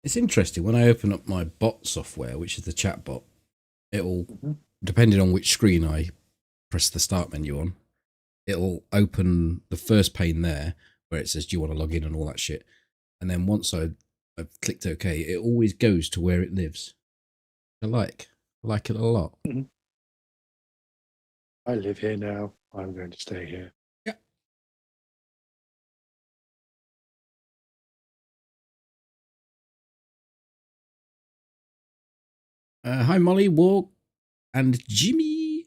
It's interesting when I open up my bot software, which is the chat bot. It'll, depending on which screen I press the start menu on, it'll open the first pane there where it says, "Do you want to log in?" and all that shit. And then once I've clicked OK, it always goes to where it lives. I like it a lot. I live here now. I'm going to stay here. Yeah. Hi, Molly, Walk, and Jimmy.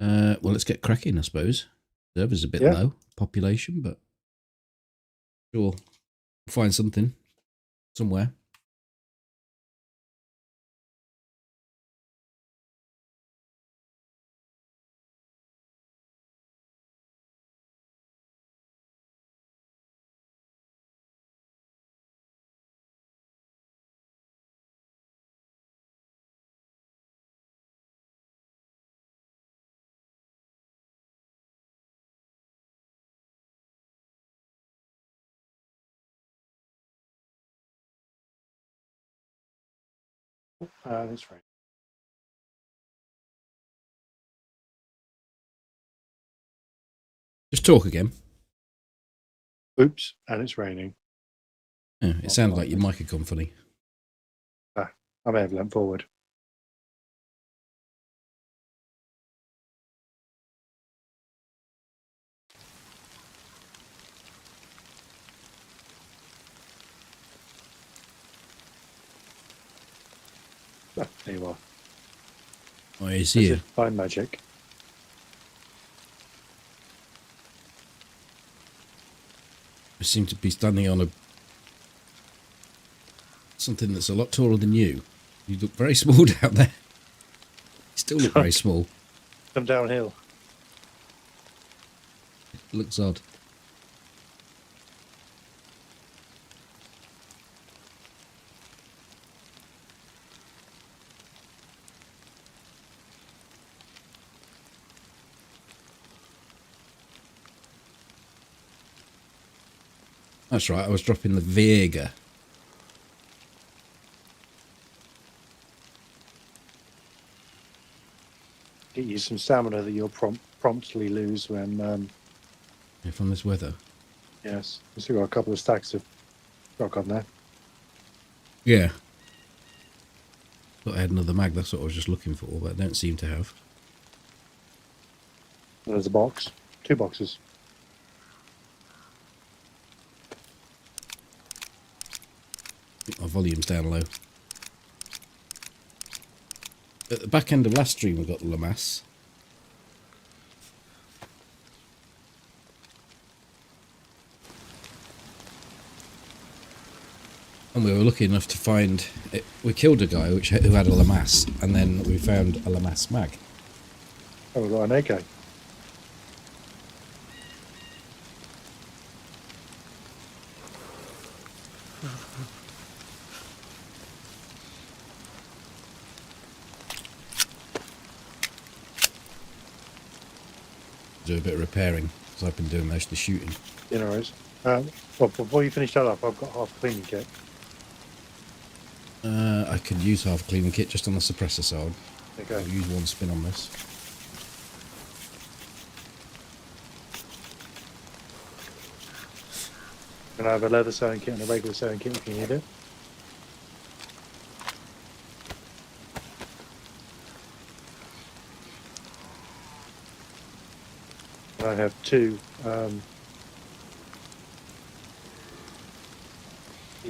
Well, let's get cracking, I suppose. Server's a bit low, population, but sure, we'll find something somewhere. That's right. Just talk again. Oops, and it's raining. Yeah, it sounded like your mic had gone funny. I may have leant forward. Oh, there you are. Oh, I see you. By magic. I seem to be standing on something that's a lot taller than you. You look very small down there. You still look very small. Come downhill. It looks odd. That's right, I was dropping the Vega. Get you some stamina that you'll promptly lose when... from this weather. Yes, we've still got a couple of stacks of rock on there. Yeah. Thought I had another mag, that's what I was just looking for, but I don't seem to have. There's a box. 2 boxes. I think my volume's down low. At the back end of last stream we got the Lamass. And we were lucky enough to find it. We killed a guy who had a Lamass, and then we found a Lamass mag. Oh, we've got an AK. Do a bit of repairing, because I've been doing most of the shooting. You know, well, before you finish that up, I've got half a cleaning kit. I could use half a cleaning kit just on the suppressor side. Okay. I'll use one spin on this. And I have a leather sewing kit and a regular sewing kit if you need it. And I have 2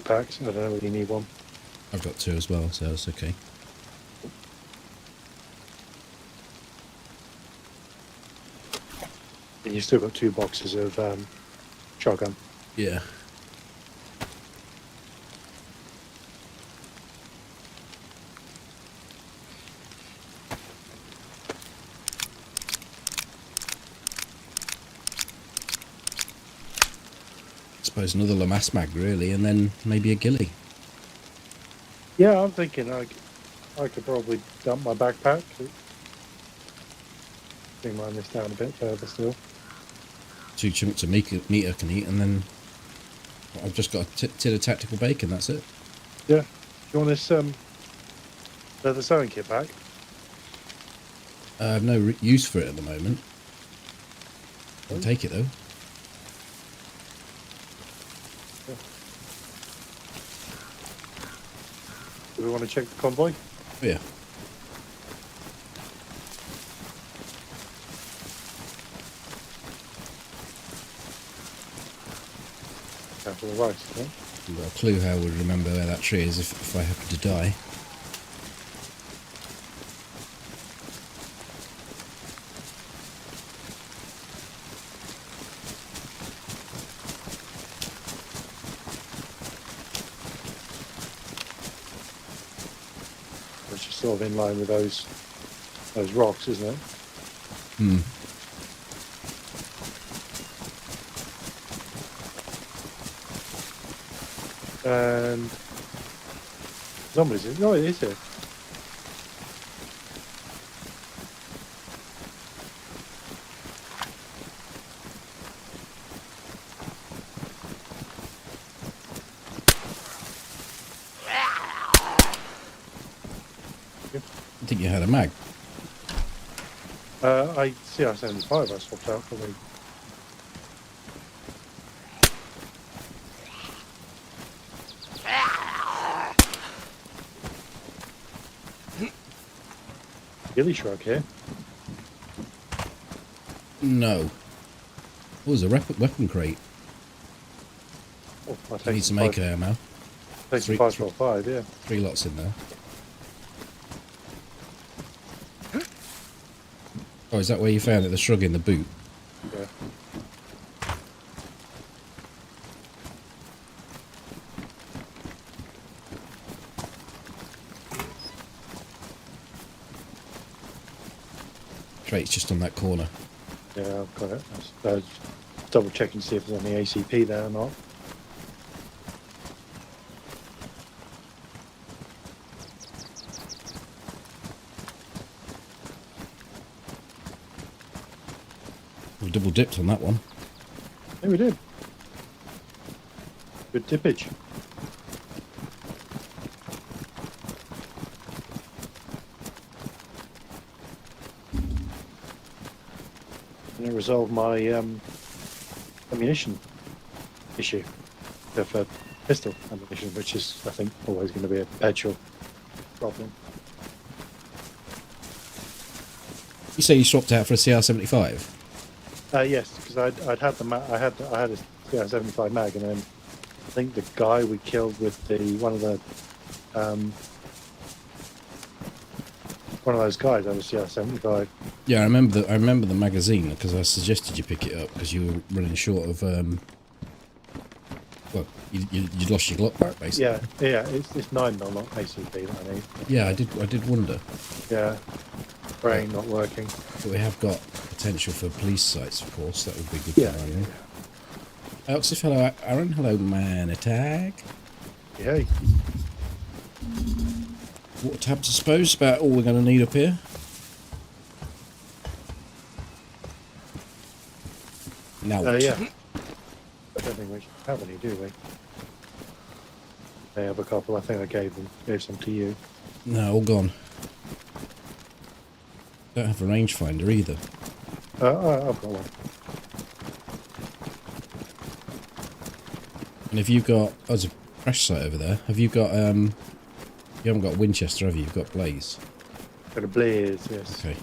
packs. I don't know whether you need one. I've got 2 as well, so that's okay. And you've still got 2 boxes of shotgun. Yeah. I suppose another Lamass mag really, and then maybe a ghillie. Yeah, I'm thinking I could probably dump my backpack. Bring mine this down a bit further still. 2 chunks of meat I can eat, and then I've just got a tin of tactical bacon. That's it. Yeah. Do you want this leather sewing kit back? I have no use for it at the moment. I'll take it though. Yeah. Do we want to check the convoy? Oh, yeah. Careful of rice, yeah? I've got a clue how I would remember where that tree is if I happen to die. Which is sort of in line with those rocks, isn't it? Hmm. And zombies, no, it is here. I think you had a mag. I see I 75 I swapped out for the ghillie shrug here. No. Oh, there's a weapon crate. Oh, I I take need some some AK ammo. Take some 5.5, yeah. 3 lots in there. Oh, is that where you found it? The shrug in the boot? Yeah. Crate's just on that corner. Yeah, I've got it. I was double checking to see if there's any ACP there or not. We double dipped on that one. Yeah, we did. Good dippage. And it resolved my ammunition issue for pistol ammunition, which is, I think, always going to be a perpetual problem. You say you swapped out for a CR75? Yes, because I'd had I had a 75 mag, and then I think the guy we killed with one of those guys had a CR75. Yeah, I remember the magazine because I suggested you pick it up because you were running short of. Well, you'd lost your Glock back basically. Yeah, it's 9mm, not ACP that I need. Yeah, I did wonder. Yeah, brain not working. But we have got potential for police sites, of course. That would be good. Yeah. Elksif, hello, Aaron. Hello, man. Attack. Yay. Water tabs, I suppose. About all we're going to need up here. Now. Yeah. I don't think we have any, do we? They have a couple. I think I gave some to you. No, all gone. Don't have a rangefinder either. I've got one. And have you got... Oh, there's a crash site over there. Have you got... You haven't got Winchester, have you? You've got Blaze. Got a Blaze, yes. Okay.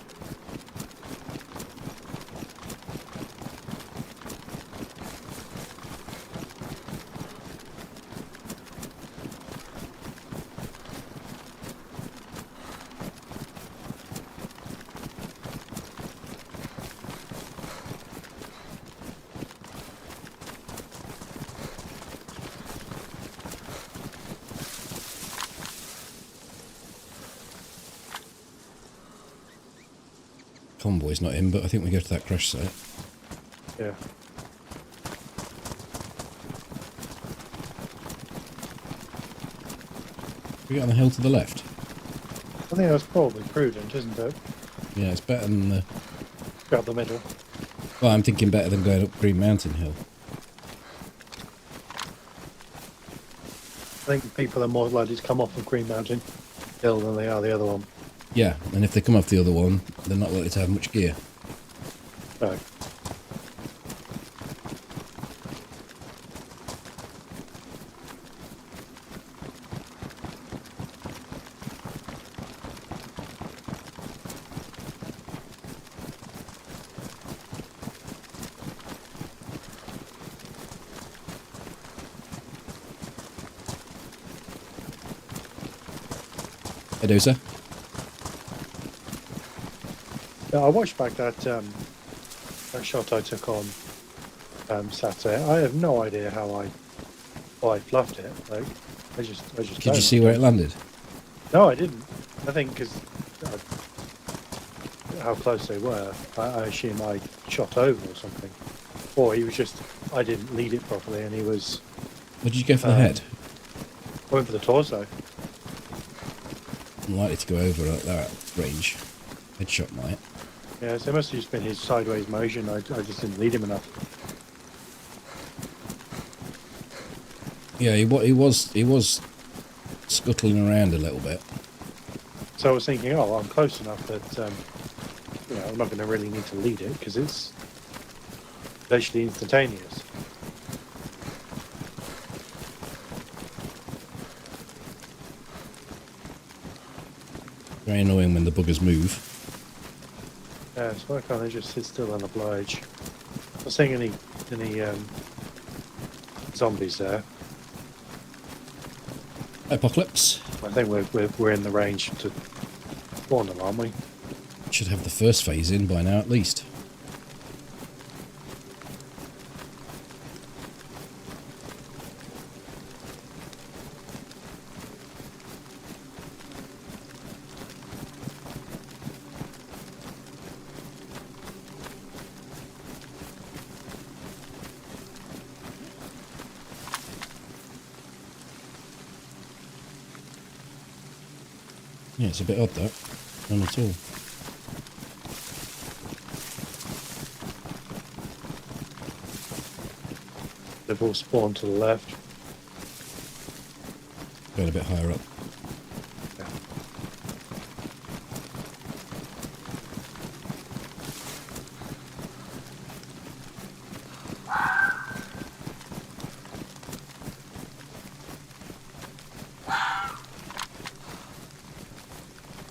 Convoy's not in, but I think we go to that crash site. Yeah. We get on the hill to the left. I think that's probably prudent, isn't it? Yeah, it's better than the... Grab the middle. Well, I'm thinking better than going up Green Mountain Hill. I think people are more likely to come off of Green Mountain Hill than they are the other one. Yeah, and if they come off the other one, they're not likely to have much gear. No. Hey, Dozer. Yeah, I watched back that shot I took on Saturday. I have no idea how I fluffed it. Like, I just. Did you don't. see where it landed? No, I didn't. I think because how close they were, I assume I shot over or something, or he was just. I didn't lead it properly, and he was. What did you go for the head? Went for the torso. I'm likely to go over at that range. Headshot might. Yeah, so it must have just been his sideways motion. I just didn't lead him enough. Yeah, he was scuttling around a little bit. So I was thinking, oh, I'm close enough that I'm not going to really need to lead it because it's basically instantaneous. Very annoying when the buggers move. Yeah, so why can't they just sit still and oblige? Not seeing any zombies there. Apocalypse. I think we're in the range to spawn them, aren't we? Should have the first phase in by now at least. Yeah, it's a bit odd that. None at all. They've all spawned to the left. Going a bit higher up. Yeah.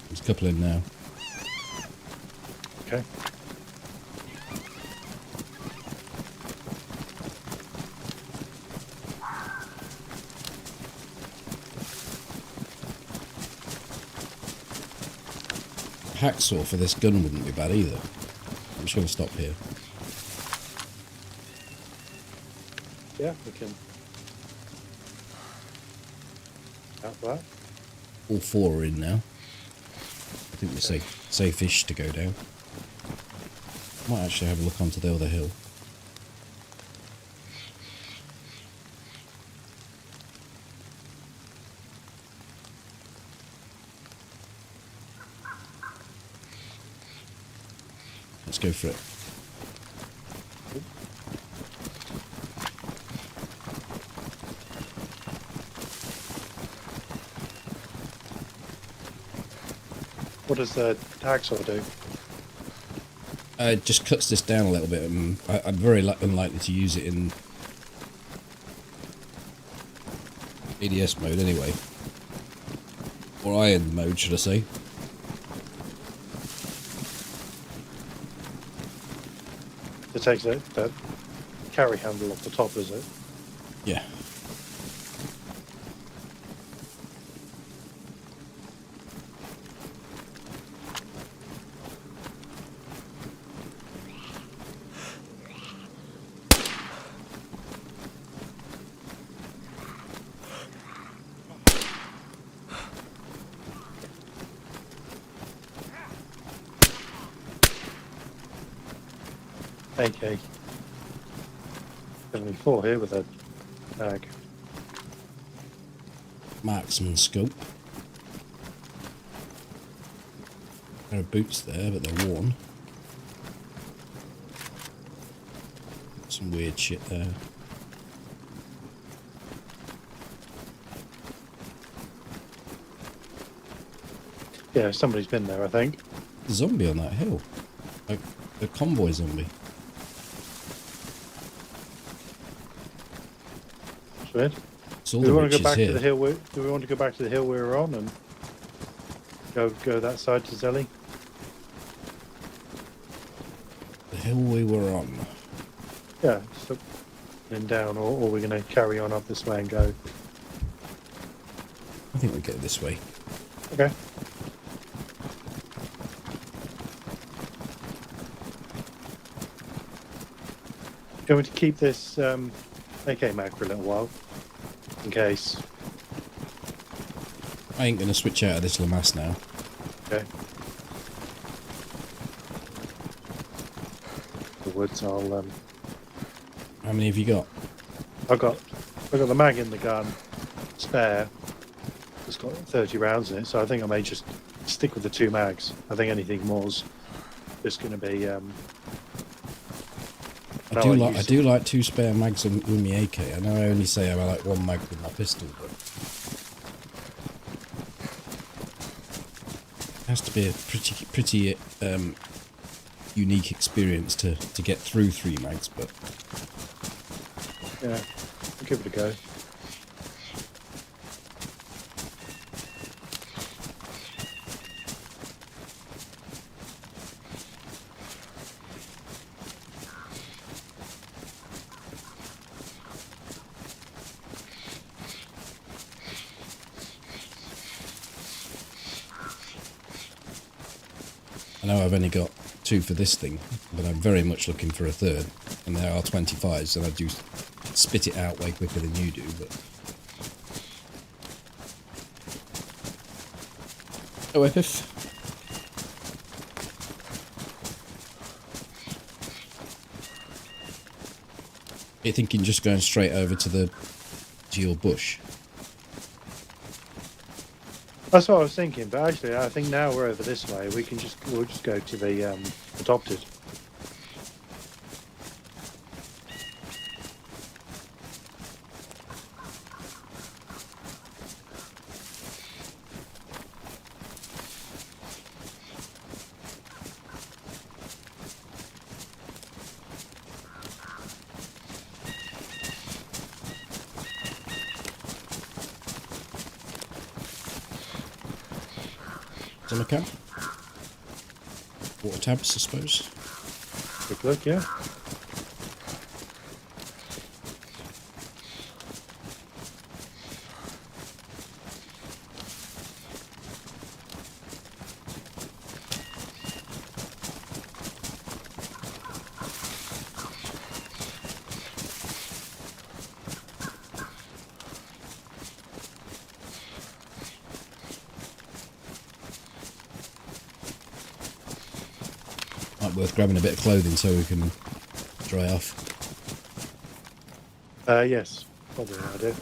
There's a couple in now. Okay. Hacksaw for this gun wouldn't be bad either. I'm just going to stop here. Yeah, we can. Out that. All four are in now. I think we're safe-ish to go down. Might actually have a look onto the other hill. Let's go for it. What does the hacksaw do? It just cuts this down a little bit, and I'm very unlikely to use it in ADS mode anyway. Or iron mode, should I say. It takes that carry handle off the top, is it? Yeah. AK 74 here with a mag. Marksman scope. There are boots there, but they're worn. Some weird shit there. Yeah, somebody's been there, I think. Zombie on that hill. Like the convoy zombie. That's weird. It's all Do we the want to go riches back here. to the hill? Do we want to go back to the hill we were on and go that side to Zeli? The hill we were on. Yeah, so then down, or we're going to carry on up this way and go. I think we go this way. Okay. Going to keep this AK mag for a little while, in case. I ain't gonna switch out of this Lamass now. Okay. The woods. I'll. How many have you got? I've got the mag in the gun, spare. It's got 30 rounds in it, so I think I may just stick with the 2 mags. I think anything more's just going to be. I do like 2 spare mags with my AK. I know I only say I like 1 mag with my pistol, but it has to be a pretty unique experience to get through 3 mags. But yeah, I'll give it a go. I know I've only got 2 for this thing, but I'm very much looking for a 3rd. And there are 25s, and I do spit it out way quicker than you do. But oh, if you're thinking just going straight over to your bush. That's what I was thinking, but actually, I think now we're over this way. We'll just go to the adopted. Summer camp? Water tabs, I suppose. Quick look, yeah. Might be worth grabbing a bit of clothing so we can dry off. Yes, probably I do.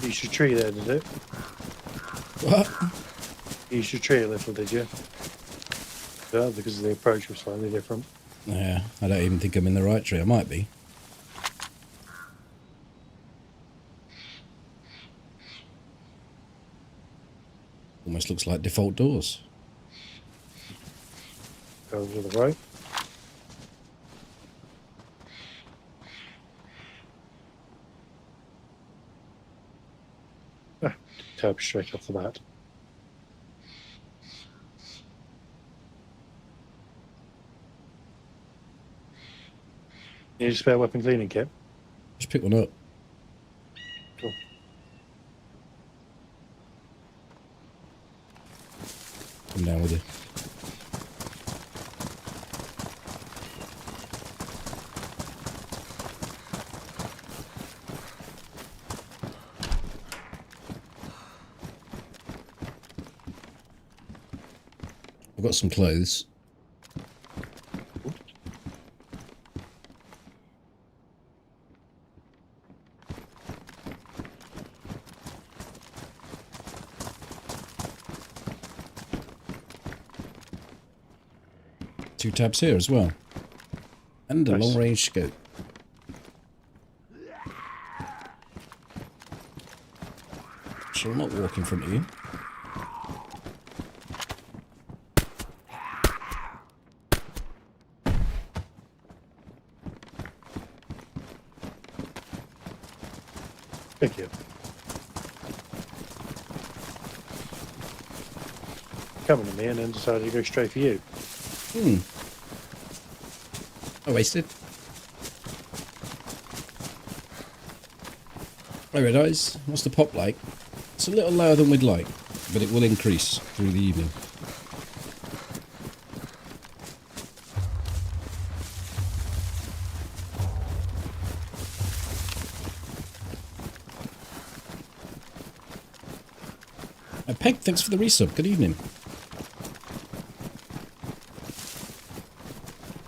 You used your tree there, did it? What? You used your tree a little, did you? Yeah, because the approach was slightly different. Yeah, I don't even think I'm in the right tree. I might be. Almost looks like default doors. Go to the right. Tab straight off the bat. You need a spare weapon cleaning kit? Just pick one up. Cool. Come down with you. I've got some clothes. Two tabs here as well. And a Nice. long range scope. Shall not walk in front of you. Thank you. Coming to me and then decided to go straight for you. I wasted. Hey Red Eyes, what's the pop like? It's a little lower than we'd like, but it will increase through the evening. Peg, thanks for the resub. Good evening.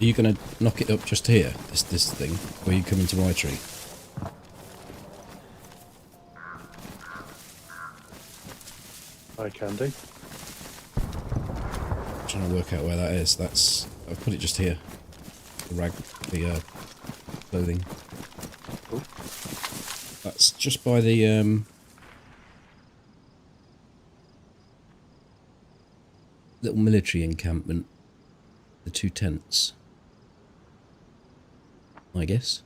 Are you going to knock it up just here, this thing, or are you coming to my tree? I can do. I'm trying to work out where that is. I've put it just here. The clothing. Cool. That's just by the little military encampment. The two tents, I guess.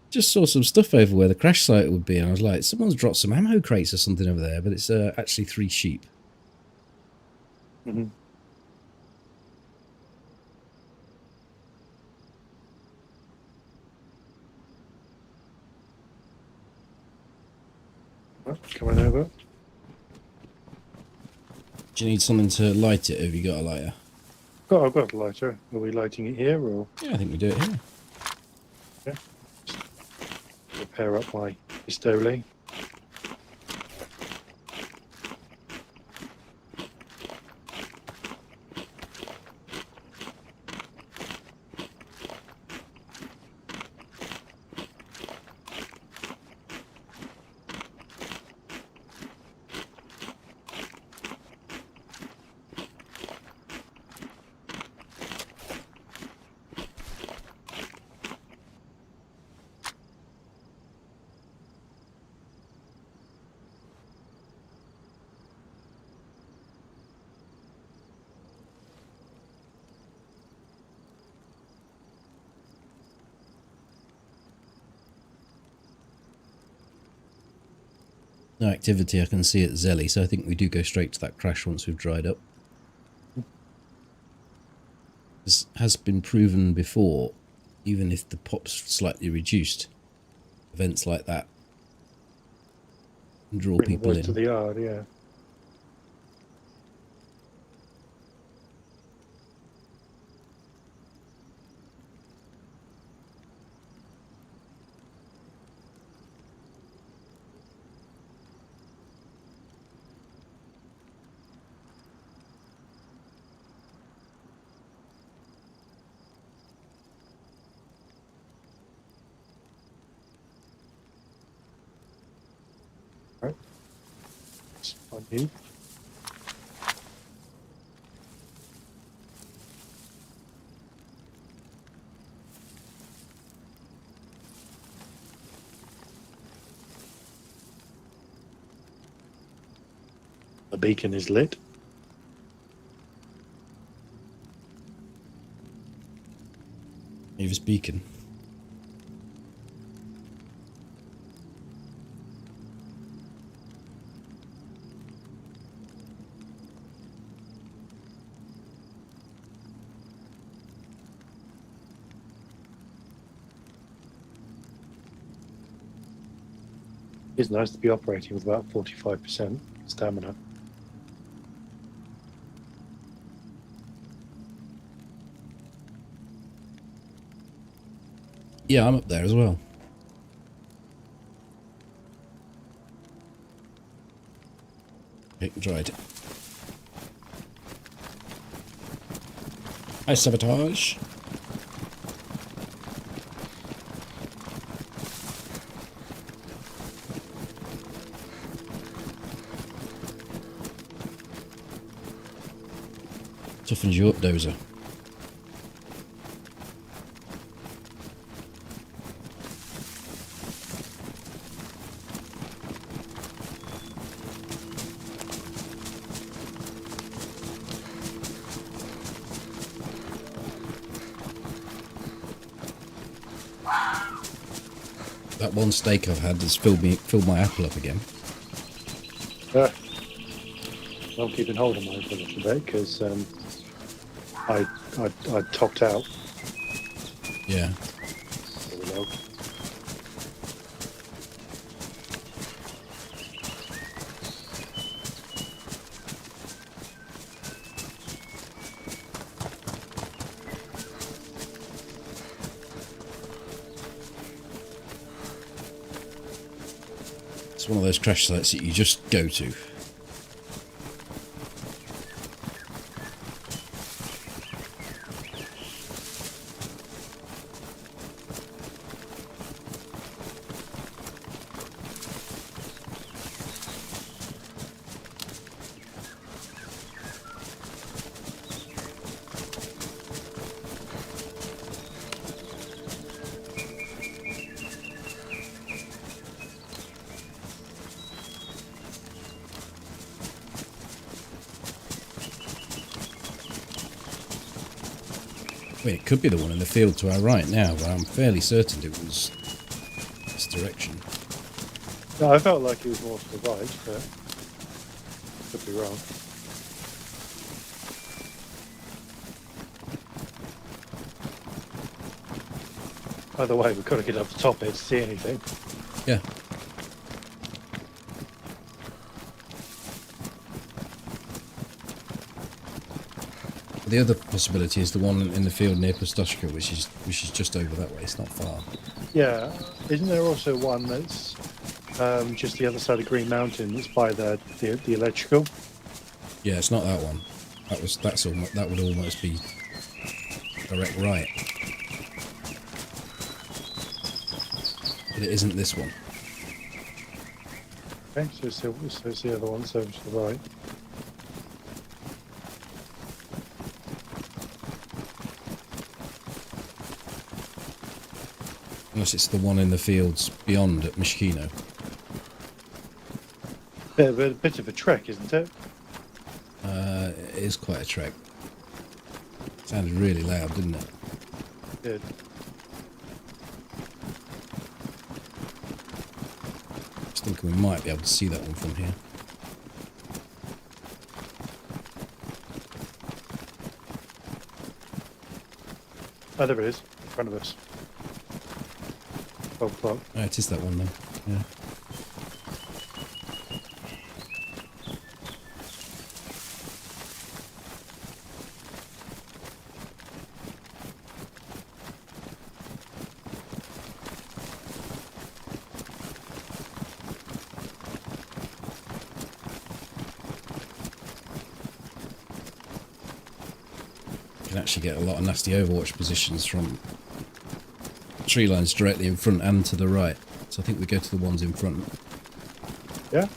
Just saw some stuff over where the crash site would be, and I was like, someone's dropped some ammo crates or something over there, but it's actually 3 sheep. Mm-hmm. Well, coming over. Do you need something to light it? Have you got a lighter? I've got a lighter. Are we lighting it here or? Yeah, I think we do it here. Yeah. Repair up my pistole. No activity I can see at Zeli, so I think we do go straight to that crash once we've dried up. This has been proven before, even if the pop's slightly reduced, events like that draw Bring the people boys to in. the yard, yeah. Right. It's on you. The beacon is lit. Mavis Beacon. It's nice to be operating with about 45% stamina. Yeah, I'm up there as well. Okay, dried. Hi, Sabotage. Toughens you up, Dozer. That one steak I've had has filled my apple up again. I'm keeping hold of mine for a little bit because I topped out. Yeah. There we go. It's one of those crash sites that you just go to. Wait, it could be the one in the field to our right now, but I'm fairly certain it was this direction. No, I felt like it was more to the right, but could be wrong. Either way, we've got to get up the top here to see anything. Yeah. The other possibility is the one in the field near Pustashka, which is just over that way. It's not far. Yeah, isn't there also one that's just the other side of Green Mountain? That's by the electrical. Yeah, it's not that one. That would almost be direct right. But it isn't this one. Okay, so it's the other one, so to the right. Unless it's the one in the fields beyond at Mishkino. A bit of a trek, isn't it? It is quite a trek. Sounded really loud, didn't it? Good. Just thinking we might be able to see that one from here. Oh, there it is, in front of us. 12 o'clock. Oh, it is that one then. Yeah. You can actually get a lot of nasty overwatch positions from tree lines directly in front and to the right. So I think we go to the ones in front. Yeah?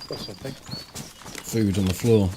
Got something. Food on the floor.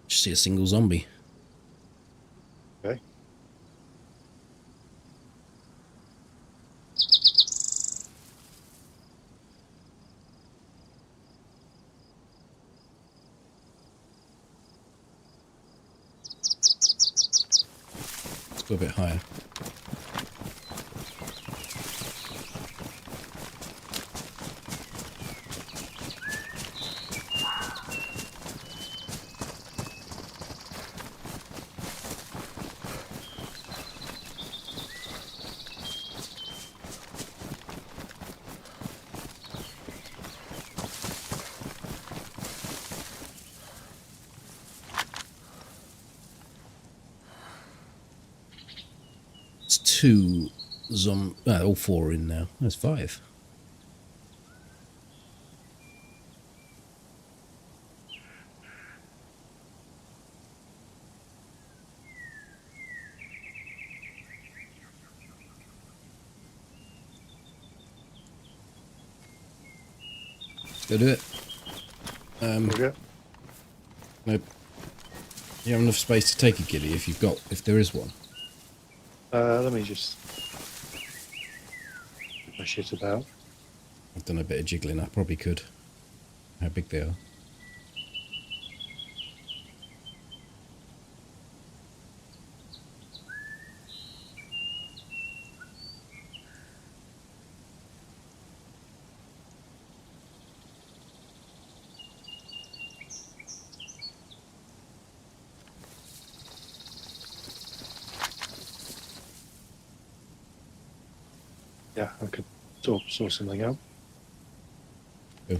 Just see a single zombie. Okay. Let's go a bit higher. It's two all four are in now. There's five. Let's go do it. Okay. Nope. You have enough space to take a ghillie if there is one. Let me just put my shit about. I've done a bit of jiggling. I probably could. How big they are. Yeah, I could sort something out. Cool.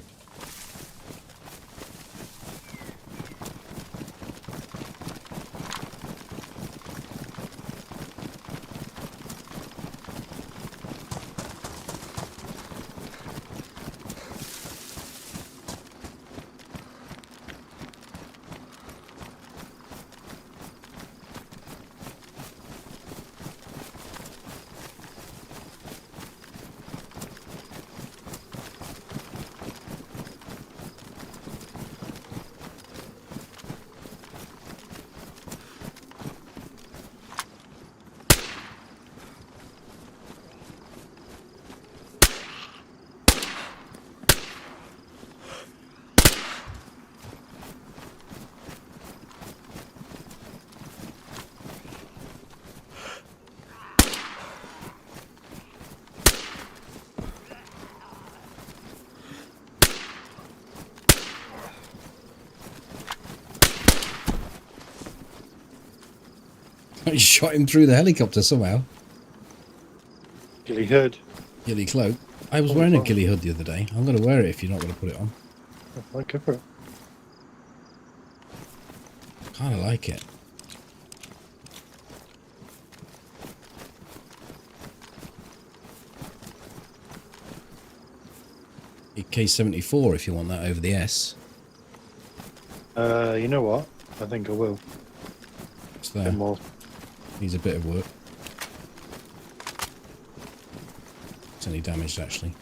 You shot him through the helicopter somehow. Ghillie hood. Ghillie cloak. I was wearing a ghillie hood the other day. I'm going to wear it if you're not going to put it on. I go for it. Kind of like it. K74 if you want that over the S. You know what? I think I will. It's there. Get more. Needs a bit of work. It's only damaged actually.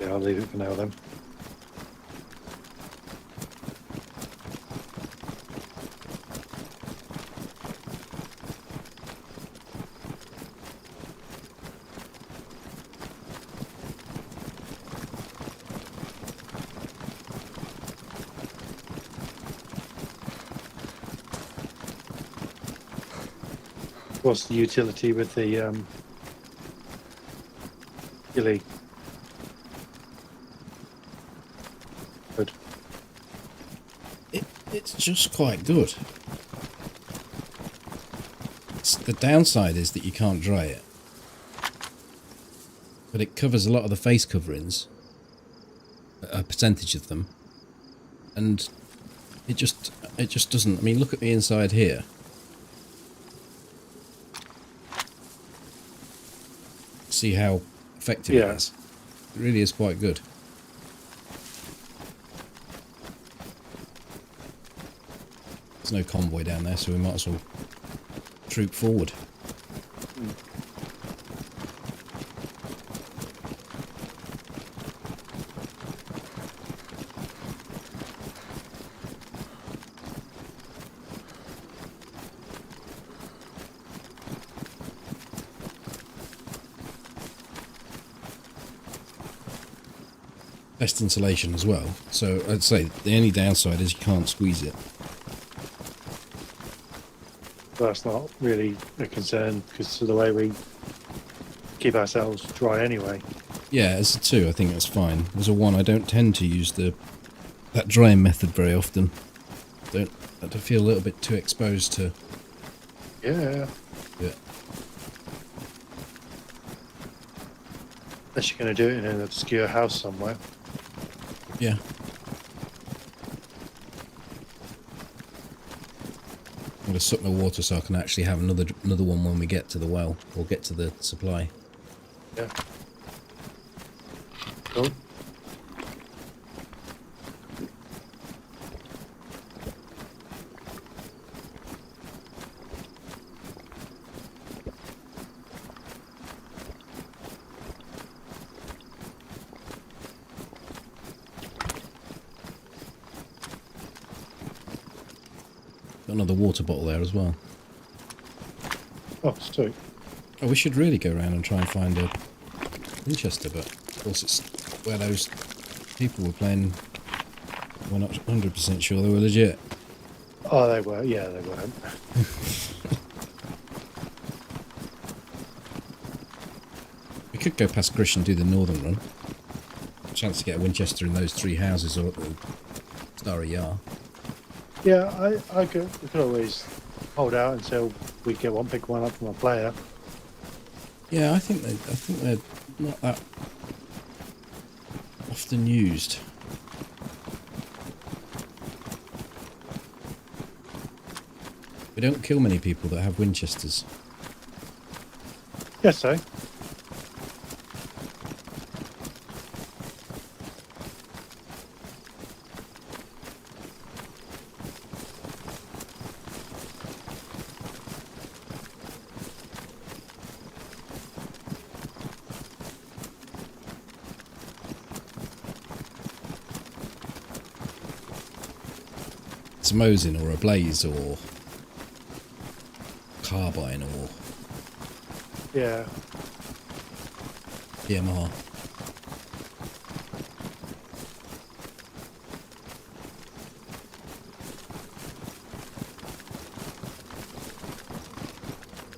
Yeah, I'll leave it for now then. What's the utility with the ghillie? Good. It's just quite good. The downside is that you can't dry it, but it covers a lot of the face coverings, a percentage of them, and it just doesn't. I mean, look at the inside here. See how effective it is. It really is quite good. There's no convoy down there, so we might as well troop forward. Best insulation as well, so I'd say the only downside is you can't squeeze it. That's not really a concern because of the way we keep ourselves dry anyway. Yeah, as a 2, I think that's fine. As a 1, I don't tend to use that drying method very often. I feel a little bit too exposed to. Yeah. Yeah. Unless you're going to do it in an obscure house somewhere. Yeah. I'm going to suck my water so I can actually have another one when we get to the well, or get to the supply. Yeah. Cool. Got another water bottle there as well. Oh, sweet. Oh, we should really go around and try and find a Winchester, but of course it's where those people were playing. We're not 100% sure they were legit. Oh, they were. Yeah, they were. We could go past Grish and do the northern run. Chance to get a Winchester in those 3 houses or at the Starry Yar. Yeah, we could always hold out until we get one, pick one up from a player. Yeah, I think they're not that often used. We don't kill many people that have Winchesters. Yes, so. It's a Mosin or a Blaze or Carbine or Yeah. DMR.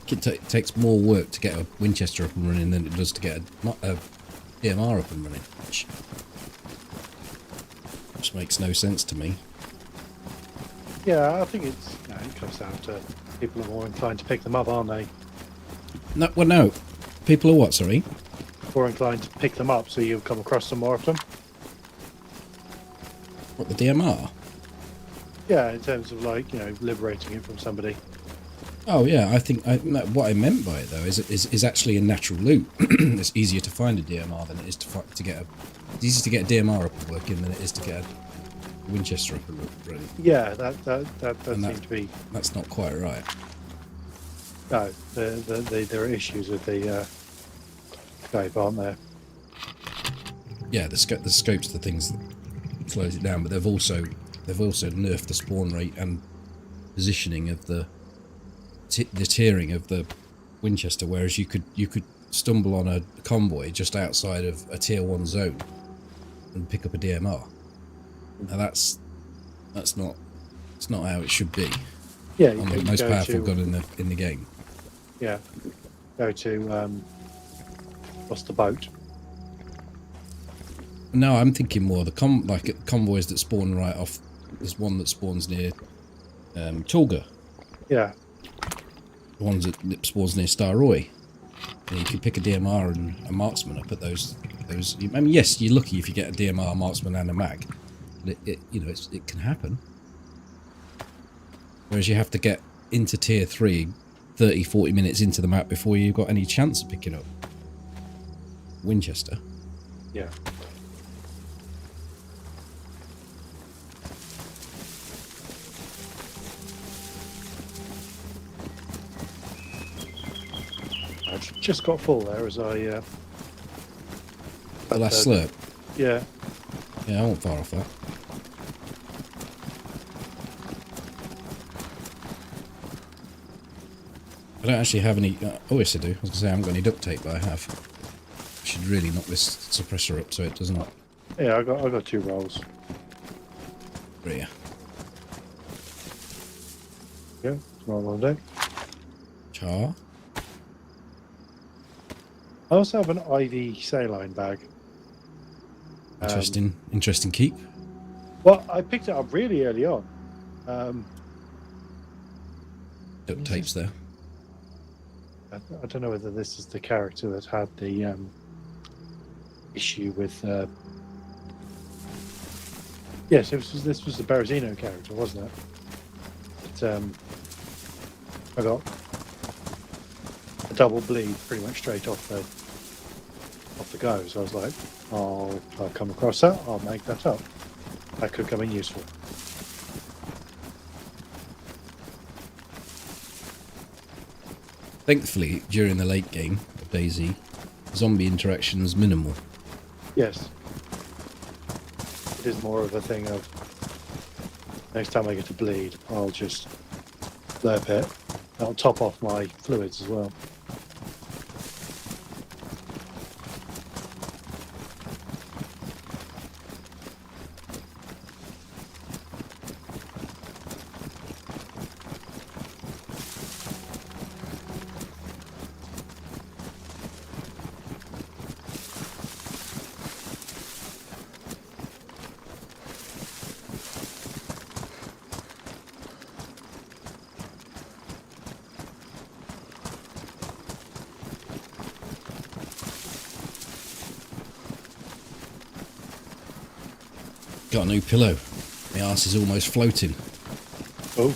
It takes more work to get a Winchester up and running than it does to get a DMR up and running, which makes no sense to me. Yeah, I think it comes down to people are more inclined to pick them up, aren't they? No, well, no. People are what, sorry? More inclined to pick them up, so you'll come across them more often. What, the DMR? Yeah, in terms of liberating it from somebody. Oh yeah, I think what I meant by it though is actually a natural loot. It's easier to find a DMR than it is to get a. It's easier to get a DMR up and working than it is to get a Winchester up and running. Yeah, that seems to be. That's not quite right. No, there are issues with the scope, aren't there? Yeah, the scope's the things that slows it down, but they've also nerfed the spawn rate and positioning of the tiering of the Winchester, whereas you could stumble on a convoy just outside of a tier 1 zone and pick up a DMR. Now that's not how it should be. Yeah, on the most powerful gun in the game. Yeah. Go to what's the boat? No, I'm thinking more the convoys that spawn right off. There's one that spawns near Tulga. Yeah. The ones that spawns near Starroy. And you can pick a DMR and a marksman up at those. I mean, yes, you're lucky if you get a DMR, marksman, and a mag. But it can happen. Whereas you have to get into tier 3 30, 40 minutes into the map before you've got any chance of picking up Winchester. Yeah. I've just got full there as I. The last slurp. Yeah. Yeah, I won't far off that. I don't actually have any. Oh, yes, I do. I was going to say I haven't got any duct tape, but I have. I should really knock this suppressor up so it doesn't. Yeah, I got 2 rolls. Yeah. Yeah, small on deck. Char. I also have an IV saline bag. Interesting keep. Well, I picked it up really early on. Duct tape's there. I don't know whether this is the character that had the issue with. Yes, this was the Berezino character, wasn't it? But, I got a double bleed pretty much straight off the go. So I was like, I'll come across that. I'll make that up. That could come in useful. Thankfully, during the late game of DayZ, zombie interaction is minimal. Yes. It is more of a thing of next time I get to bleed, I'll just slurp it. That'll top off my fluids as well. Got a new pillow. My arse is almost floating. Oh.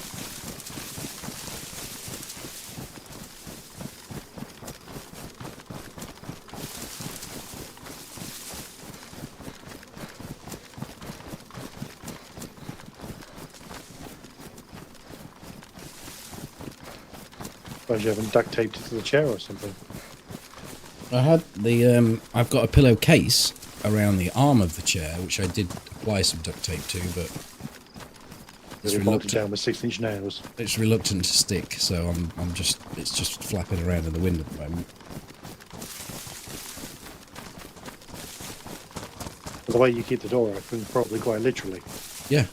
Suppose you haven't duct taped it to the chair or something. I had I've got a pillowcase around the arm of the chair, which I did apply some duct tape to, but It's bolted down with 6-inch nails. It's reluctant to stick, so it's just flapping around in the wind at the moment. The way you keep the door open, probably quite literally. Yeah.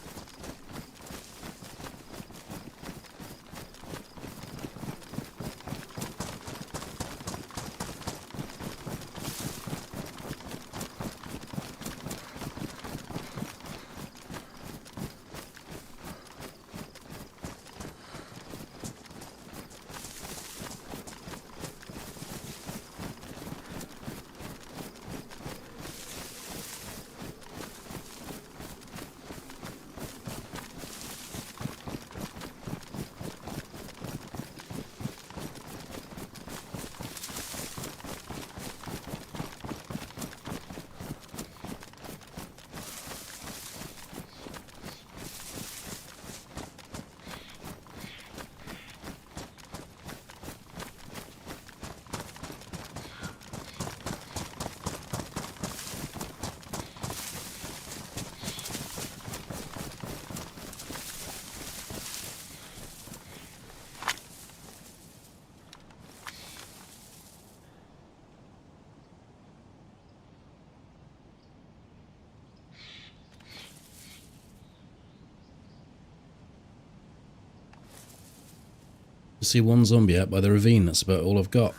I see one zombie out by the ravine. That's about all I've got.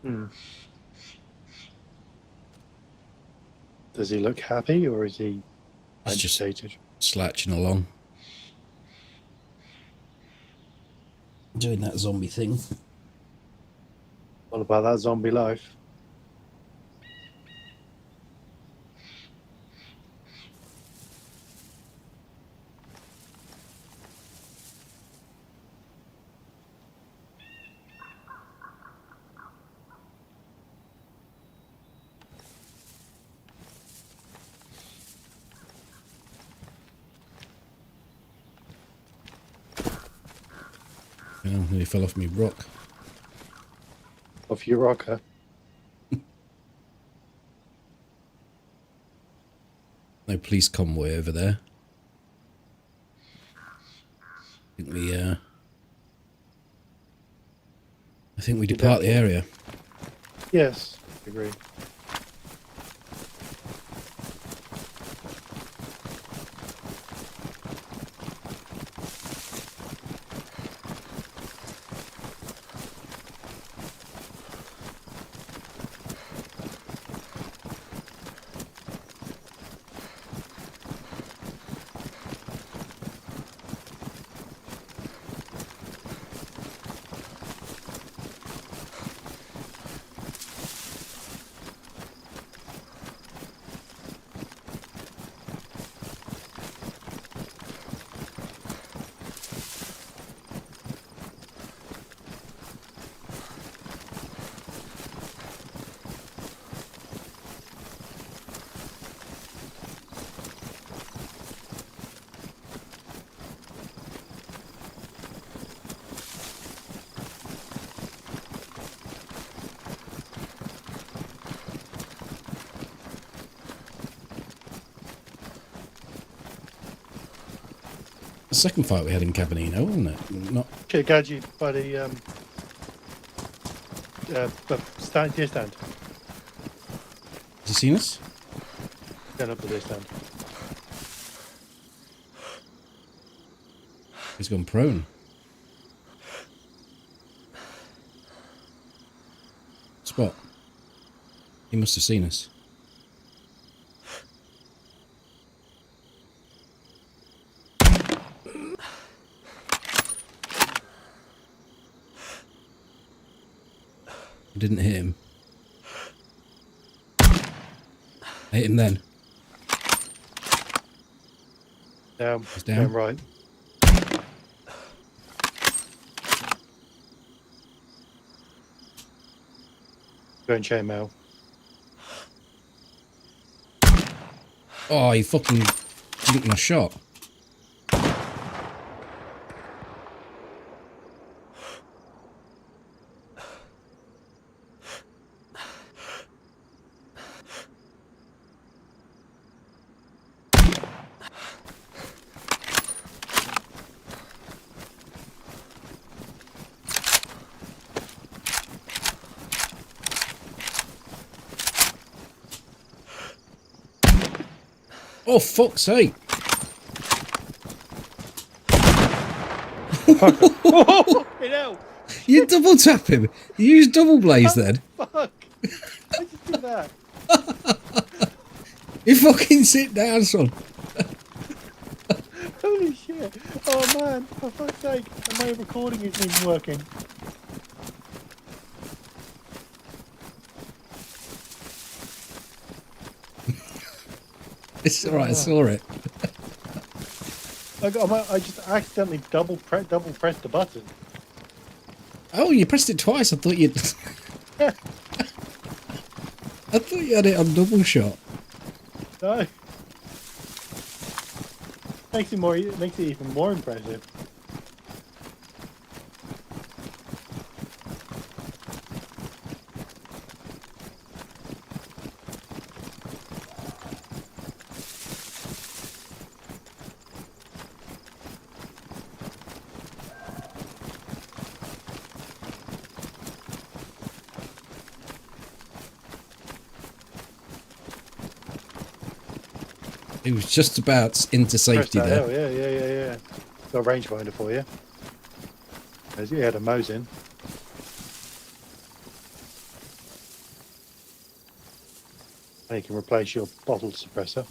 Hmm. Does he look happy or is he He's just agitated? slouching along. Doing that zombie thing. What about that zombie life? Oh, nearly fell off me rock. Off your rocker? No police convoy over there. I think we depart the area. Yes, I agree. The second fight we had in Cavernino, wasn't it? Not. Okay, Gadget by the stand, deer stand. Has he seen us? Stand up the deer stand. He's gone prone. Spot. He must have seen us. I didn't hit him. I hit him then. Down. He's down. Down right. Go and chainmail. Oh, he fucking jinked my shot. Oh, fuck's sake. Oh, hell! You double tap him. You use double blaze then. Fuck! I just did that. You fucking sit down, son. Holy shit! Oh man, for fuck's sake! And my recording isn't even working. It's alright, I saw it. I just accidentally double pressed the button. Oh, you pressed it twice. I thought you'd. I thought you had it on double shot. No. Makes it even more impressive. It was just about into safety Press that there. L, yeah. Got a rangefinder for you. He had a Mosin. And he can replace your bottle suppressor.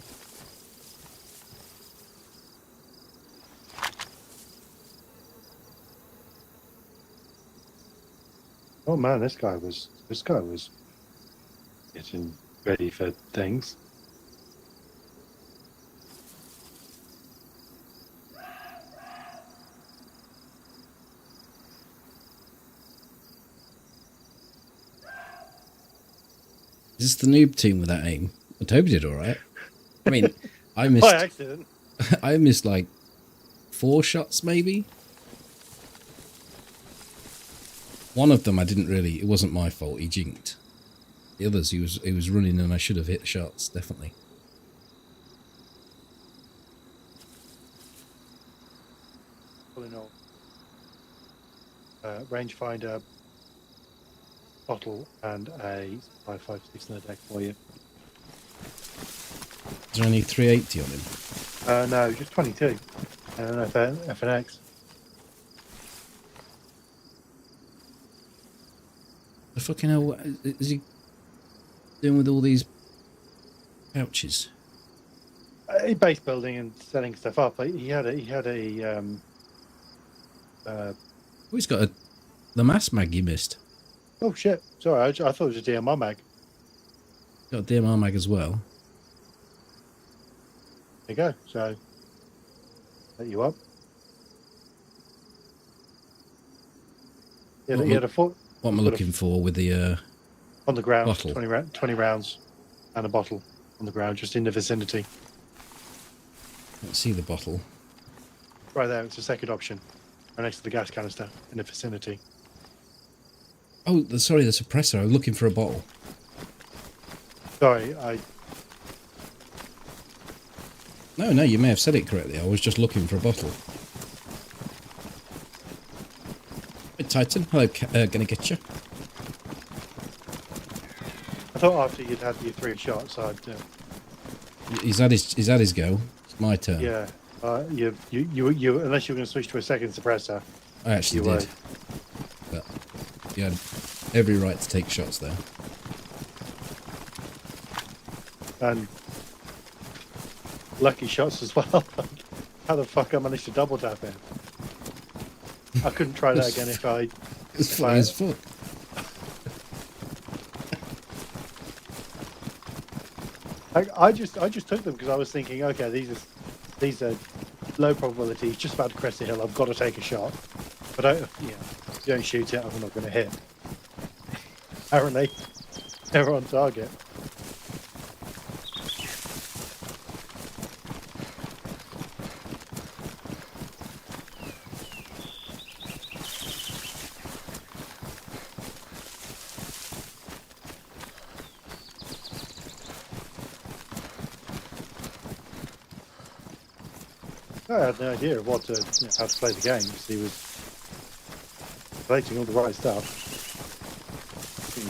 Oh man, this guy was getting ready for things. Is this the noob team with that aim? Well, Toby did all right. I mean, I missed. By accident. I missed like 4 shots, maybe. One of them I didn't really. It wasn't my fault. He jinked. The others, he was running, and I should have hit shots definitely. Pulling off. Rangefinder, bottle, and a 5.56 in the deck for you. Is there only 380 on him? No, just 22. And an FNX. The fucking hell, what is he doing with all these pouches? Base building and setting stuff up. He had a Oh, he's got the mass mag you missed. oh shit! Sorry, I thought it was a DMR mag. Got a DMR mag as well. There you go. So, let you up. He had a foot What am I looking for with the on the ground. bottle? 20 rounds and a bottle on the ground, just in the vicinity. Let's see the bottle. Right there, it's the second option. Right next to the gas canister in the vicinity. Oh, sorry, the suppressor. I was looking for a bottle. Sorry, No, you may have said it correctly. I was just looking for a bottle. Hey, Titan. Hello, gonna get you. I thought after you'd had your 3 shots, I'd. He's had his go. It's my turn. Yeah. You unless you're going to switch to a second suppressor. I actually did. But you had every right to take shots there. And lucky shots as well. How the fuck I managed to double tap him? I couldn't try that again if I. It's fly as fuck. I just took them because I was thinking, okay, these are low probability. He's just about to crest the hill. I've got to take a shot. But if you don't shoot it, I'm not going to hit. Apparently, they're on target. I had no idea of how to play the game. He was collecting all the right stuff.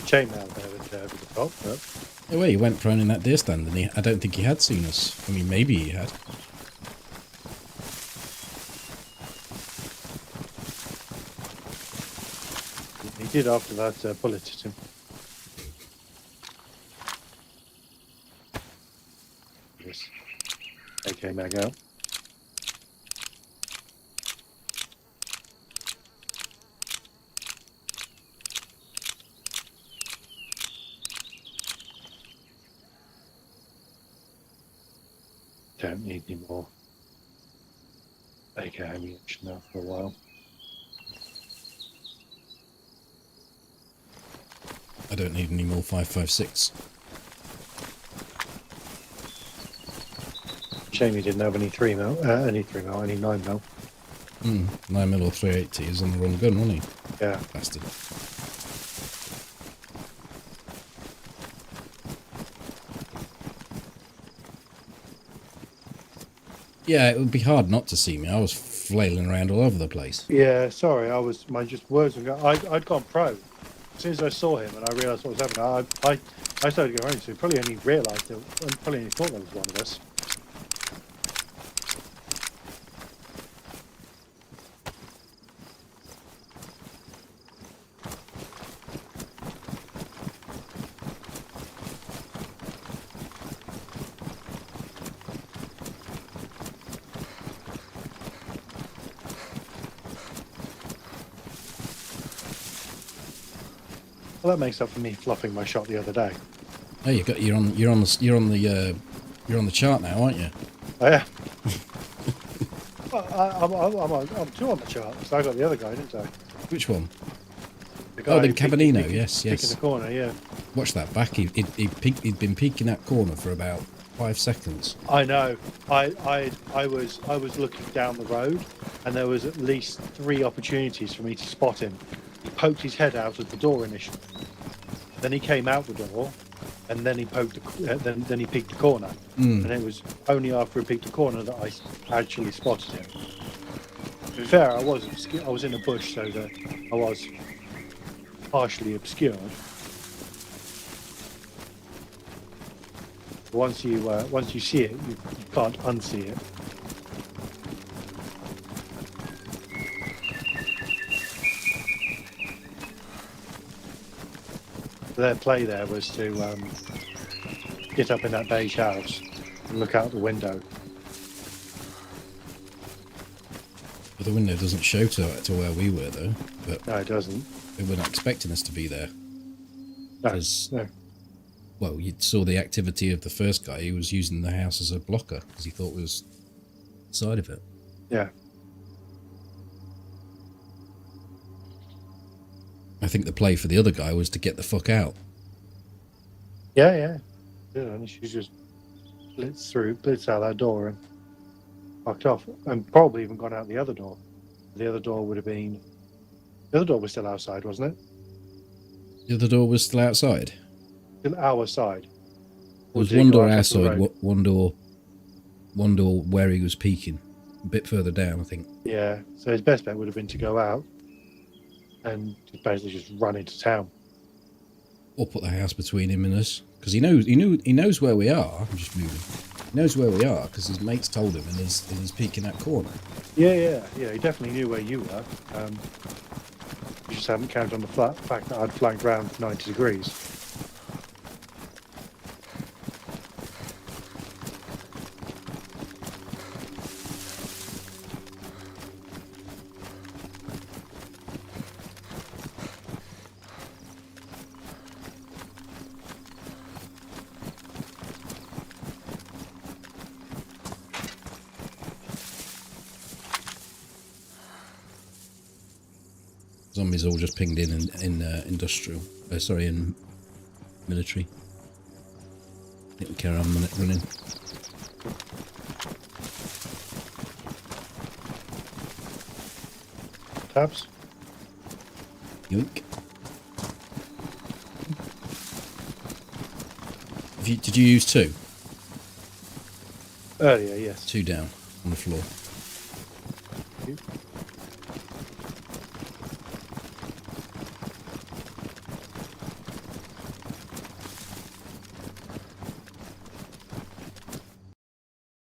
Chainmail there with the top, but No way, he went prone in that deer stand, and I don't think he had seen us. I mean, maybe he had. he did after that bullet hit him. Yes. AK mag out. Don't need any more AK ammunition now for a while. I don't need any more 5.56. Shame he didn't have any 3mm, any 9mm. 9mm or 380 is on the wrong gun, wasn't he? Yeah. Bastard. Yeah, it would be hard not to see me. I was flailing around all over the place. Yeah, sorry, my words were going. I'd gone pro. As soon as I saw him and I realised what was happening, I started going around. So probably only realised it, and probably only thought there was one of us. Well, that makes up for me flopping my shot the other day. Oh, you're on the chart now, aren't you? Oh, yeah. Well, I'm two on the chart, so I got the other guy, didn't I? Which one? The guy Oh, the who peeked- Cabanino. peeked- Yes, peeked in yes. the corner, yeah. Watch that back. He'd been peeking that corner for about 5 seconds. I know. I was looking down the road, and there was at least 3 opportunities for me to spot him. He poked his head out of the door initially, then he came out the door, and then he poked then he peeked the corner. And it was only after he peeked the corner that I actually spotted him. To be fair, I was in a bush, so that I was partially obscured. Once you see it, you can't unsee it. Their play there was to get up in that beige house and look out the window. But the window doesn't show to where we were, though. But No, it doesn't. they were not expecting us to be there. No, 'Cause- no. Well, you saw the activity of the first guy. He was using the house as a blocker because he thought we was side of it. Yeah. I think the play for the other guy was to get the fuck out. Yeah. And she just blitz out that door and fucked off. And probably even gone out the other door. The other door would have been... The other door was still outside, wasn't it? The other door was still outside. Still our side. There was Or did it one go door out onto the outside, road? one door where he was peeking. A bit further down, I think. Yeah. So his best bet would have been to go out and basically just run into town. Or put the house between him and us. Because he knows where we are. I'm just moving. He knows where we are because his mates told him and he's peeking that corner. Yeah. He definitely knew where you were. You just hadn't counted on the fact that I'd flanked round 90 degrees. Zombies all just pinged in industrial. In military. I think we carry on running. Tabs? Yoink. Did you use 2? Earlier, yes. 2 down on the floor.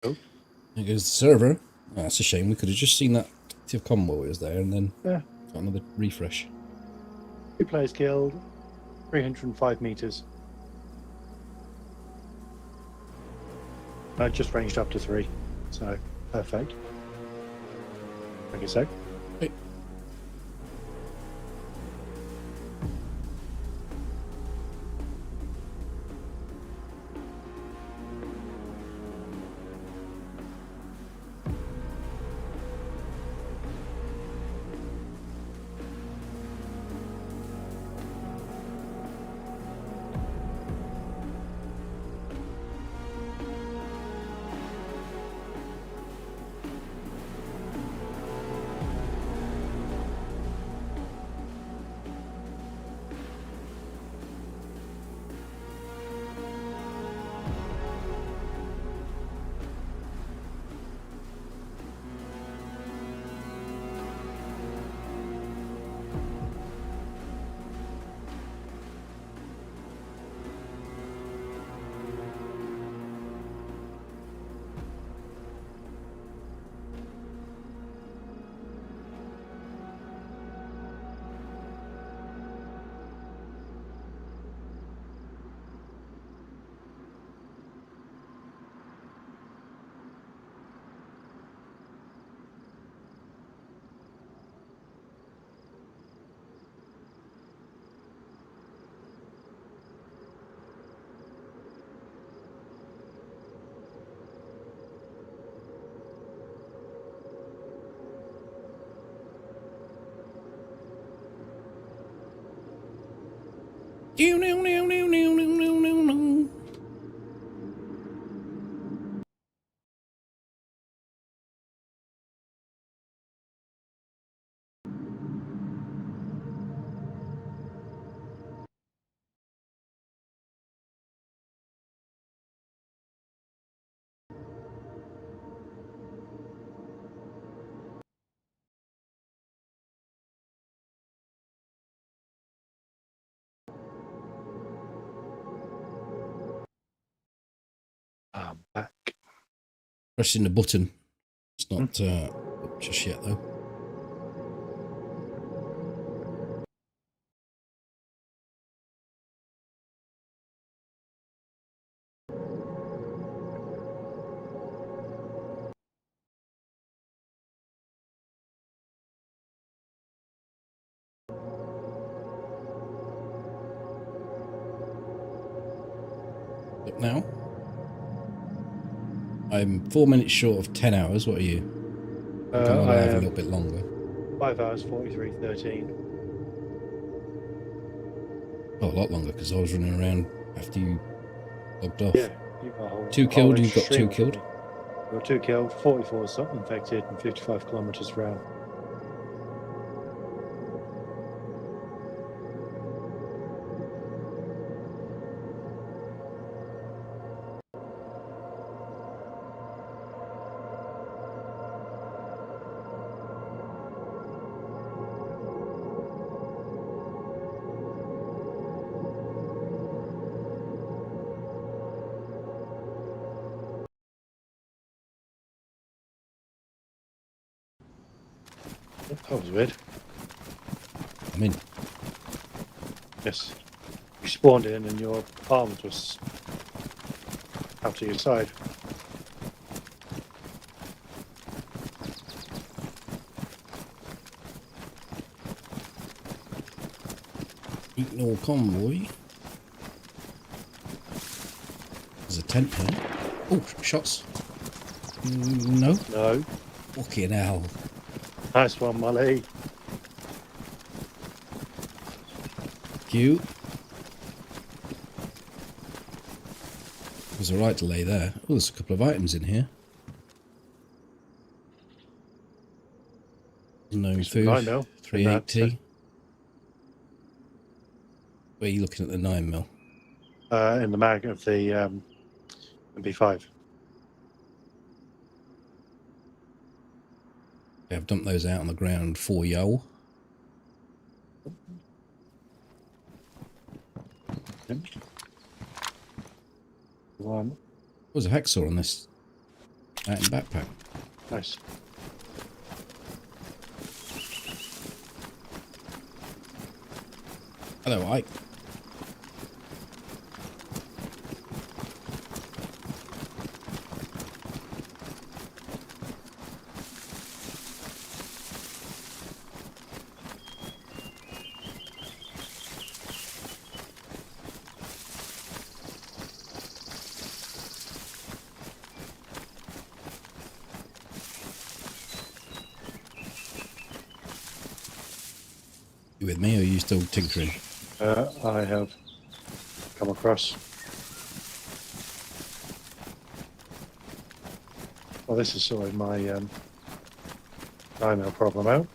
Oh. There goes the server. Oh, that's a shame. We could have just seen that active convoy was there and then Yeah. got another refresh. 2 players killed, 305 meters. I just ranged up to 3, so perfect. Like I said. Hey. I'm back. Pressing the button. It's not up just yet though. Up now. I'm 4 minutes short of 10 hours. What are you? I think I'm I alive a am little bit longer. 5 hours 43:13. Oh, a lot longer because I was running around after you logged off. Yeah, you've got a whole, 2 killed, you've got 2 stream killed. You've got 2 killed, 44 infected, and 55 kilometers round. That was weird. I'm in. Yes. You spawned in and your arms was out to your side. Ignore convoy. There's a tent here. Oh, shots. No. No. Fucking hell. Nice one, Molly. Cute. There's a right delay there. Oh, there's a couple of items in here. No food. 380. Where are you looking at the 9mm? In the mag of the MP5. Yeah, I've dumped those out on the ground for yo. Yep. One. There's a hacksaw on this item backpack. Nice. Hello, Ike. You with me, or are you still tinkering? I have come across. Well, this is sorting my 9mm problem out.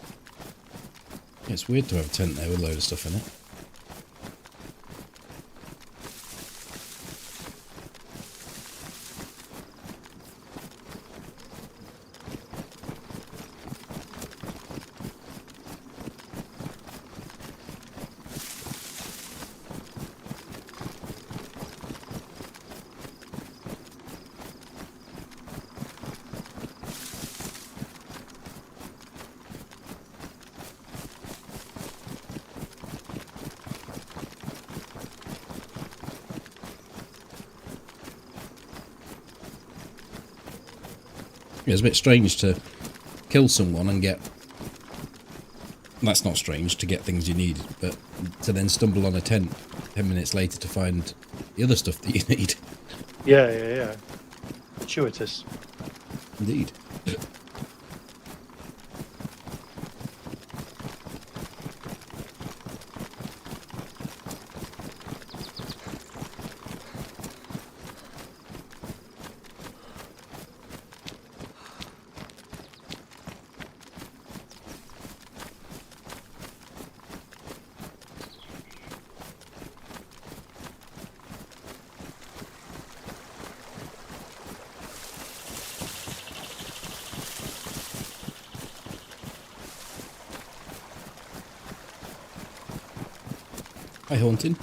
Yeah, it's weird to have a tent there with a load of stuff in it. Yeah, it's a bit strange to kill someone and get... That's not strange, to get things you need, but to then stumble on a tent 10 minutes later to find the other stuff that you need. Yeah. Gratuitous. Indeed. Hi, Haunting.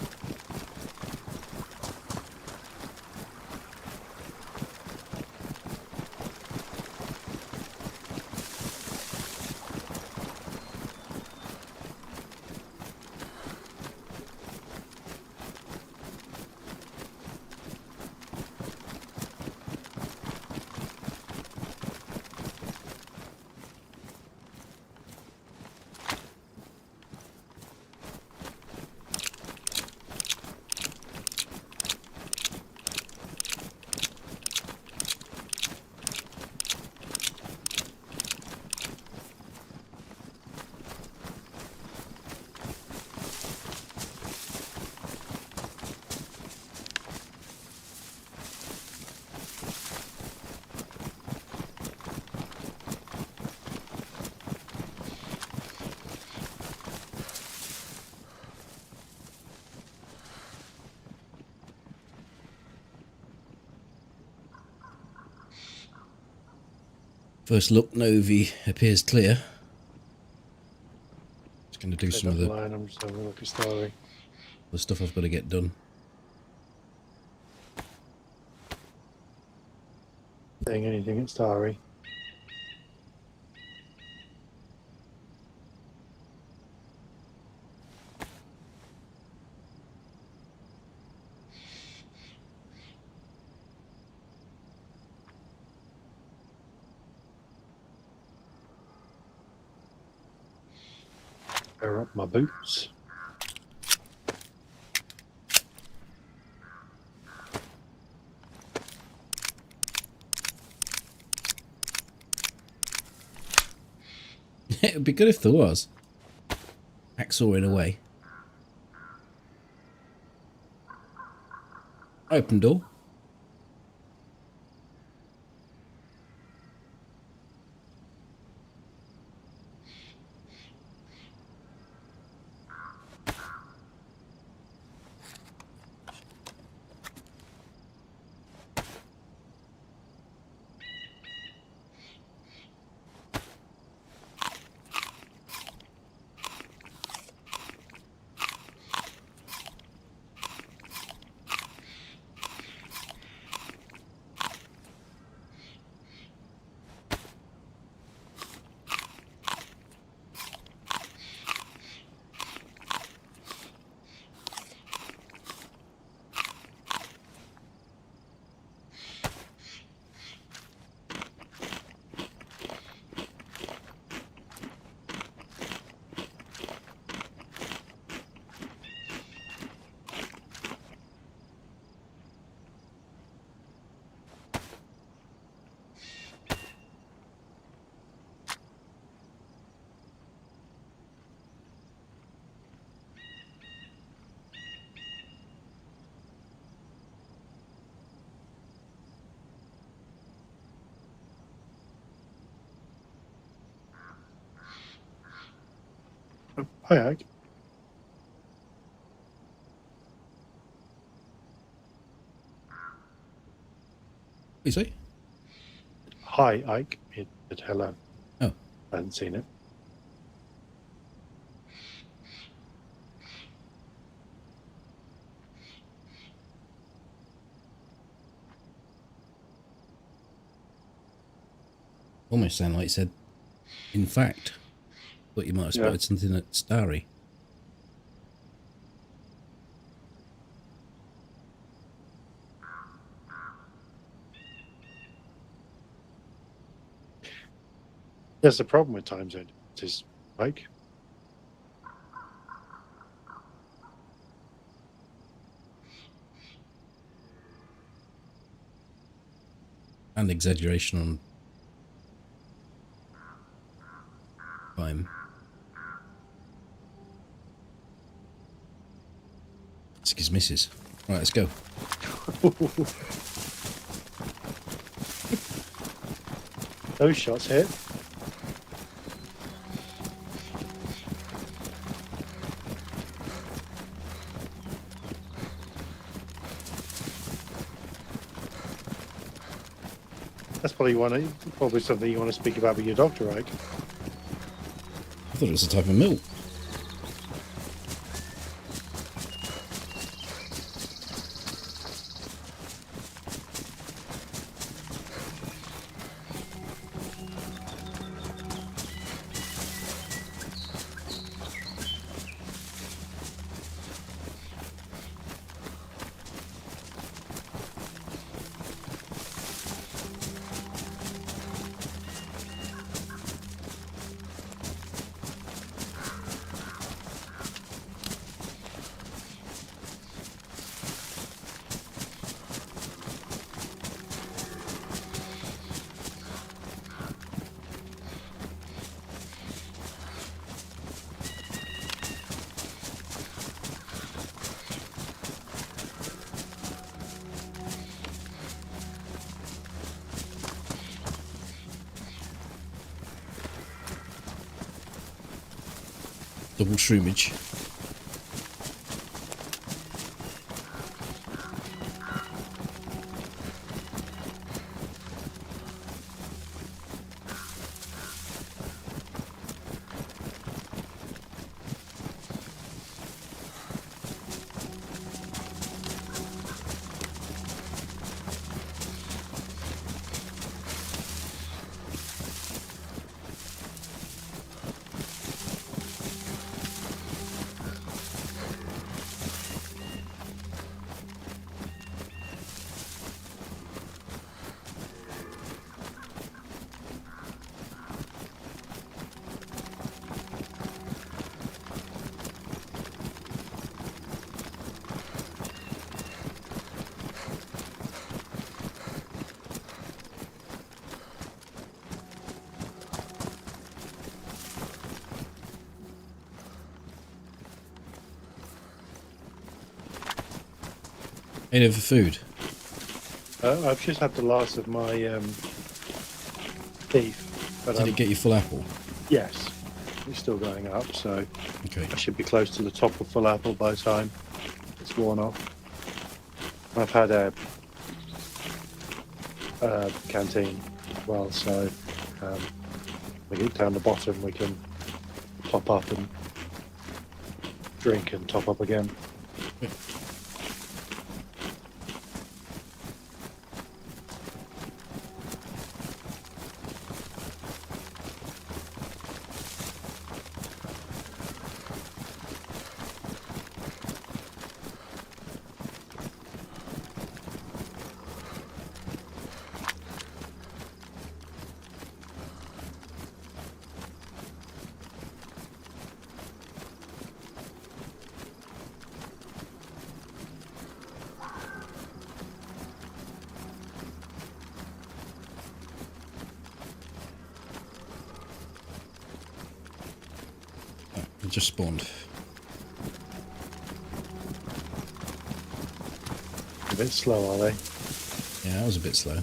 First look, Novi appears clear. Just going to do some of the Line. I'm just having a look at Starry. stuff I've got to get done. Saying anything at Starry. Pair up my boots. It would be good if there was. Hacksawing away. Open door. Oh, hi, Ike. What you say? Hi, Ike. It said hello. Oh. I hadn't seen it. Almost sounded like it said, in fact. Thought you might have spotted something at Starry. There's a problem with time zone differences, Ike. And exaggeration on time. Excuse misses. Right, let's go. Those shots hit. That's probably something you want to speak about with your doctor, Ike. I thought it was a type of milk. Double shroomage. Any other food? I've just had the last of my beef. But, Did it get you full apple? yes, it's still going up, so Okay. I should be close to the top of full apple by the time it's worn off. I've had a canteen as well, so we get down the bottom, we can top up and drink and top up again. It just spawned. A bit slow, are they? Yeah, that was a bit slow.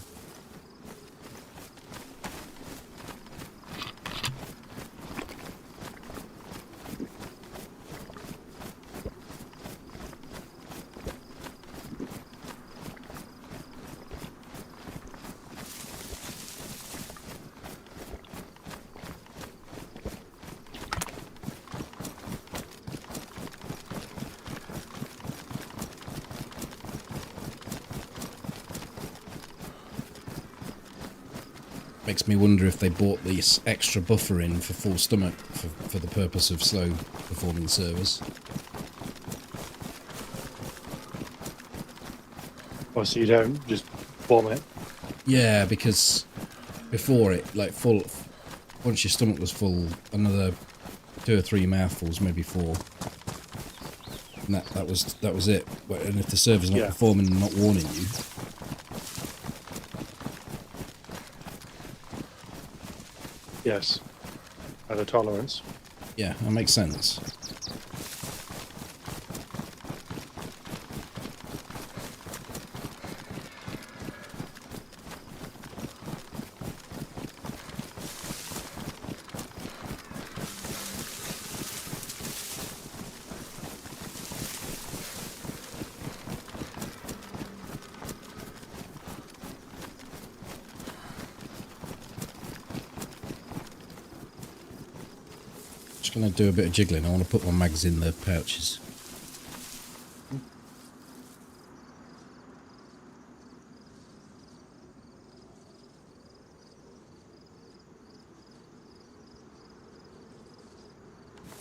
Makes me wonder if they bought this extra buffer in for full stomach for the purpose of slow performing servers. Or so you don't just bomb it. Yeah, because before it, like full, once your stomach was full, another 2 or 3 mouthfuls, maybe 4, and that was it. And if the server's not performing and not warning you. Yes. At a tolerance. Yeah, that makes sense. Going to do a bit of jiggling. I want to put my mags in the pouches.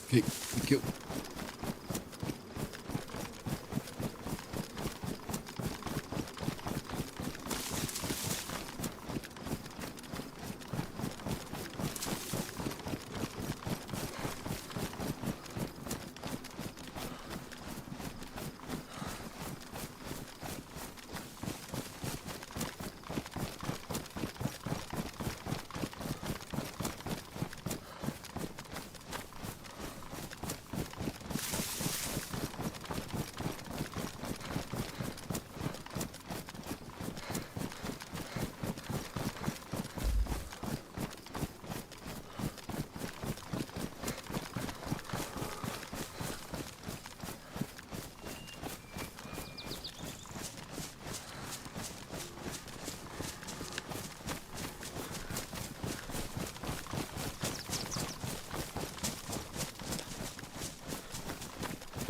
Okay, thank you.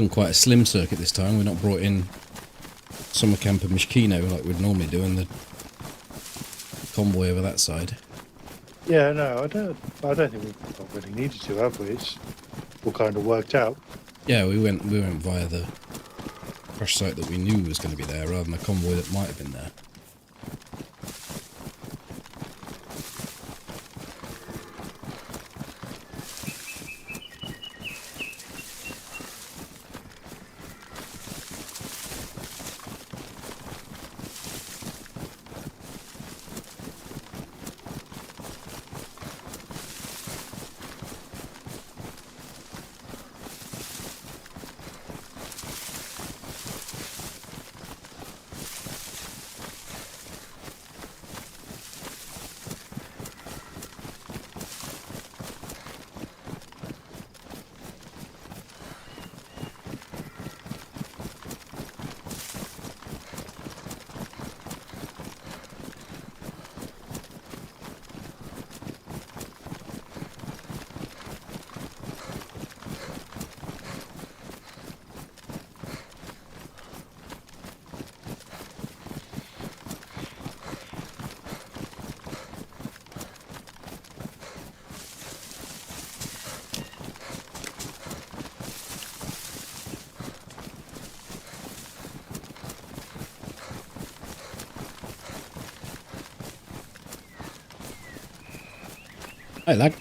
done quite a slim circuit this time. We've not brought in summer camp and Mishkino like we'd normally do in the convoy over that side. Yeah, no, I don't think we've really needed to, have we? It's all kind of worked out. Yeah, we went via the crash site that we knew was going to be there, rather than the convoy that might have been there. Hey, lad.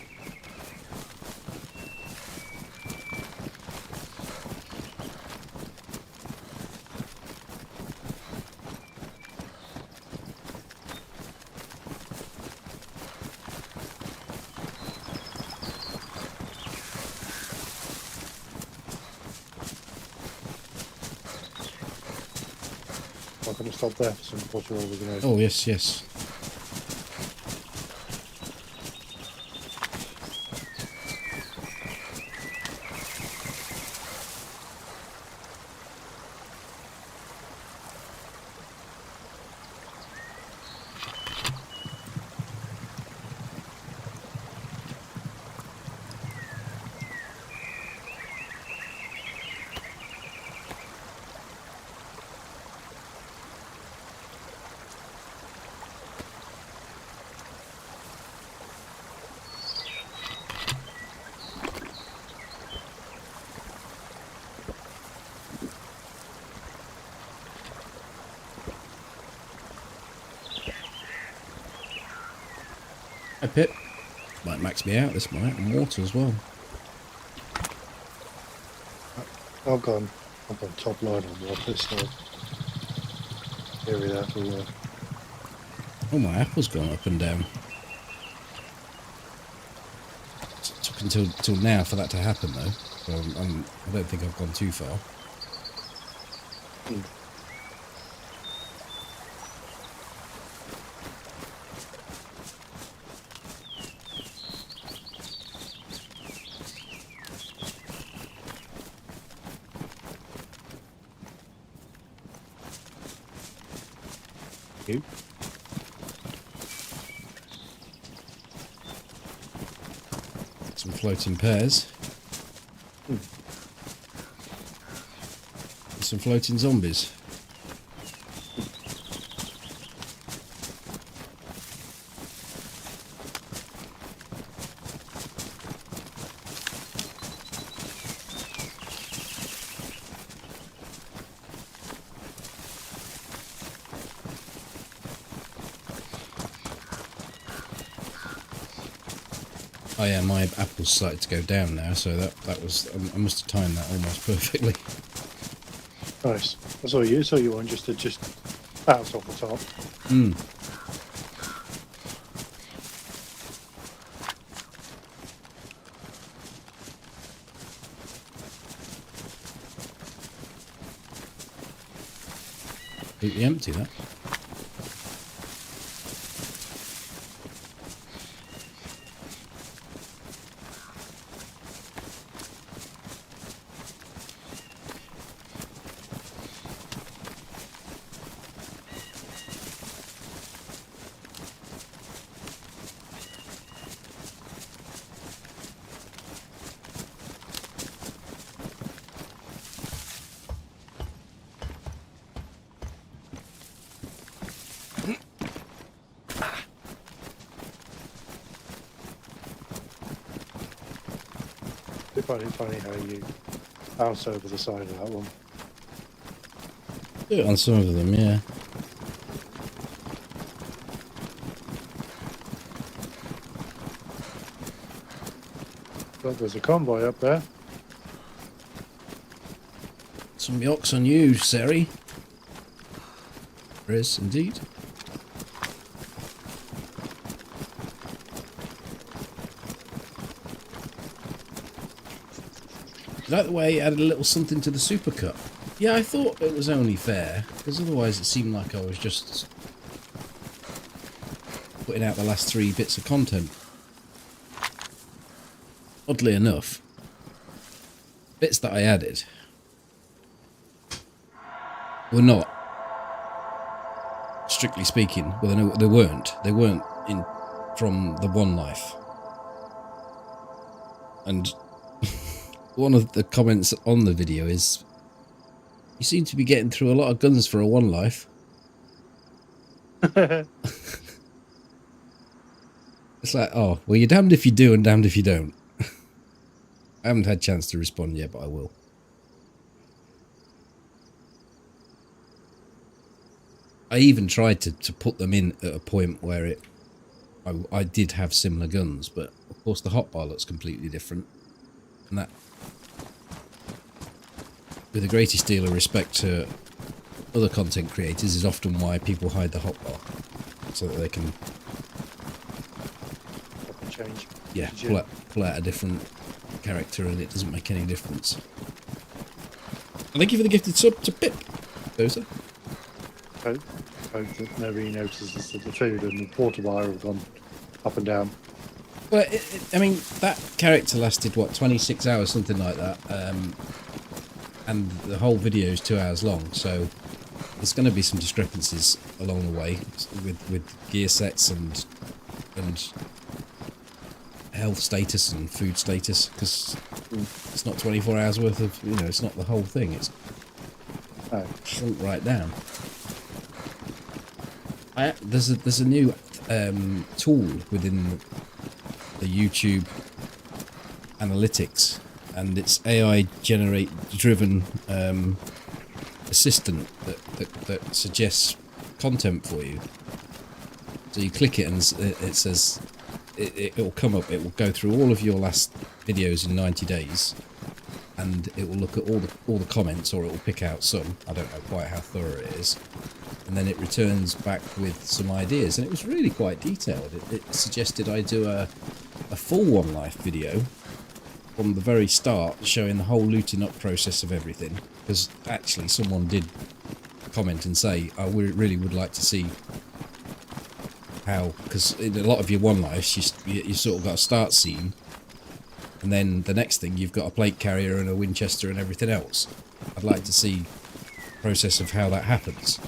I'm going to stop there for some water organization. Oh, yes, yes. Hey, Pip. Might max me out, this might, and water as well. I've gone top line on water, so carry that all. Oh, my apple's gone up and down. It took until now for that to happen, though. So I don't think I've gone too far. You. Some floating pears. And some floating zombies. Oh yeah, my apple's started to go down now, so that was I must have timed that almost perfectly. Nice. I saw you on just bounce off the top. Hmm. Completely empty, that. I find it funny how you bounce over the side of that one. Do it on some of them, yeah. But there's a convoy up there. Some yokes on you, Zeli. There is indeed. I like the way he added a little something to the Super Cup. Yeah, I thought it was only fair, because otherwise it seemed like I was just putting out the last 3 bits of content. Oddly enough, bits that I added were not, strictly speaking, well, no, they weren't. They weren't in from the One Life. And one of the comments on the video is, you seem to be getting through a lot of guns for a One Life. It's like, oh, well, you're damned if you do and damned if you don't. I haven't had a chance to respond yet, but I will. I even tried to put them in at a point where I did have similar guns, but of course the hotbar looks completely different. And that, with the greatest deal of respect to other content creators, is often why people hide the hotbar. So that they can change. Yeah, pull out a different character and it doesn't make any difference. And thank you for the gifted sub to Pip, Dozer. Hope that nobody notices that the food and the water bar have gone up and down. Well, I mean, that character lasted, what, 26 hours, something like that. And the whole video is 2 hours long, so there's going to be some discrepancies along the way with gear sets and health status and food status, because it's not 24 hours worth of, you know, it's not the whole thing, it's shrunk right down. There's a new tool within the YouTube analytics, and it's AI driven assistant that suggests content for you. So you click it and it says it will come up. It will go through all of your last videos in 90 days, and it will look at all the comments, or it will pick out some. I don't know quite how thorough it is, and then it returns back with some ideas. And it was really quite detailed. It suggested I do a full One Life video from the very start, showing the whole looting up process of everything. Because actually, someone did comment and say, I really would like to see how, because in a lot of your One Lives, you sort of got a start scene, and then the next thing you've got a plate carrier and a Winchester and everything else. I'd like to see the process of how that happens.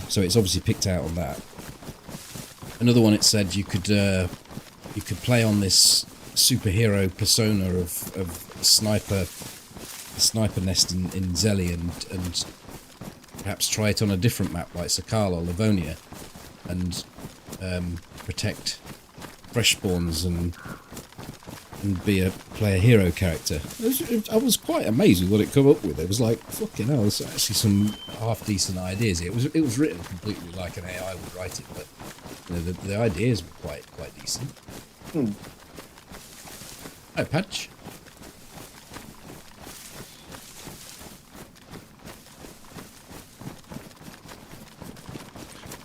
So it's obviously picked out on that. Another one, it said you could play on this superhero persona of a sniper nest in Zeli, and perhaps try it on a different map like Sakala or Livonia, and protect fresh spawns and play a hero character. I was quite amazed with what it come up with. It was like, fucking hell, there's actually some half decent ideas here. It was written completely like an AI would write it, but you know, the ideas were quite decent. Hi, Patch.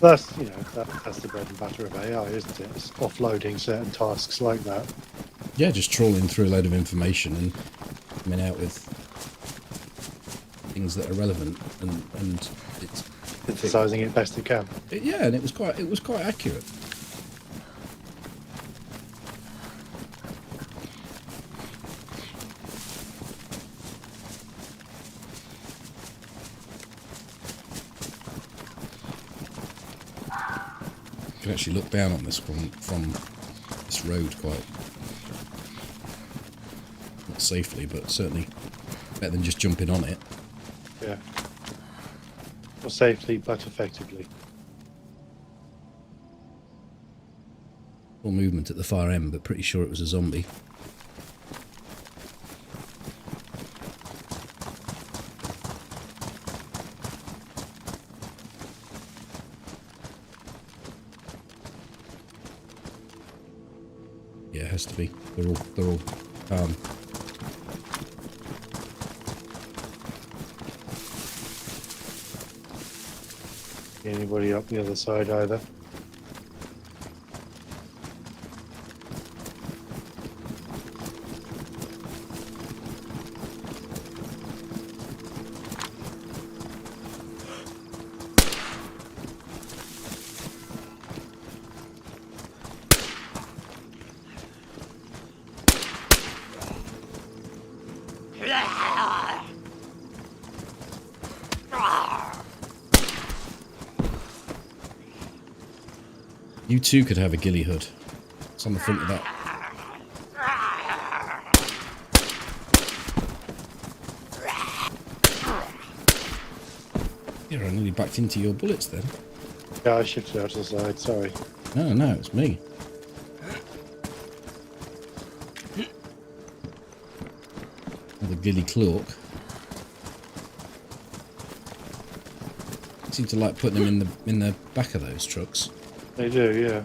That's the bread and butter of AI, isn't it? It's offloading certain tasks like that. Yeah, just trawling through a load of information and coming out with things that are relevant, and it's synthesizing it best it can. Yeah, and it was quite accurate. You can actually look down on this from this road quite, not safely, but certainly better than just jumping on it. Yeah. Not safely, but effectively. Full movement at the far end, but pretty sure it was a zombie. Yeah, it has to be. They're all Anybody up the other side either? You too could have a ghillie hood. It's on the front of that. Yeah, I nearly backed into your bullets then. Yeah, I shifted out to the side, sorry. No, it's me. The ghillie cloak. Seem to like putting them in the back of those trucks. They do, yeah.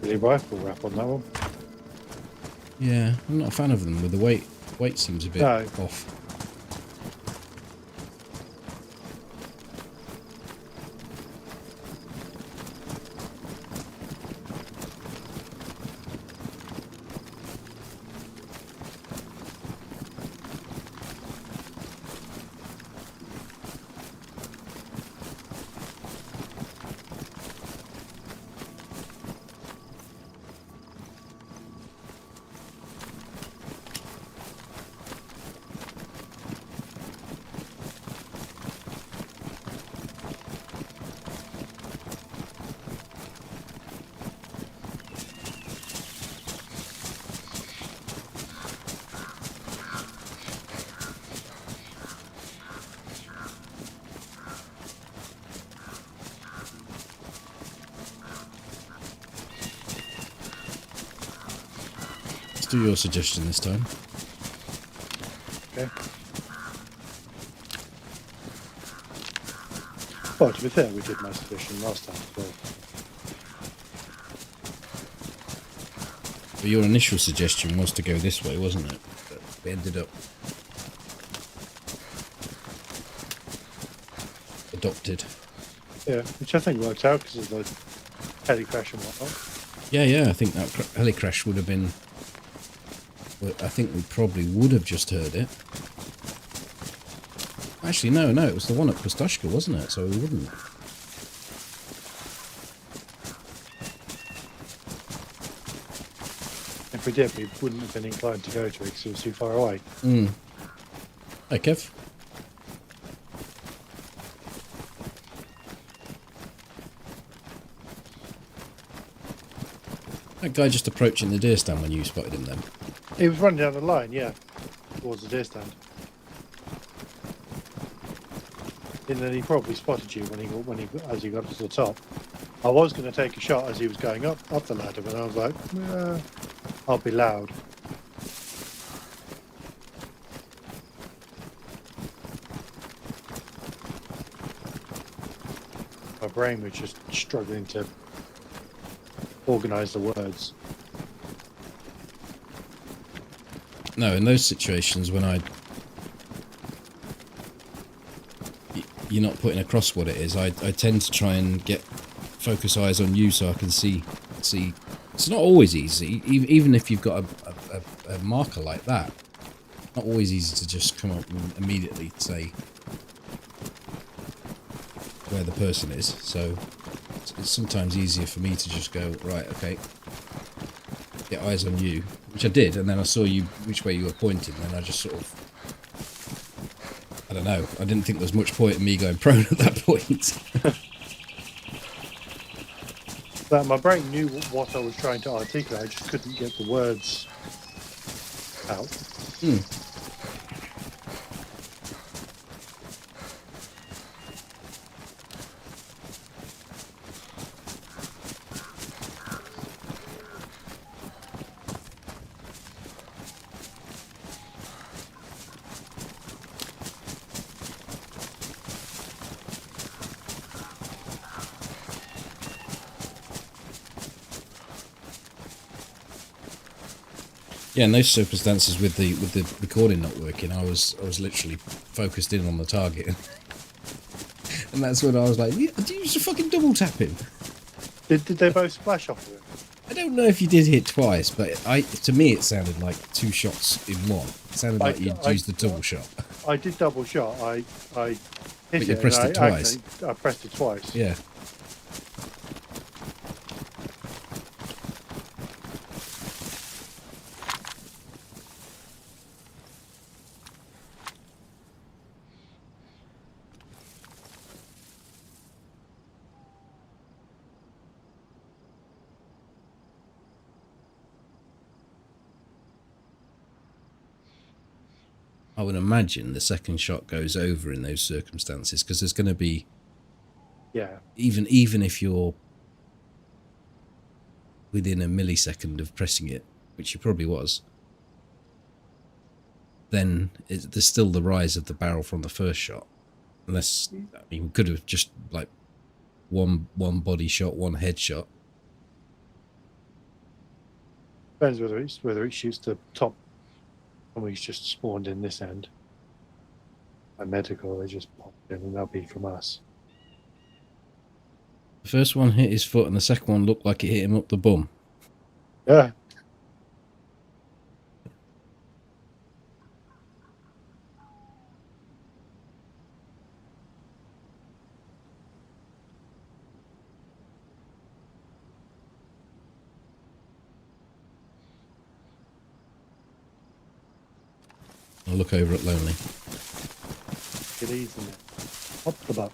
Really rifle wrap on that one. Yeah, I'm not a fan of them. With the weight seems a bit off. Let's do your suggestion this time. Okay. Well, to be fair, we did my suggestion last time as well. But your initial suggestion was to go this way, wasn't it? But we ended up adopted. Yeah, which I think worked out because of the heli crash and whatnot. Yeah, I think that heli crash would have been... I think we probably would have just heard it. Actually, no, it was the one at Pustashka, wasn't it? So we wouldn't. If we did, we wouldn't have been inclined to go to it because it was too far away. Hey, Kev. That guy just approaching the deer stand when you spotted him then. He was running down the line, yeah, towards the deer stand. And then he probably spotted you as he got to the top. I was going to take a shot as he was going up the ladder, but I was like, I'll be loud. My brain was just struggling to organise the words. No, in those situations when you're not putting across what it is, I tend to try and get focus eyes on you so I can see. It's not always easy, even if you've got a marker like that. Not always easy to just come up and immediately say where the person is. So it's sometimes easier for me to just go, right, okay, get eyes on you, which I did, and then I saw you which way you were pointing, and I just sort of, I don't know, I didn't think there was much point in me going prone at that point. But my brain knew what I was trying to articulate, I just couldn't get the words out. Yeah, in those circumstances with the recording not working, I was literally focused in on the target, and that's when I was like, "Yeah, do you just fucking double tap him?" Did they both splash off of him? I don't know if you did hit twice, but to me it sounded like 2 shots in one. It sounded like you'd used the double shot. I did double shot. I hit But it. you pressed it twice. I pressed it twice. Yeah. I would imagine the second shot goes over in those circumstances because there's going to be, even if you're within a millisecond of pressing it, which you probably was, then there's still the rise of the barrel from the first shot. Unless, I mean, we could have just like one body shot, one headshot. Depends whether it shoots the top. And we just spawned in this end. By medical, they just popped in, and they'll be from us. The first one hit his foot, and the second one looked like it hit him up the bum. Yeah. I'll look over at Lonely. Get easy. Up the butt.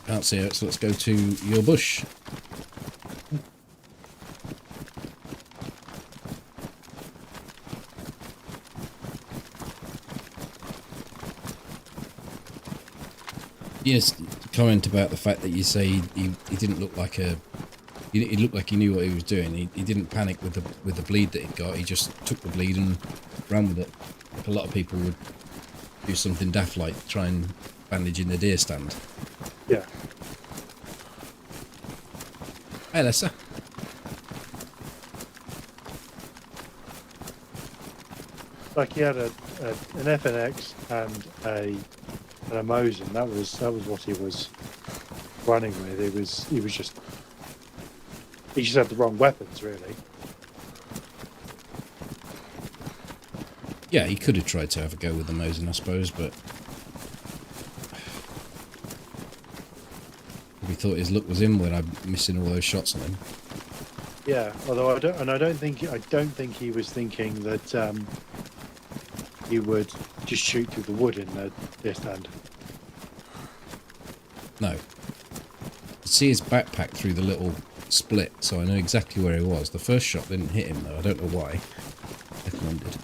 Can't see it, so let's go to your bush. Yes, comment about the fact that you say he didn't look like a. He looked like he knew what he was doing. He didn't panic with the bleed that he got. He just took the bleed and ran with it. Like a lot of people would do something daft like try and bandage in the deer stand. Yeah. Hey, Lessa. Like he had an FNX and a Mosin. That was what he was running with. He just had the wrong weapons, really. Yeah, he could have tried to have a go with the Mosin, I suppose, but he thought his luck was in when I'm missing all those shots on him. Yeah, although I don't think he was thinking that he would just shoot through the wood in the deer stand. No. I could see his backpack through the little split, so I know exactly where he was. The first shot didn't hit him, though. I don't know why. The second one did.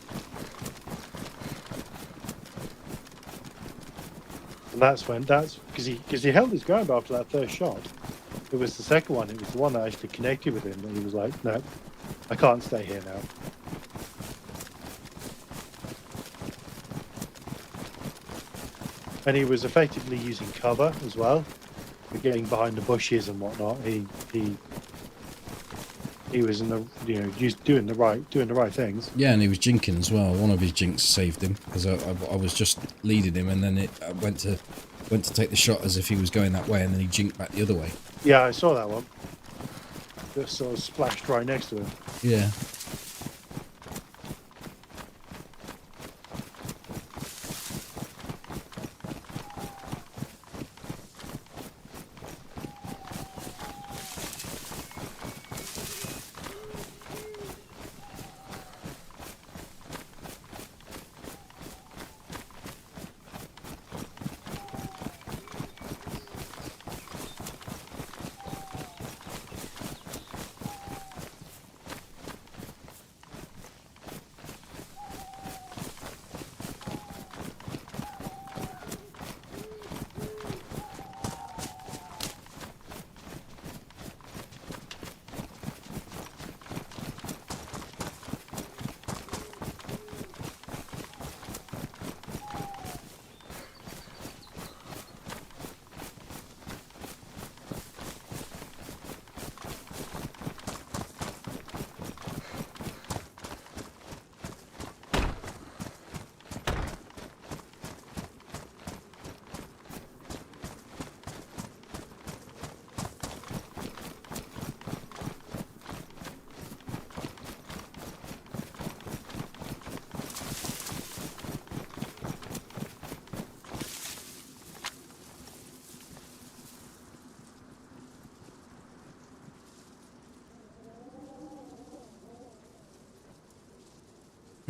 And that's because he held his ground after that first shot. It was the second one. It was the one that actually connected with him. And he was like, "No, I can't stay here now." And he was effectively using cover as well, for getting behind the bushes and whatnot. He was in the doing the right things. Yeah, and he was jinking as well. One of his jinks saved him because I was just leading him, and then I went to take the shot as if he was going that way, and then he jinked back the other way. Yeah, I saw that one. Just sort of splashed right next to him. Yeah.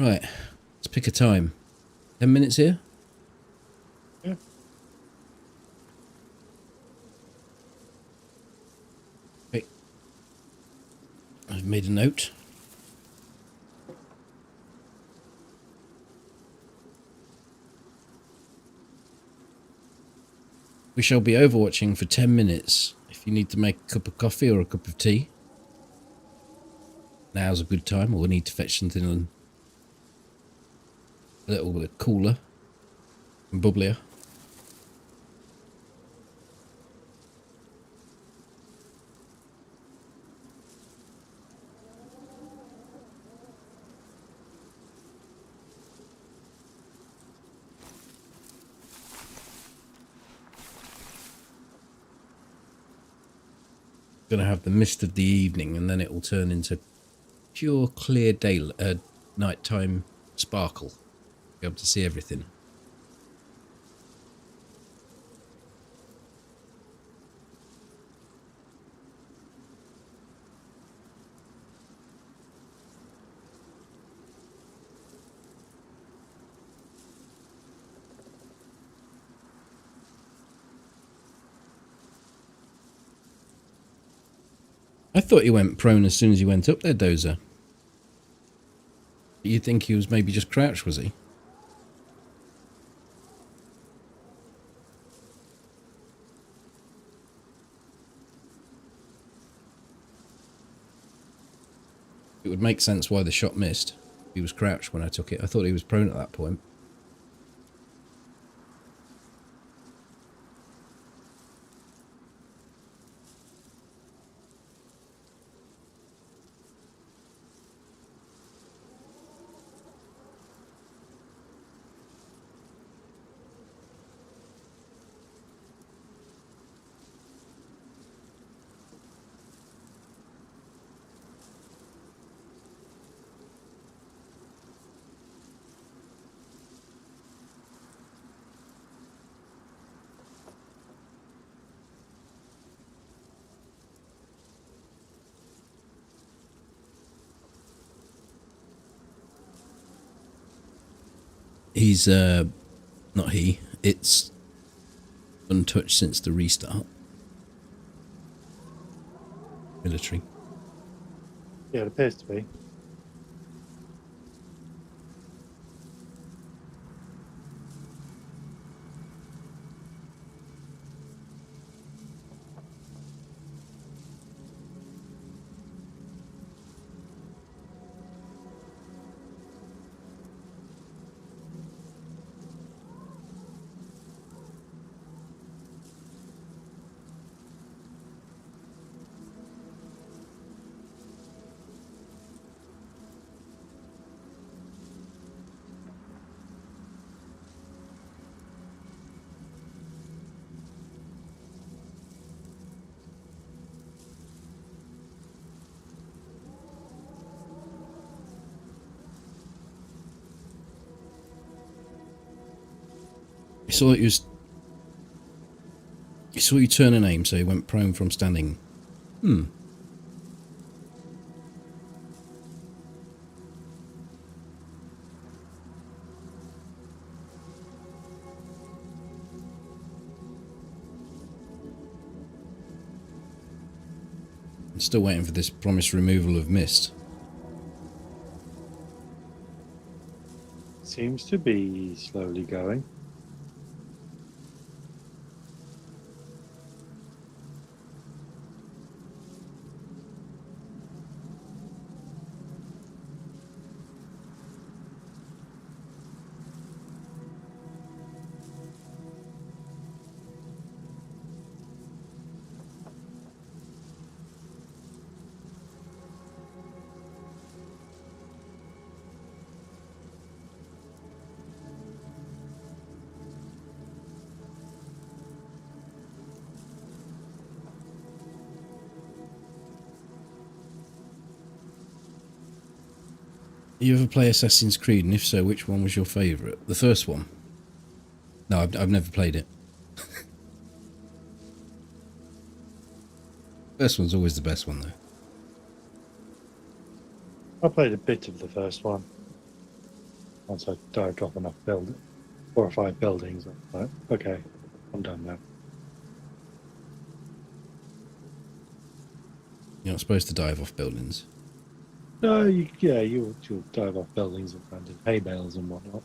Right, let's pick a time. 10 minutes here? Yeah. Okay. I've made a note. We shall be overwatching for 10 minutes. If you need to make a cup of coffee or a cup of tea, now's a good time, or we need to fetch something a little bit cooler and bubblier. Going to have the mist of the evening, and then it will turn into pure clear day, nighttime sparkle. Be able to see everything. I thought he went prone as soon as he went up there, Dozer. You think he was maybe just crouched, was he? It would make sense why the shot missed. He was crouched when I took it. I thought he was prone at that point. He's, not he, it's untouched since the restart. Military. Yeah, it appears to be. He saw you turn and aim, so he went prone from standing. I'm still waiting for this promised removal of mist. Seems to be slowly going. You ever play Assassin's Creed, and if so, which one was your favourite? The first one? No, I've never played it. First one's always the best one, though. I played a bit of the first one. once I dived off enough 4 or 5 buildings. I'm like, okay, I'm done now. You're not supposed to dive off buildings. No, you'll dive off buildings and land in hay bales and whatnot.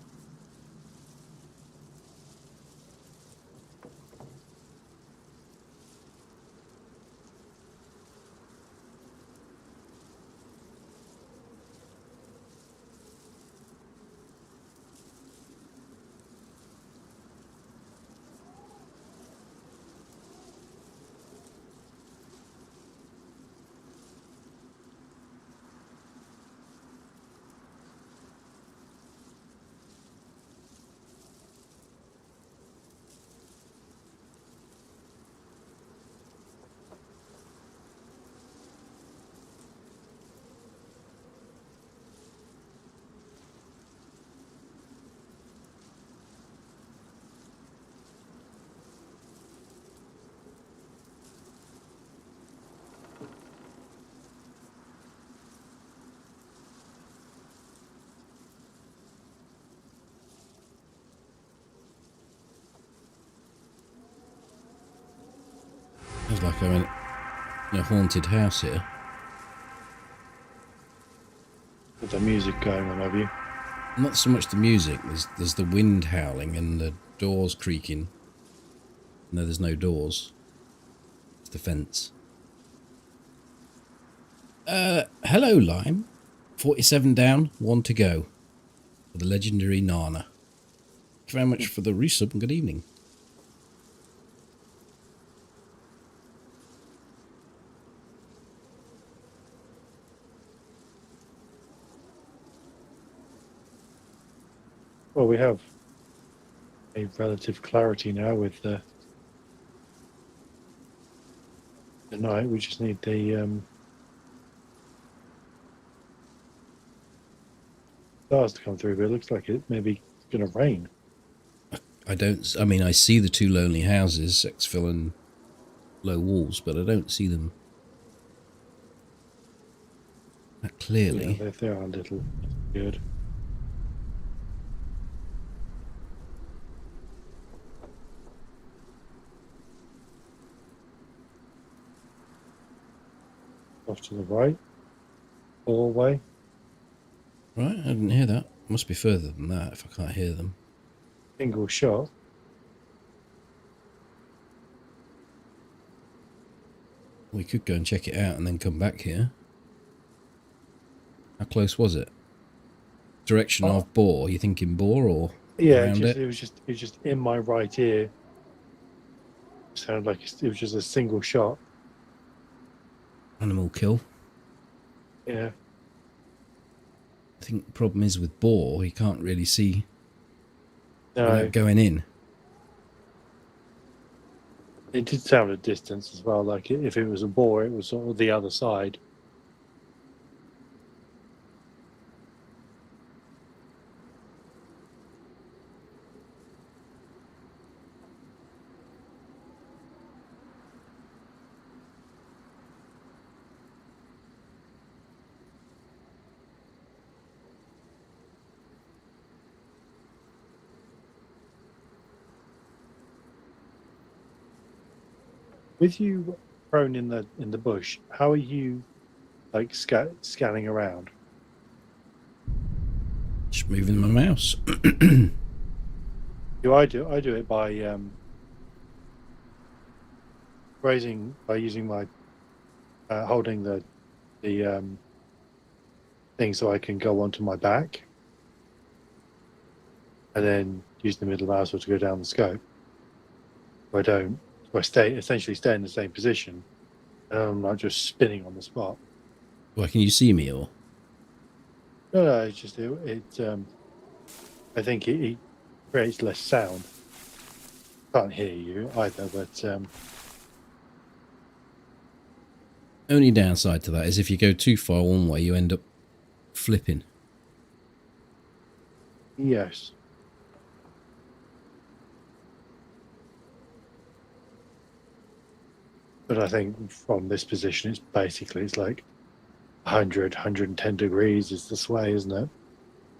It's like I'm in a haunted house here. With the music going on, have you? Not so much the music. There's the wind howling and the doors creaking. No, there's no doors. It's the fence. Hello, Lime. 47 down, 1 to go. For the legendary Nana. Thank you very much for the resub and good evening. Well, we have a relative clarity now with the night. We just need the stars to come through, but it looks like it may be going to rain. I mean, I see the 2 lonely houses, Sexville and Low Walls, but I don't see them that clearly. Yeah, they are a little good. Off to the right, all the way. Right, I didn't hear that. Must be further than that if I can't hear them. Single shot. We could go and check it out and then come back here. How close was it? Direction of Boar? You thinking Boar or around it? It was just in my right ear. It sounded like it was just a single shot. Animal kill. Yeah. I think the problem is with Boar, you can't really see No, going in. it did sound at distance as well. Like if it was a boar, it was sort of the other side. With you prone in the bush, how are you like scanning around? Just moving my mouse. I do it by using my holding the thing so I can go onto my back, and then use the middle mouse to go down the scope. I essentially stay in the same position, and I'm not just spinning on the spot. Well, can you see me or? No, it's just I think it creates less sound. Can't hear you either, but Only downside to that is if you go too far one way, you end up flipping. yes. But I think from this position, it's like 100, 110 degrees is the sway, isn't it?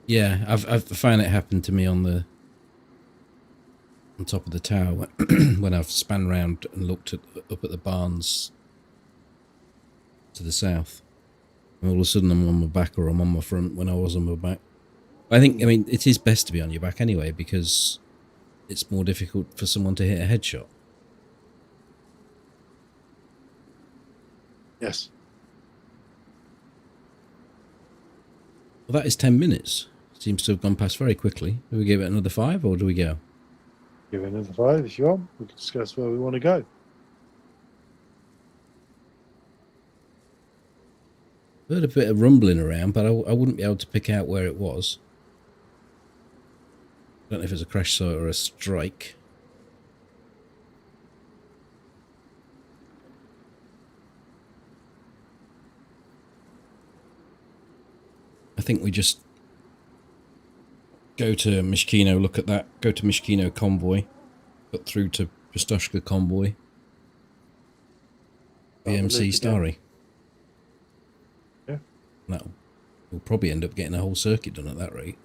Yeah, I've found it happened to me on top of the tower when I've span round and looked up at the barns to the south. And all of a sudden I'm on my back or I'm on my front when I was on my back. I mean, it is best to be on your back anyway because it's more difficult for someone to hit a headshot. Yes. Well, that is 10 minutes. Seems to have gone past very quickly. Do we give it another 5 or do we go? Give it another 5 if you want. We can discuss where we want to go. Heard a bit of rumbling around, but I wouldn't be able to pick out where it was. I don't know if it's a crash site or a strike. I think we just go to Mishkino, look at that, go to Mishkino convoy, got through to Pistoshka convoy, BMC Starry. Yeah. We'll probably end up getting a whole circuit done at that rate.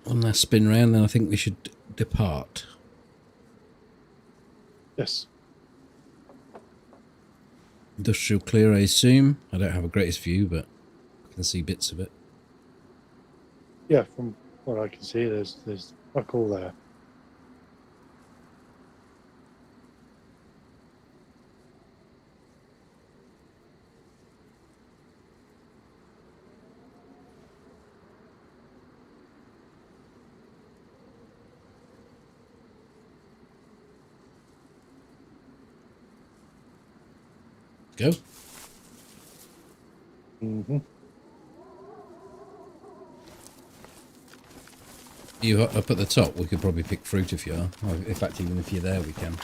One last spin round, then I think we should depart. Yes. Industrial clear, I assume. I don't have a greatest view, but I can see bits of it. Yeah, from what I can see, there's fuck all there. Go. Mm-hmm. You up at the top, we could probably pick fruit if you are. Or in fact, even if you're there, we can.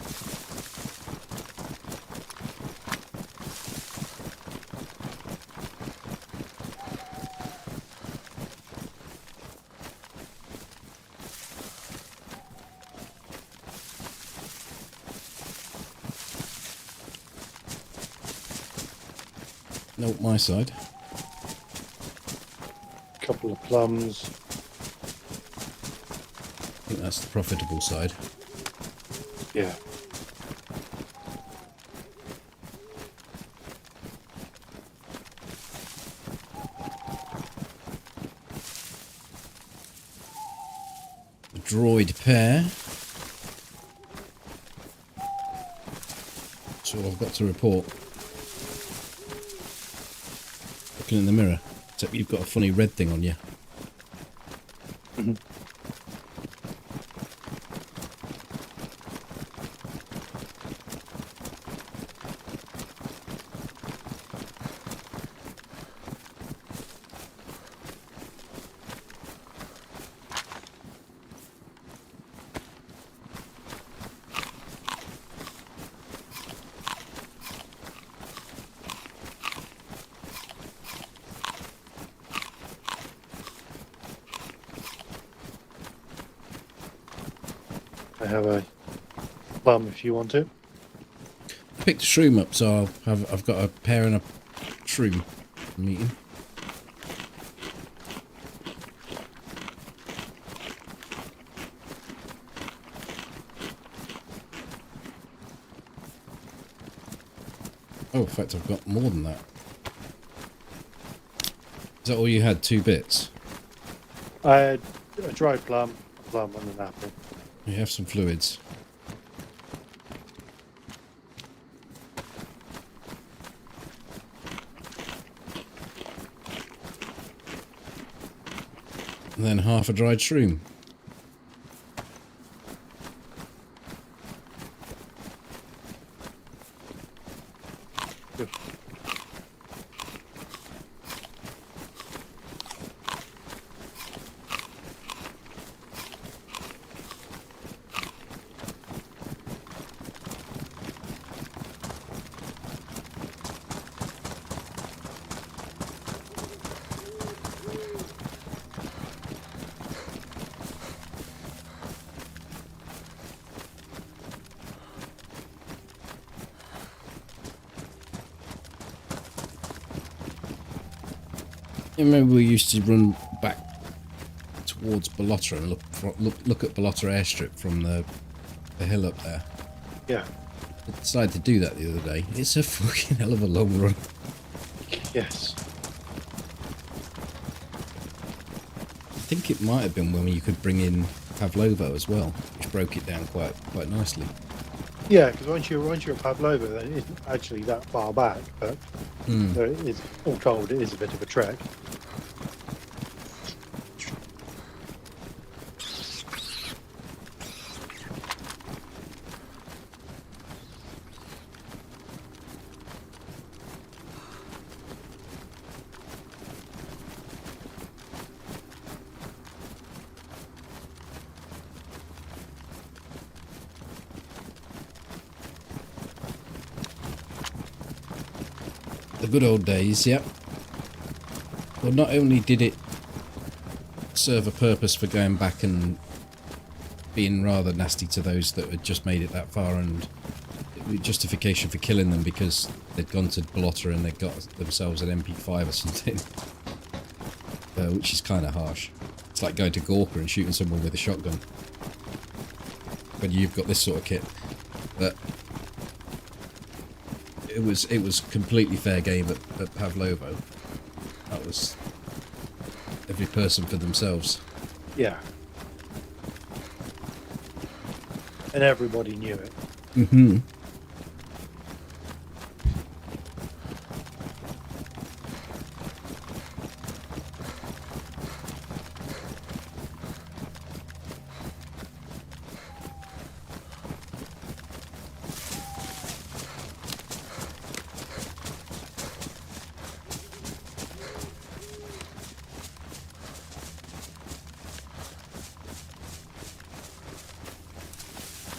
No, my side. Couple of plums. I think that's the profitable side. Yeah. The droid pair. That's all I've got to report. Looking in the mirror. Except you've got a funny red thing on you. Mm-hmm. I have a plum if you want it. Picked a shroom up, so I've got a pear and a shroom I'm eating. Oh, in fact, I've got more than that. Is that all you had? 2 bits? I had a dried plum, a plum and an apple. You have some fluids. And then half a dried shroom. Good. You remember we used to run back towards Ballotta and look at Ballotta airstrip from the hill up there. Yeah. I decided to do that the other day. It's a fucking hell of a long run. Yes. I think it might have been when you could bring in Pavlovo as well, which broke it down quite nicely. Yeah, because once you're at Pavlova, then it isn't actually that far back, but there is, all told, it is a bit of a trek. The good old days, yep. Well, not only did it serve a purpose for going back and being rather nasty to those that had just made it that far, and justification for killing them because they'd gone to Ballotta and they'd got themselves an MP5 or something, which is kind of harsh. It's like going to Gorka and shooting someone with a shotgun when you've got this sort of kit. But it was completely fair game at Pavlovo. That was every person for themselves. Yeah. And everybody knew it. Mm-hmm.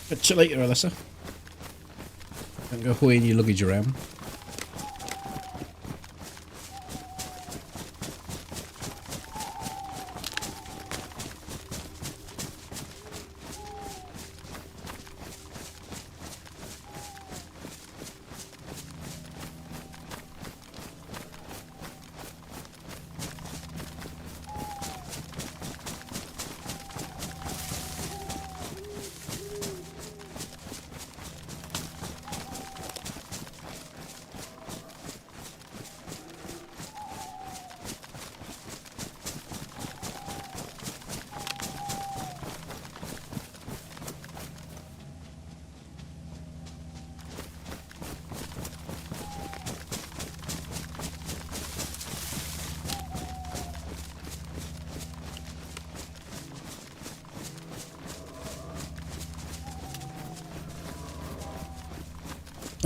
Catch you later, Alyssa. Don't go hoying your luggage around.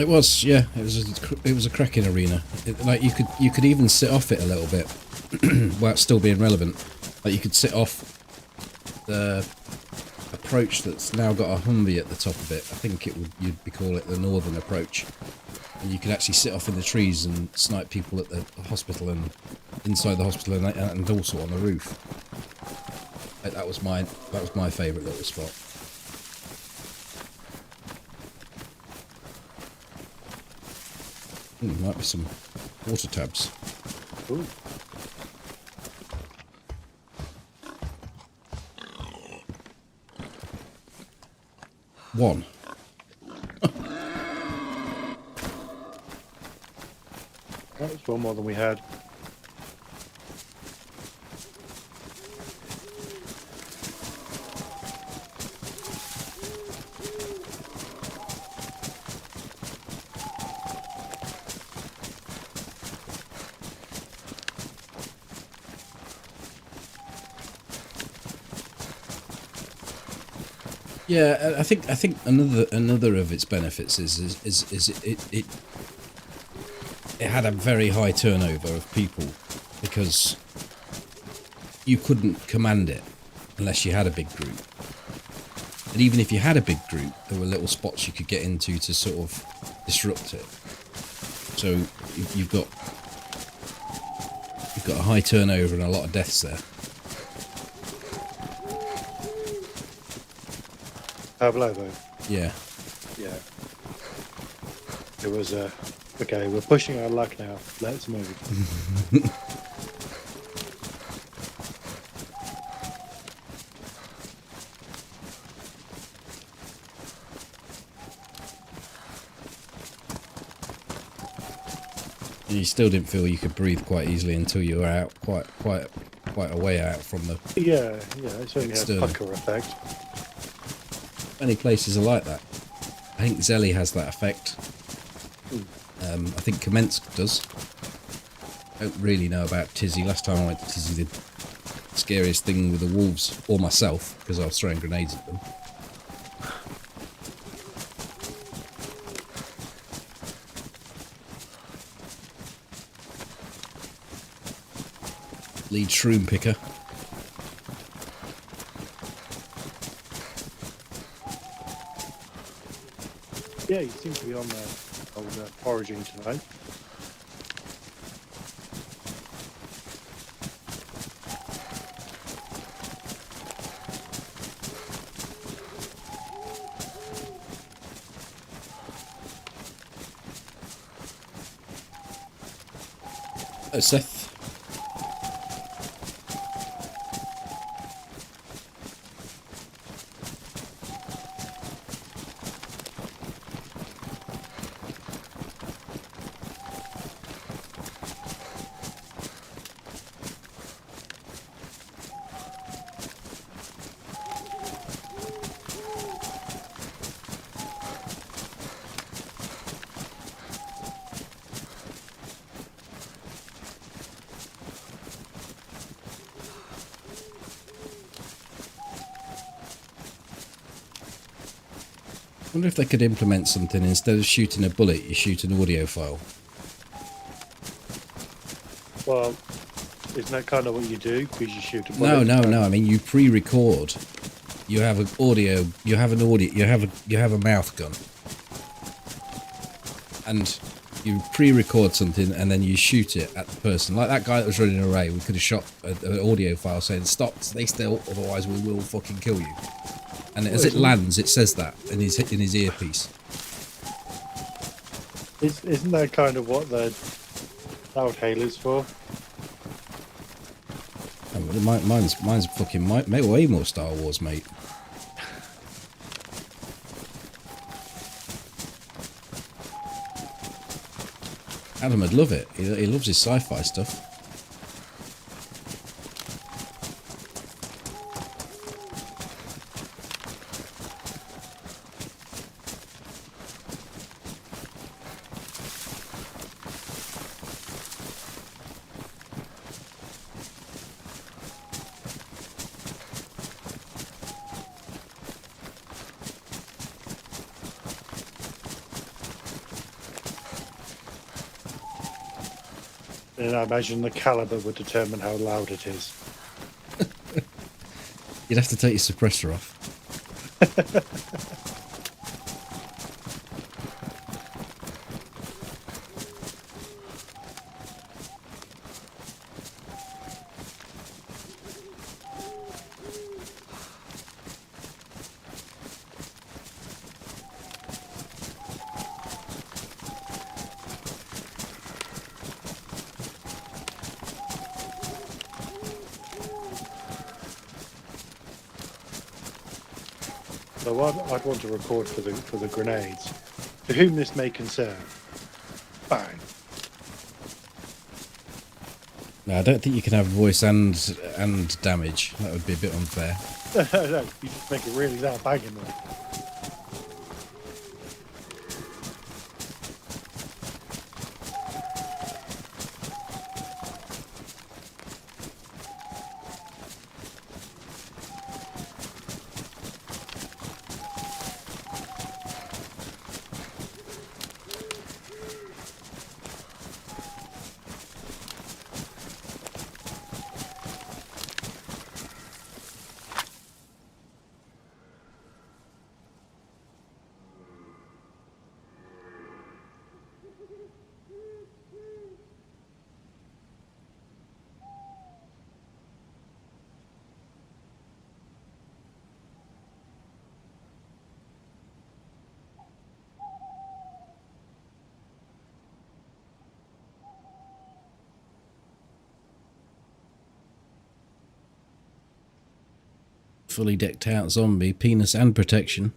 It was, yeah. It was a cracking arena. Like you could even sit off it a little bit, while it's still being relevant. Like you could sit off the approach that's now got a Humvee at the top of it. I think you'd be call it the northern approach. And you could actually sit off in the trees and snipe people at the hospital and inside the hospital and also on the roof. That was my favourite little spot. Might be some water tabs. Ooh. One. That was one more than we had. Yeah, I think another of its benefits is it had a very high turnover of people because you couldn't command it unless you had a big group. And even if you had a big group, there were little spots you could get into to sort of disrupt it. So you've got a high turnover and a lot of deaths there. Pavlovo. Yeah. Yeah. It was okay, we're pushing our luck now. Let's move. You still didn't feel you could breathe quite easily until you were out quite a way out from the. Yeah, it certainly has a External. pucker effect. Many places are like that. I think Zeli has that effect. I think Kamensk does. I don't really know about Tizzy. Last time I went to Tizzy, the scariest thing with the wolves, or myself, because I was throwing grenades at them. Lead shroom picker. Yeah, you seem to be on the old foraging tonight. Oh, Seth. I wonder if they could implement something instead of shooting a bullet, you shoot an audio file. Well, isn't that kind of what you do? Because you shoot a bullet. No. I mean, you pre-record. You have an audio. You have an audio. You have a mouth gun, and you pre-record something, and then you shoot it at the person. Like that guy that was running away. We could have shot an audio file saying "Stop! Stay still, otherwise we will fucking kill you." And as it lands, it says that in his earpiece. Isn't that kind of what the loud hail is for? Oh, mine's fucking way more Star Wars, mate. Adam would love it. He loves his sci-fi stuff. And I imagine the caliber would determine how loud it is. You'd have to take your suppressor off. So I'd want to record for the grenades. To whom this may concern. Bang. No, I don't think you can have voice and damage. That would be a bit unfair. No, you just make it really loud banging them. Fully decked out zombie, penis and protection.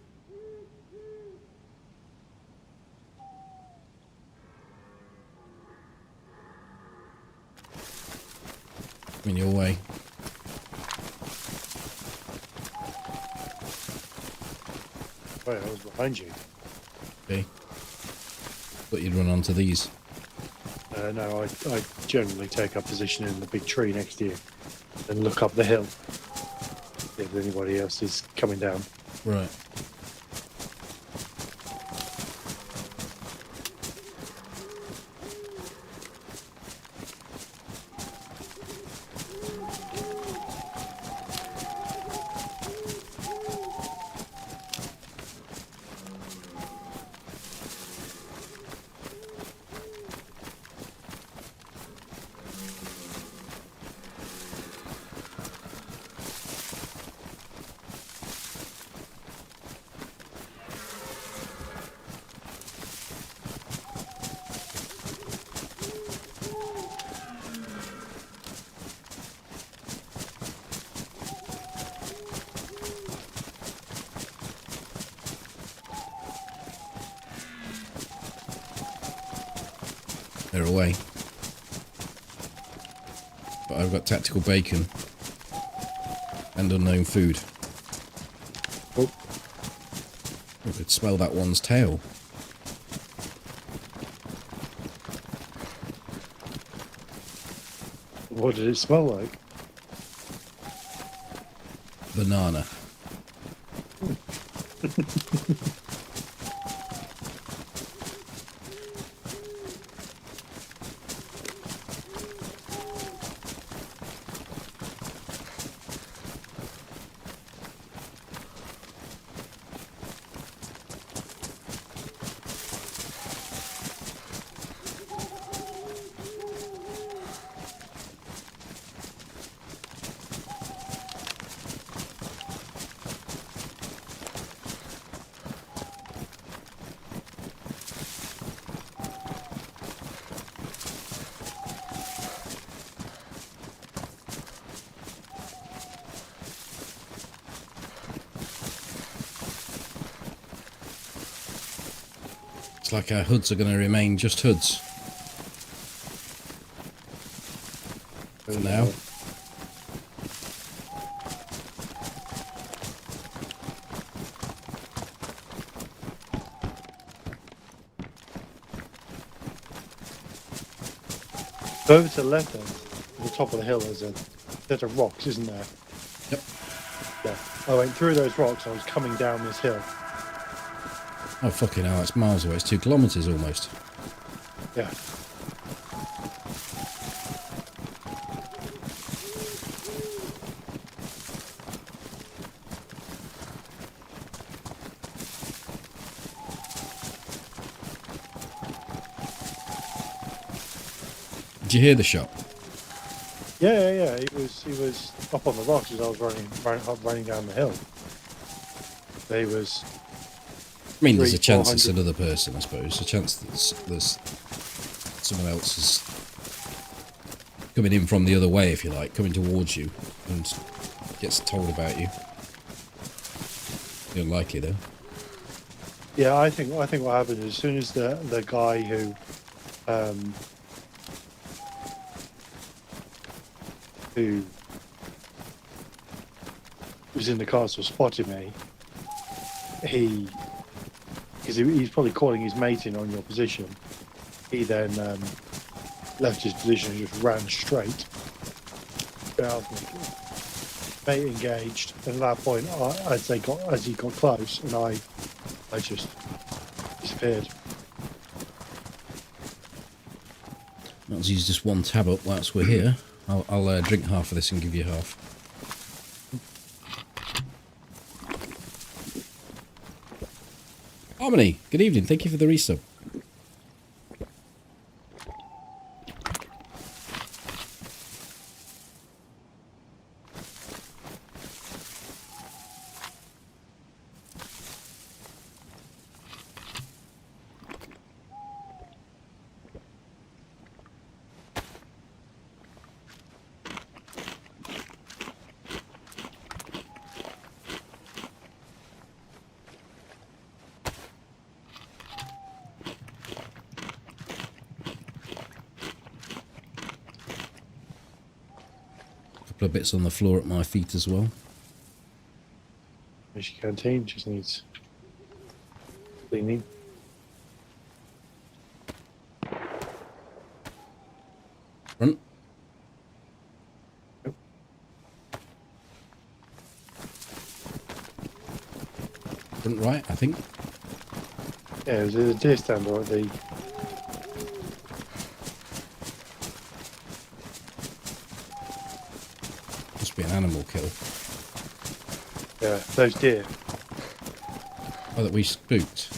In your way. Wait, I was behind you. Okay. Thought you'd run onto these. No, I generally take up position in the big tree next to you and look up the hill if anybody else is coming down. Right. They're away. But I've got tactical bacon and unknown food. Oh. I could smell that one's tail. What did it smell like? Banana. It's like our hoods are going to remain just hoods. For now. Go over to the left then, at the top of the hill, there's a set of rocks, isn't there? Yep. Yeah. I went through those rocks, I was coming down this hill. Oh, fucking hell, that's miles away. It's 2 kilometres almost. Yeah. Did you hear the shot? Yeah. He was up on the rocks as I was running down the hill. He was. I mean, there's a chance 400. it's another person, I suppose. A chance that there's someone else is coming in from the other way, if you like, coming towards you and gets told about you. Unlikely, though. Yeah, I think what happened is as soon as the guy who was in the castle spotted me, because he's probably calling his mate in on your position. He then left his position and just ran straight. Mate engaged, and at that point, as he got close, and I just disappeared. Let's use just one tab up whilst we're here. I'll drink half of this and give you half. Harmony, good evening. Thank you for the resub. Couple of bits on the floor at my feet as well. Mission canteen just needs cleaning. Front. Yep. Front right, I think. Yeah, there's a deer stand or the. Must be an animal kill. Yeah, those deer. Oh, that we spooked.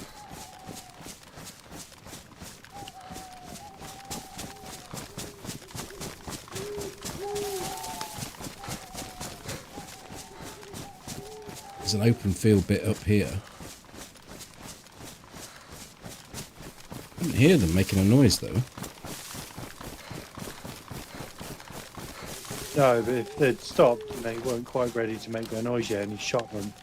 There's an open field bit up here. I didn't hear them making a noise though. No, but if they'd stopped and they weren't quite ready to make their noise yet, and he shot them.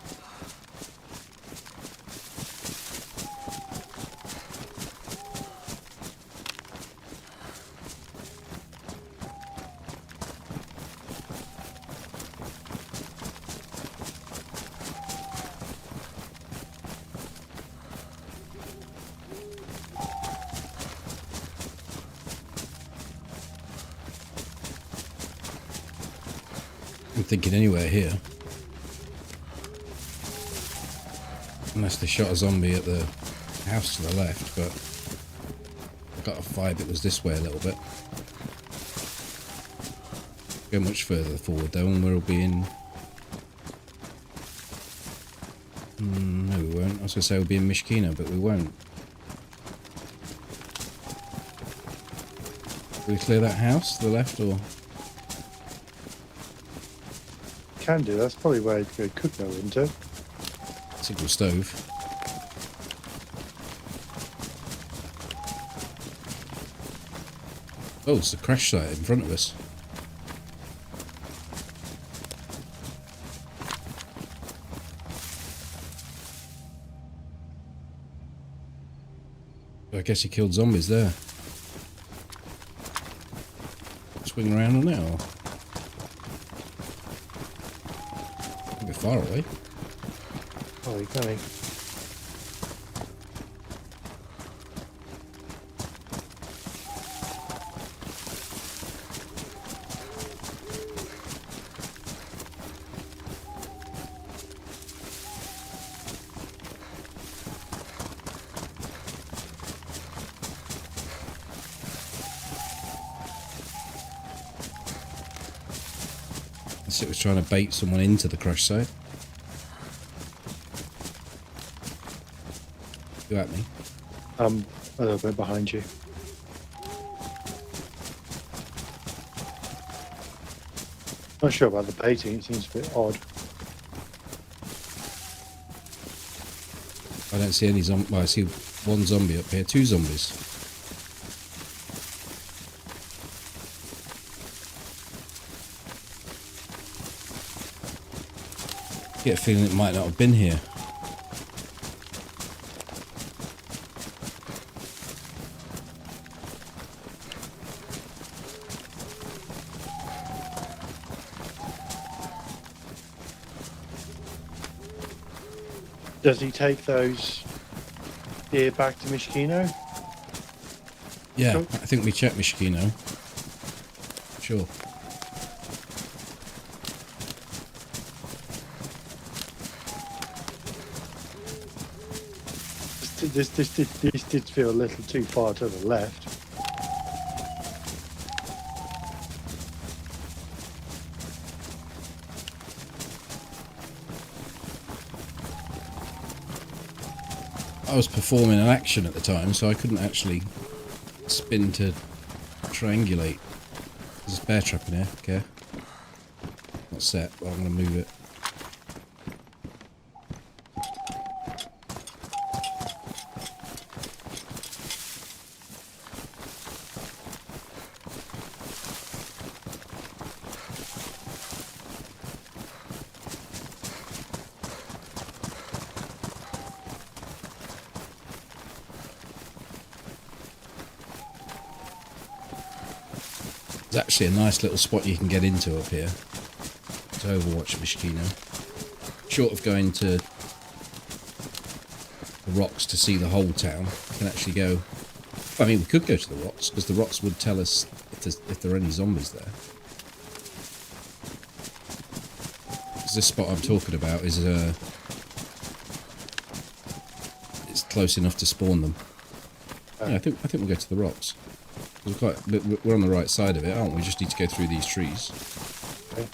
I'm thinking anywhere here. Unless they shot a zombie at the house to the left, but I got a vibe it was this way a little bit. Go much further forward though, and we'll be in... no, we won't. I was going to say we'll be in Mishkino, but we won't. Will we clear that house to the left, or...? Can do. That's probably where it could go into. Single stove. Oh, it's a crash site in front of us. I guess he killed zombies there. Swing around on it, or? A bit far away. Oh, you're coming. It was trying to bait someone into the crash site. You at me? A little bit behind you. Not sure about the baiting. It seems a bit odd. I don't see any zombie. Well, I see one zombie up here. Two zombies. Get a feeling it might not have been here. Does he take those deer back to Mishkino? Yeah, Cool. I think we checked Mishkino. Sure. This did feel a little too far to the left. I was performing an action at the time, so I couldn't actually spin to triangulate. There's a bear trap in here. Okay. Not set, but I'm going to move it. There's actually a nice little spot you can get into up here to overwatch Mishkino. Short of going to the rocks to see the whole town, you can actually go... I mean, we could go to the rocks, because the rocks would tell us if there are any zombies there. Because this spot I'm talking about is it's close enough to spawn them. Yeah, I think we'll go to the rocks. We're on the right side of it, aren't we? We just need to go through these trees. Okay.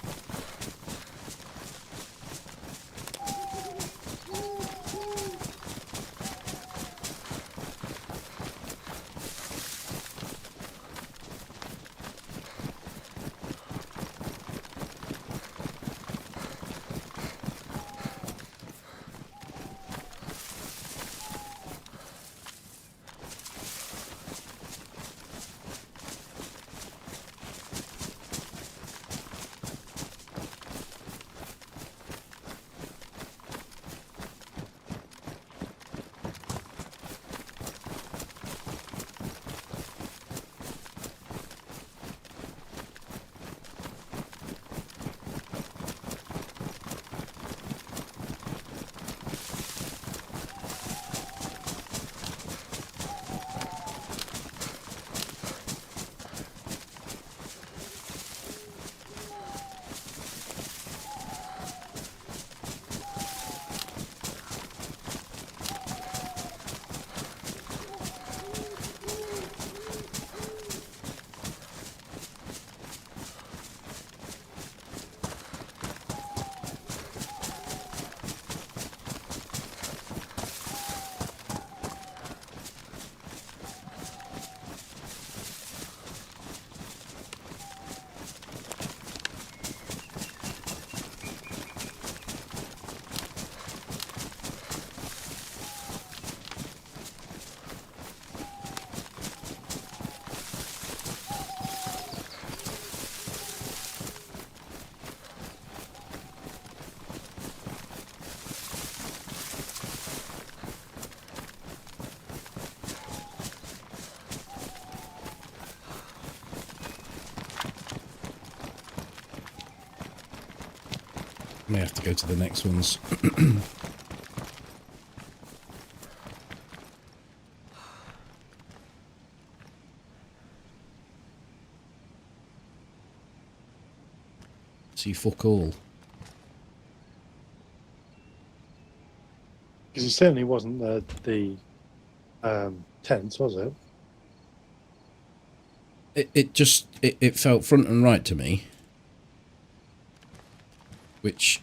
May have to go to the next ones. See fuck all. Because it certainly wasn't the tents, was it? It felt front and right to me, which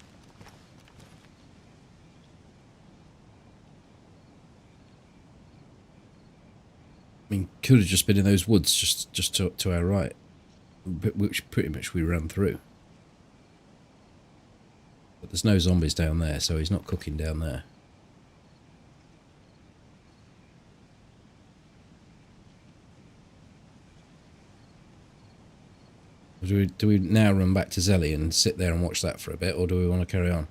I mean could have just been in those woods just to our right, which pretty much we ran through. But there's no zombies down there, so he's not cooking down there. Do we now run back to Zeli and sit there and watch that for a bit, or do we want to carry on?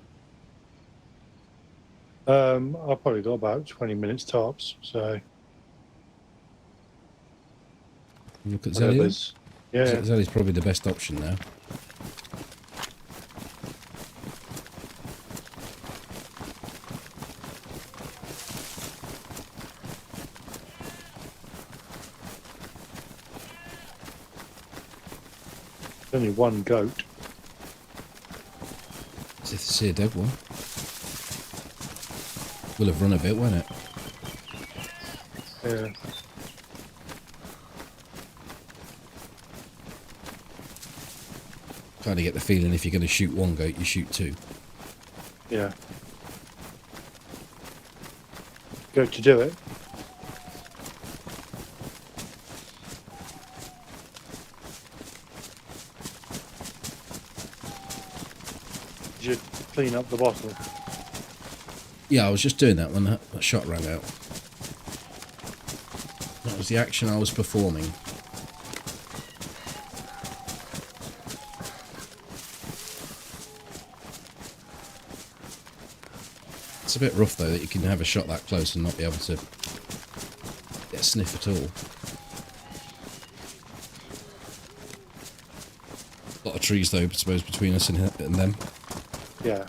I've probably got about 20 minutes tops, so Look at Zeli. whatever's- yeah. Zeli's probably the best option now. Only one goat. As if to see a dead one. Will have run a bit, won't it? Yeah. Kind of get the feeling if you're going to shoot one goat, you shoot two. Yeah. Go to do it. You should clean up the bottle. Yeah, I was just doing that when that shot rang out. That was the action I was performing. It's a bit rough though that you can have a shot that close and not be able to get a sniff at all. A lot of trees though, I suppose, between us and them. Yeah.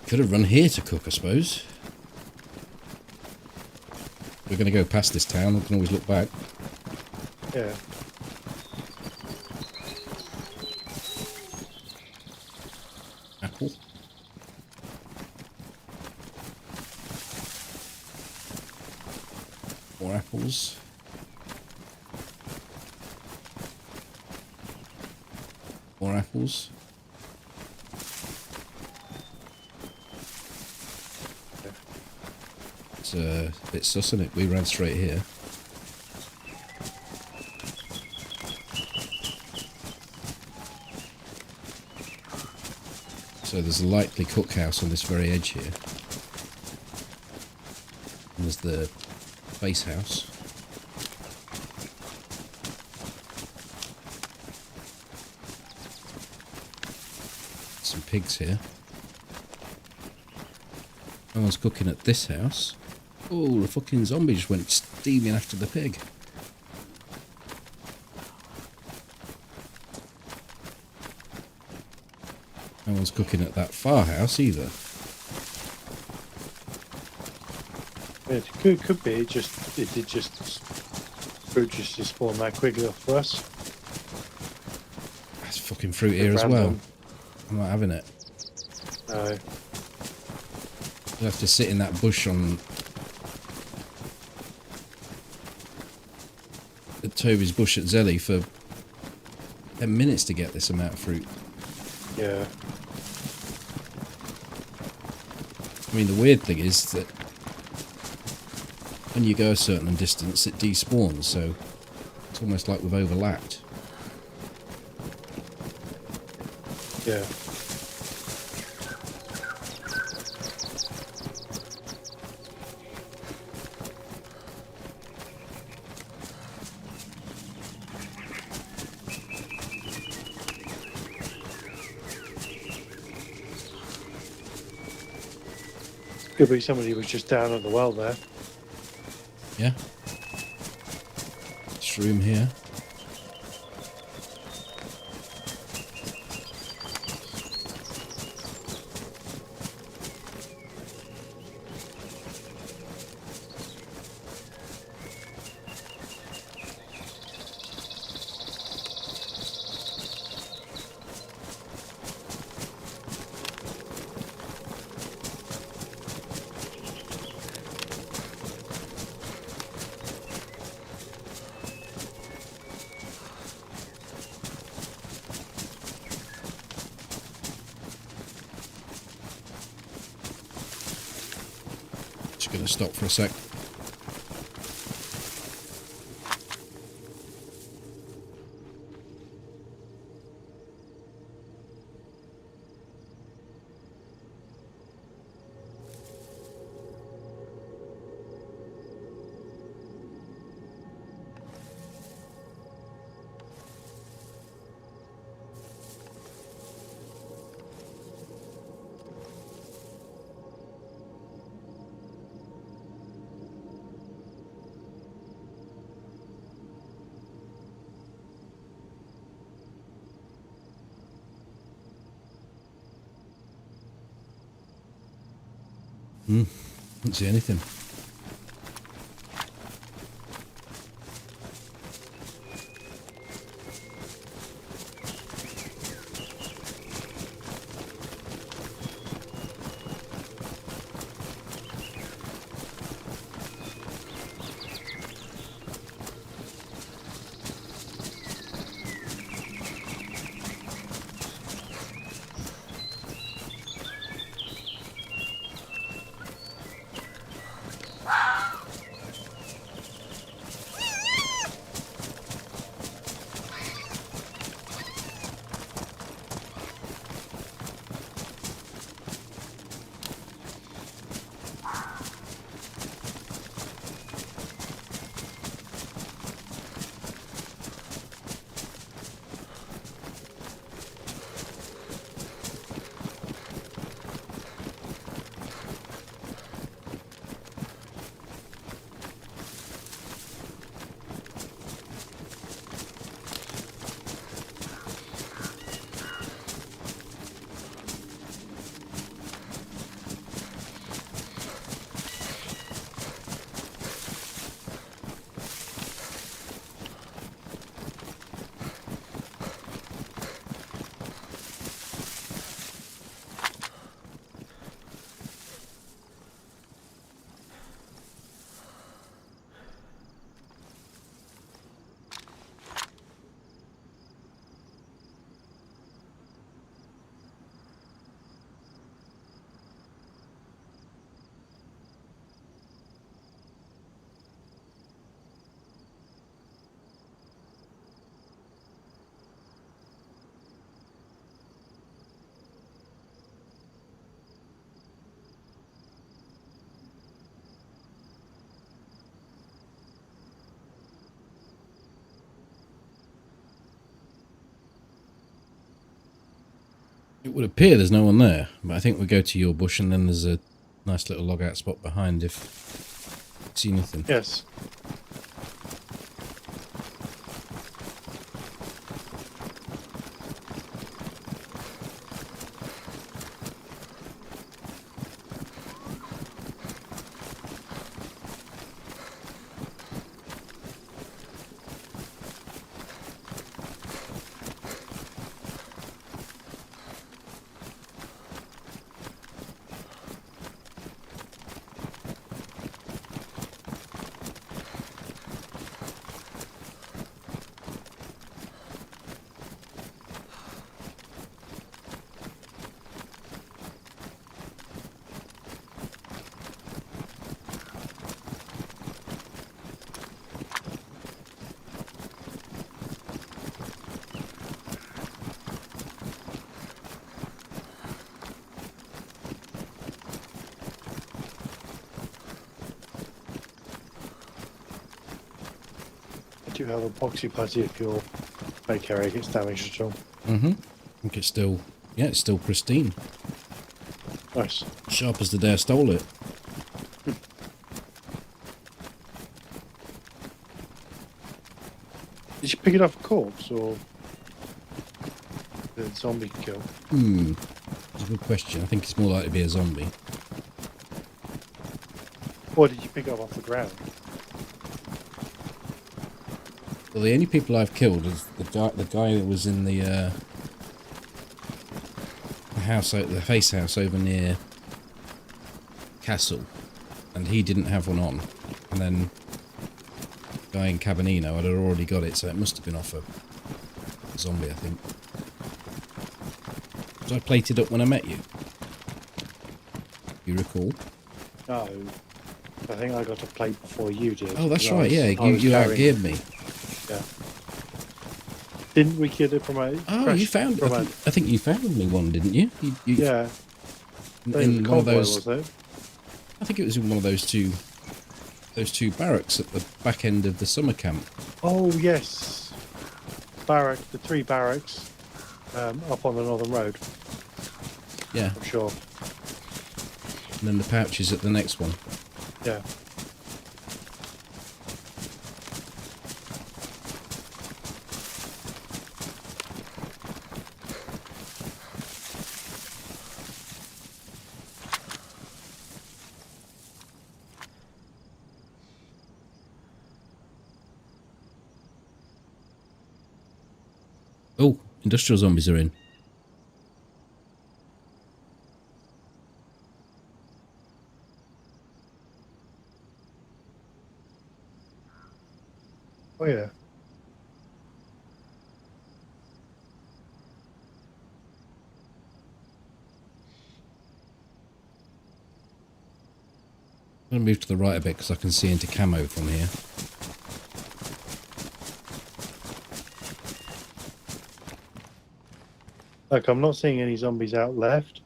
Could have run here to cook, I suppose. We're going to go past this town, we can always look back. Yeah. Apple. More apples. More apples. It's a bit sus, isn't it? We ran straight here. So there's a likely cookhouse on this very edge here. And there's the base house. Some pigs here. No one's cooking at this house. Oh, the fucking zombie just went steaming after the pig. No one's cooking at that far house either. It could be. It did just fruit just spawn that quickly off for us. That's fucking fruit here as well. I'm not having it. No. You'll have to sit in that bush on at Toby's bush at Zeli for 10 minutes to get this amount of fruit. Yeah. I mean, the weird thing is that when you go a certain distance, it despawns, so it's almost like we've overlapped. Yeah. Could be somebody who was just down at the well there. Yeah. This room here. Gonna stop for a sec. Don't see anything. It would appear there's no one there, but I think we go to your bush and then there's a nice little logout spot behind if you see anything. Yes. Do you have a poxy putty if your fake area gets damaged at all? Mm-hmm. I think it's still, yeah, it's still pristine. Nice. Sharp as the day I stole it. Did you pick it off a corpse or the zombie kill? That's a good question. I think it's more likely to be a zombie. Or did you pick it up off the ground? Well, the only people I've killed is the guy that was in the house, the face house over near Castle, and he didn't have one on. And then the guy in Cabanino, I'd already got it, so it must have been off a zombie, I think. Was I plated up when I met you? You recall? No. I think I got a plate before you did. Oh, that's 'cause I right. was- Yeah, I was you carrying- outgeared me. Yeah. Didn't we get it from a? Oh, you found. I think you found me one, didn't you? Yeah. In one of Convoy, those. was it? I think it was in one of those two barracks at the back end of the summer camp. Oh yes. The 3 barracks up on the Northern Road. Yeah. I'm sure. And then the pouches at the next one. Yeah. Oh, industrial zombies are in. Oh yeah. I'm going to move to the right a bit because I can see into camo from here. Look, I'm not seeing any zombies out left.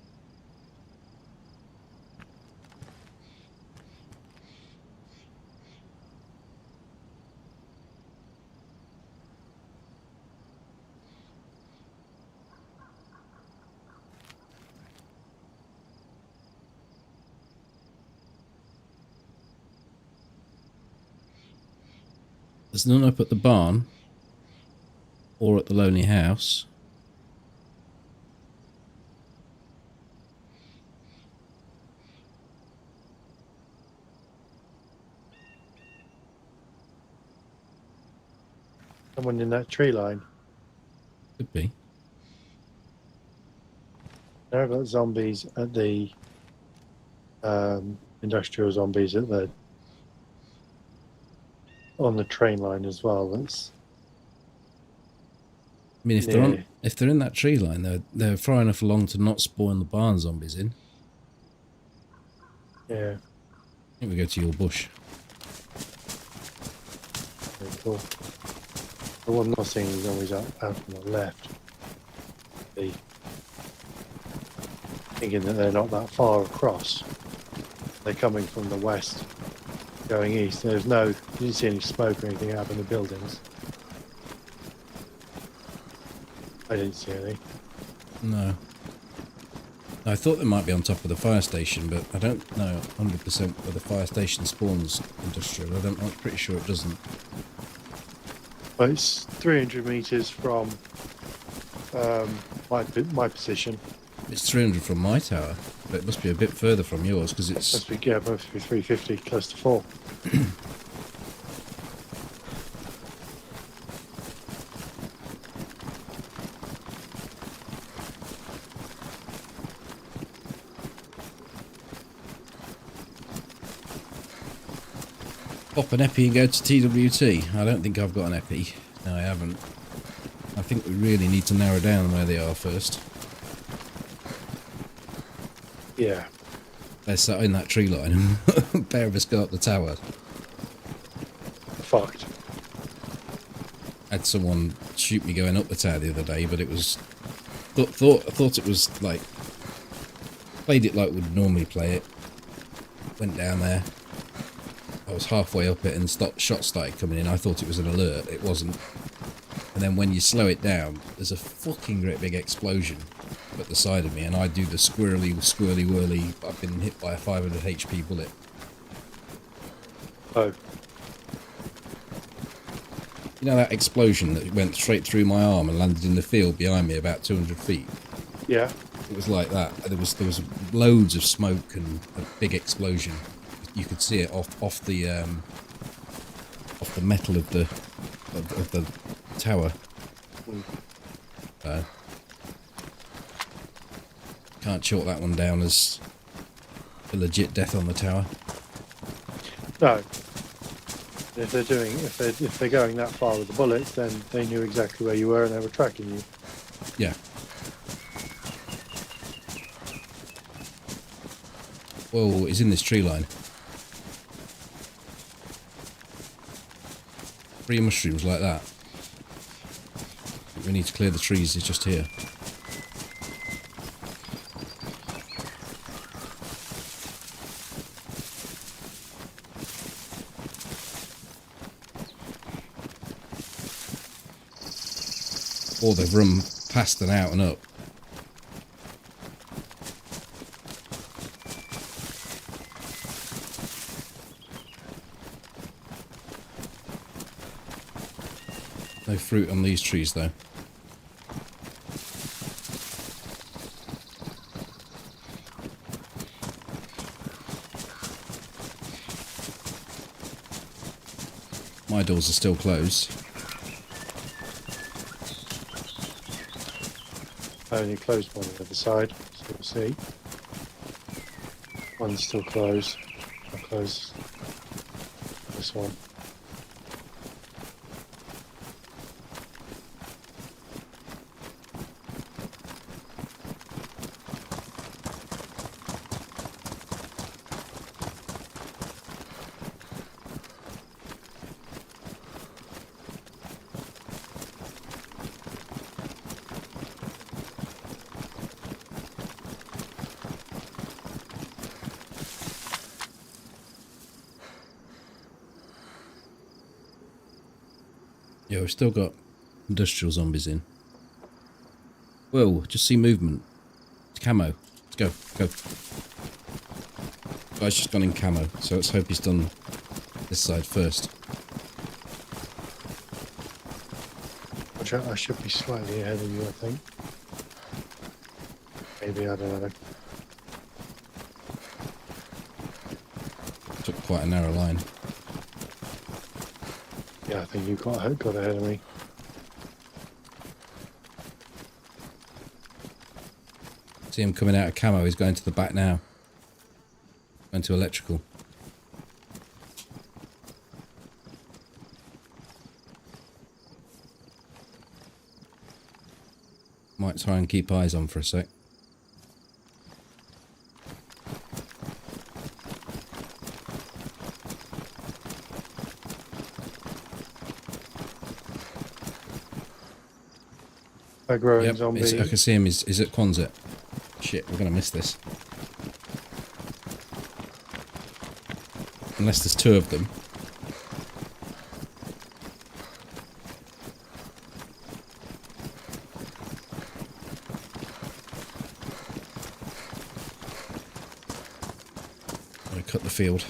There's none up at the barn or at the lonely house. Someone in that tree line. Could be. There I've got zombies at the industrial zombies at the on the train line as well. That's I mean, if they're in that tree line, they're far enough along to not spawn the barn zombies in. yeah, I think we go to your bush. very cool. But I'm not seeing any zombies out on the left. Thinking that they're not that far across. They're coming from the west, going east. You didn't see any smoke or anything out in the buildings. I didn't see any. No. I thought they might be on top of the fire station, but I don't know 100% where the fire station spawns industrial. I'm pretty sure it doesn't. But it's 300 meters from my position. It's 300 from my tower, but it must be a bit further from yours because it's... Must be 350, close to 4. Pop an epi and go to TWT. I don't think I've got an epi. No, I haven't. I think we really need to narrow down where they are first. Yeah. They're sat in that tree line and a pair of us go up the tower. Fucked. Had someone shoot me going up the tower the other day, but it was... I thought it was like... Played it like we'd normally play it. Went down there. I was halfway up it and shots started coming in. I thought it was an alert. It wasn't. And then when you slow it down, there's a fucking great big explosion at the side of me, and I do the squirrely whirly. I've been hit by a 500 HP bullet. Oh. You know that explosion that went straight through my arm and landed in the field behind me about 200 feet? Yeah. It was like that. There was loads of smoke and a big explosion. You could see it off the metal of the tower. Can't chalk that one down as a legit death on the tower. No. If they're going that far with the bullets, then they knew exactly where you were and they were tracking you. Yeah. Whoa, it's in this tree line. 3 mushrooms like that. We need to clear the trees. It's just here. Or they've run past and out and up. No fruit on these trees though. My doors are still closed. I only closed one on the other side, so we'll see. One's still closed. I'll close this one. Yeah, we've still got industrial zombies in. Whoa, just see movement. It's camo. Let's go, go. Guy's just gone in camo, so let's hope he's done this side first. Watch out, I should be slightly ahead of you, I think. Maybe, I don't know. Took quite a narrow line. Yeah, I think you got ahead of me. See him coming out of camo, he's going to the back now. Going to electrical. Might try and keep eyes on for a sec. A growing Yep, zombie. I can see him. Is at Quonset. Shit, we're gonna miss this. Unless there's 2 of them. I cut the field.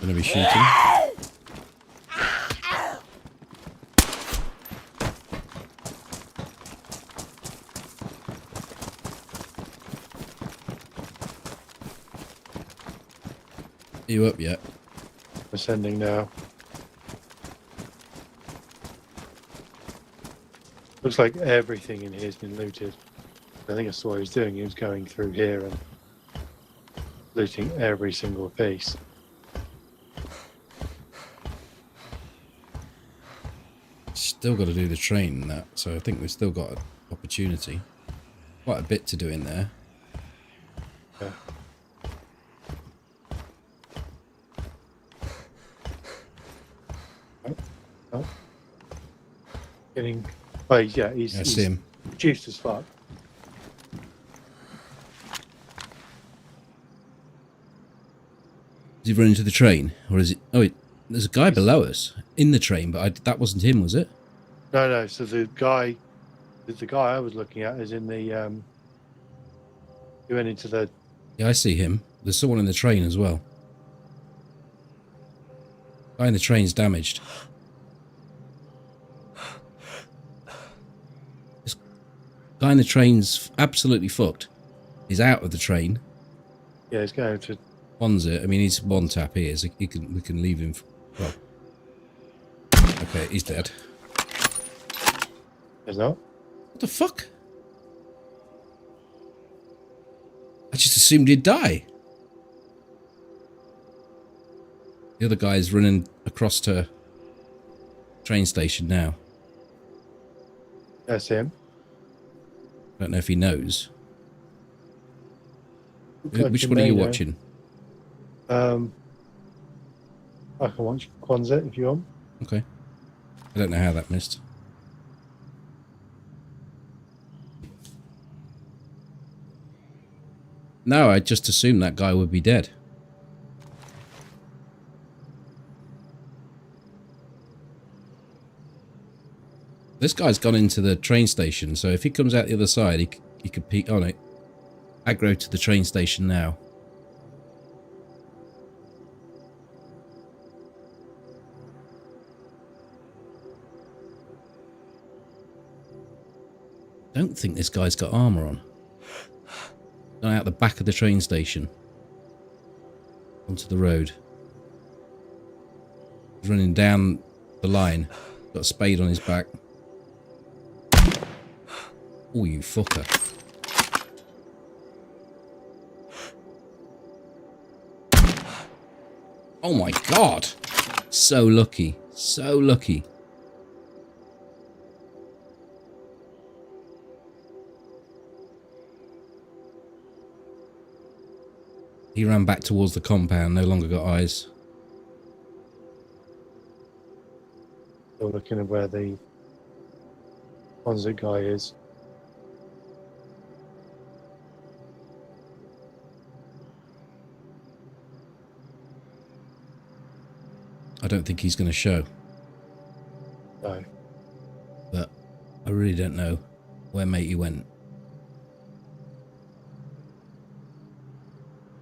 Gonna be shooting. Are you up yet? Ascending now. Looks like everything in here's been looted. I think that's what he was doing. He was going through here and looting every single piece. Still got to do the train and that, so I think we've still got an opportunity. Quite a bit to do in there. Yeah. Oh. Getting. Oh, yeah, I see him. Juiced as fuck. Is he running to the train, or is it? Oh, there's a guy below us in the train, but that wasn't him, was it? No, so the guy The guy I was looking at is in the. He went into the. Yeah, I see him. There's someone in the train as well. Guy in the train's damaged. This guy in the train's absolutely fucked. He's out of the train. Yeah, he's going to. One's it. I mean, he's one tap here, so we can leave him. Well, okay, he's dead. There's not. What the fuck? I just assumed he'd die. The other guy's running across to train station now. That's him. I don't know if he knows. Like Which you one are may you know. watching? I can watch Kwanzaa if you want. Okay. I don't know how that missed. No, I just assumed that guy would be dead. This guy's gone into the train station, so if he comes out the other side, he could peek on it. Aggro to the train station now. Don't think this guy's got armour on. Gone out the back of the train station. Onto the road. He's running down the line. Got a spade on his back. Oh, you fucker. Oh my god. So lucky. So lucky. He ran back towards the compound, no longer got eyes. Still looking at where the Kwanzaa guy is. I don't think he's going to show. No. But I really don't know where matey went.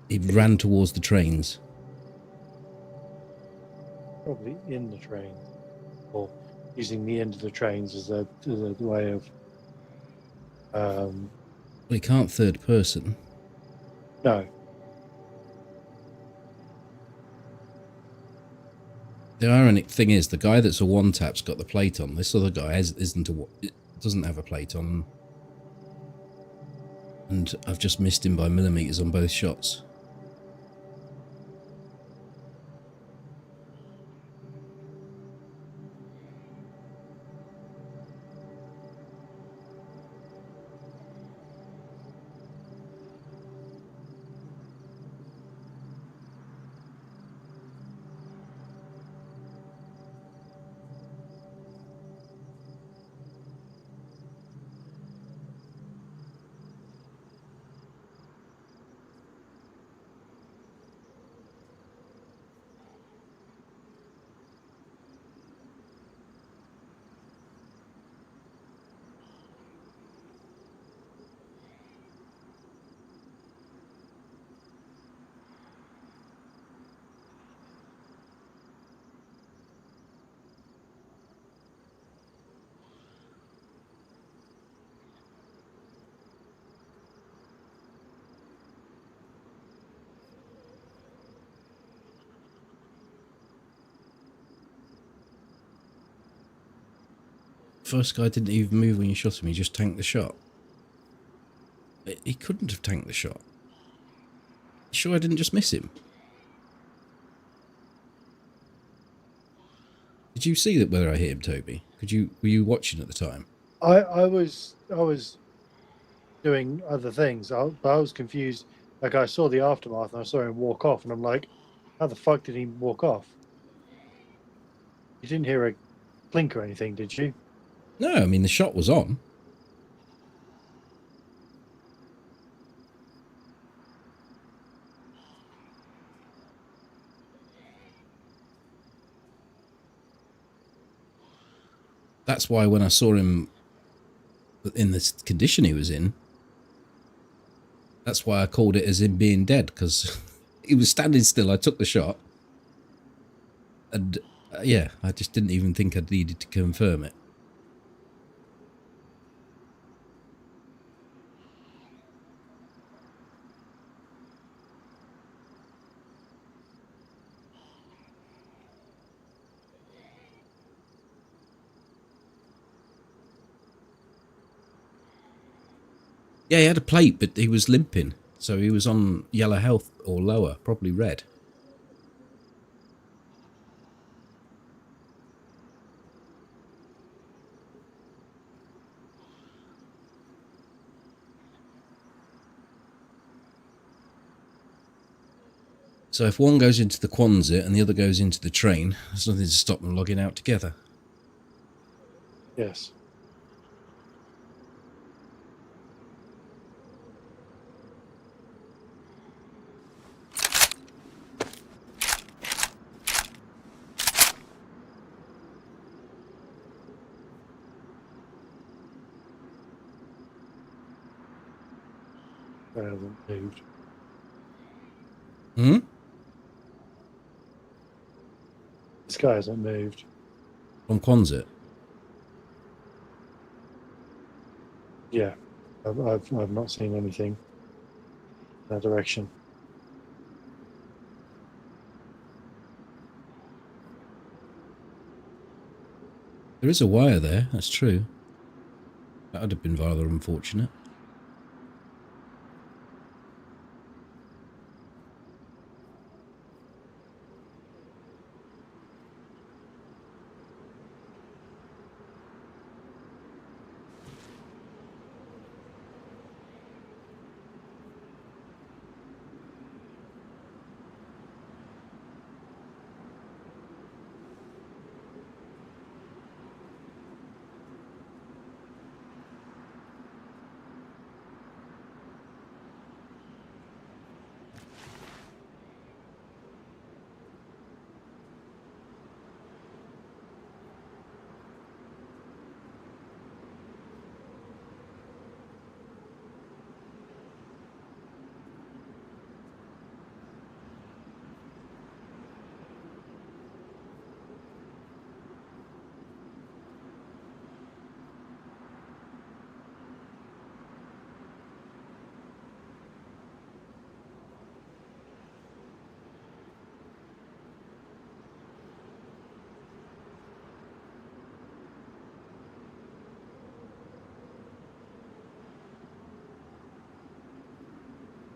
He ran towards the trains. Probably in the train. Or using the end of the trains as a way of... Well, he can't third person. No. The ironic thing is, the guy that's a one-tap's got the plate on. This other guy doesn't have a plate on. And I've just missed him by millimetres on both shots. First guy didn't even move when you shot him, he just tanked the shot. He couldn't have tanked the shot. Sure I didn't just miss him? Did you see that whether I hit him, Toby? Were you watching at the time? I was doing other things, but I was confused. Like, I saw the aftermath and I saw him walk off, and I'm like, how the fuck did he walk off? You didn't hear a blink or anything, did you? No, I mean the shot was on. That's why when I saw him in the condition he was in. That's why I called it as him being dead, because he was standing still. I took the shot. And yeah, I just didn't even think I needed to confirm it. Yeah, he had a plate, but he was limping. So he was on yellow health or lower, probably red. So if one goes into the Quonset and the other goes into the train, there's nothing to stop them logging out together. Yes. They haven't moved. Hmm? This guy hasn't moved. From Quonset? Yeah. I've not seen anything in that direction. There is a wire there, that's true. That would have been rather unfortunate.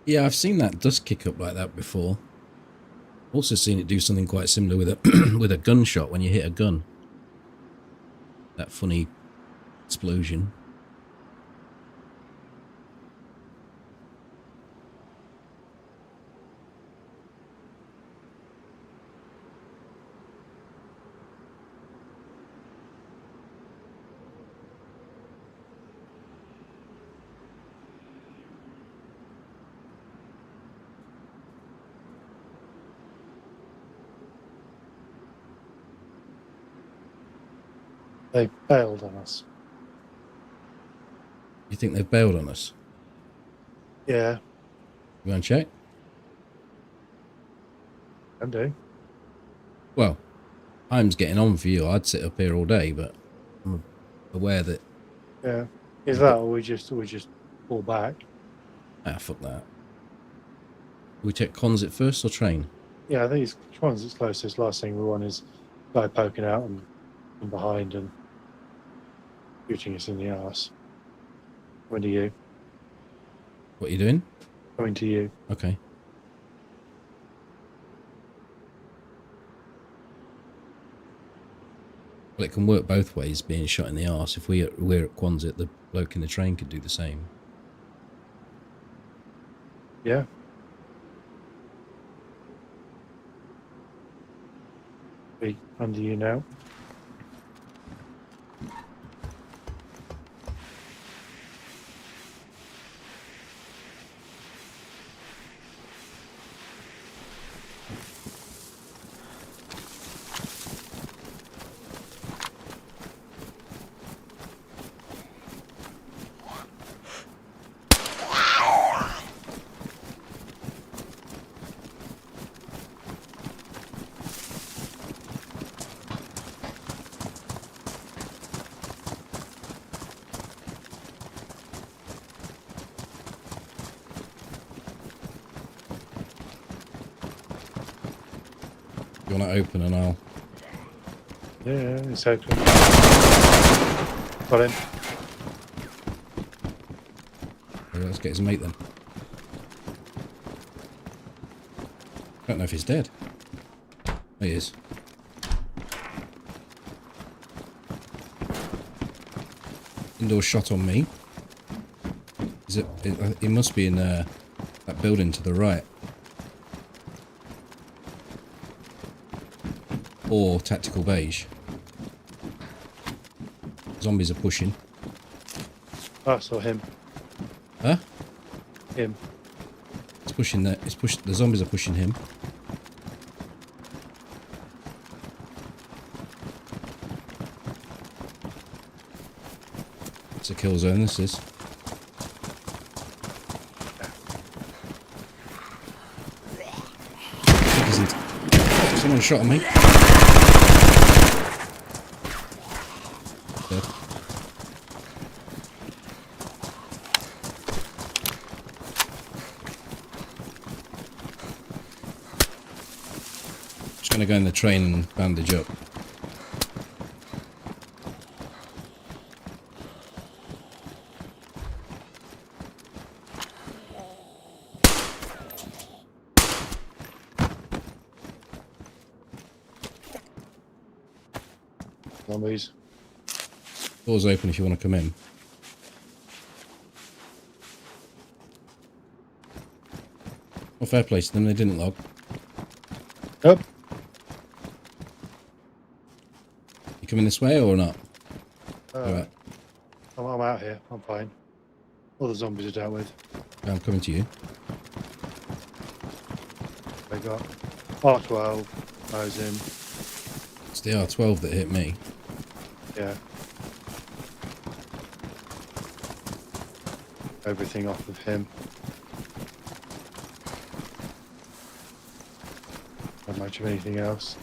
Yeah, I've seen that dust kick up like that before. Also seen it do something quite similar with a with a gunshot when you hit a gun. That funny explosion. They bailed on us. You think they've bailed on us? Yeah, You want to check? I do. Well, time's getting on for you. I'd sit up here all day, but I'm aware that... Yeah. Is that or we just pull back? Ah, fuck that. We check Quonset first or train? Yeah, I think it's one's its closest. Last thing we want is guy poking out and from behind and shooting us in the arse. Coming to you. What are you doing? Coming to you. Okay. Well, it can work both ways, being shot in the arse. If we're at Quonset, the bloke in the train could do the same. Yeah. Be under you now. You want to open and I'll... Yeah, it's open. Got him. Okay, let's get his mate then. I don't know if he's dead. Oh, he is. Indoor shot on me. Is it? It must be in that building to the right. Or tactical beige. Zombies are pushing. Oh, I saw him. Huh? Him. It's pushing that. It's push. The zombies are pushing him. It's a kill zone. This is. Someone shot at me. Dead. Just gonna go in the train and bandage up. Zombies. Door's open if you want to come in. Well, fair play to them, they didn't log. Nope. You coming this way or not? Right. I'm out here. I'm fine. All the zombies are dealt with. I'm coming to you. They got R12. I was in. It's the R12 that hit me. Yeah. Everything off of him. Not much of anything else.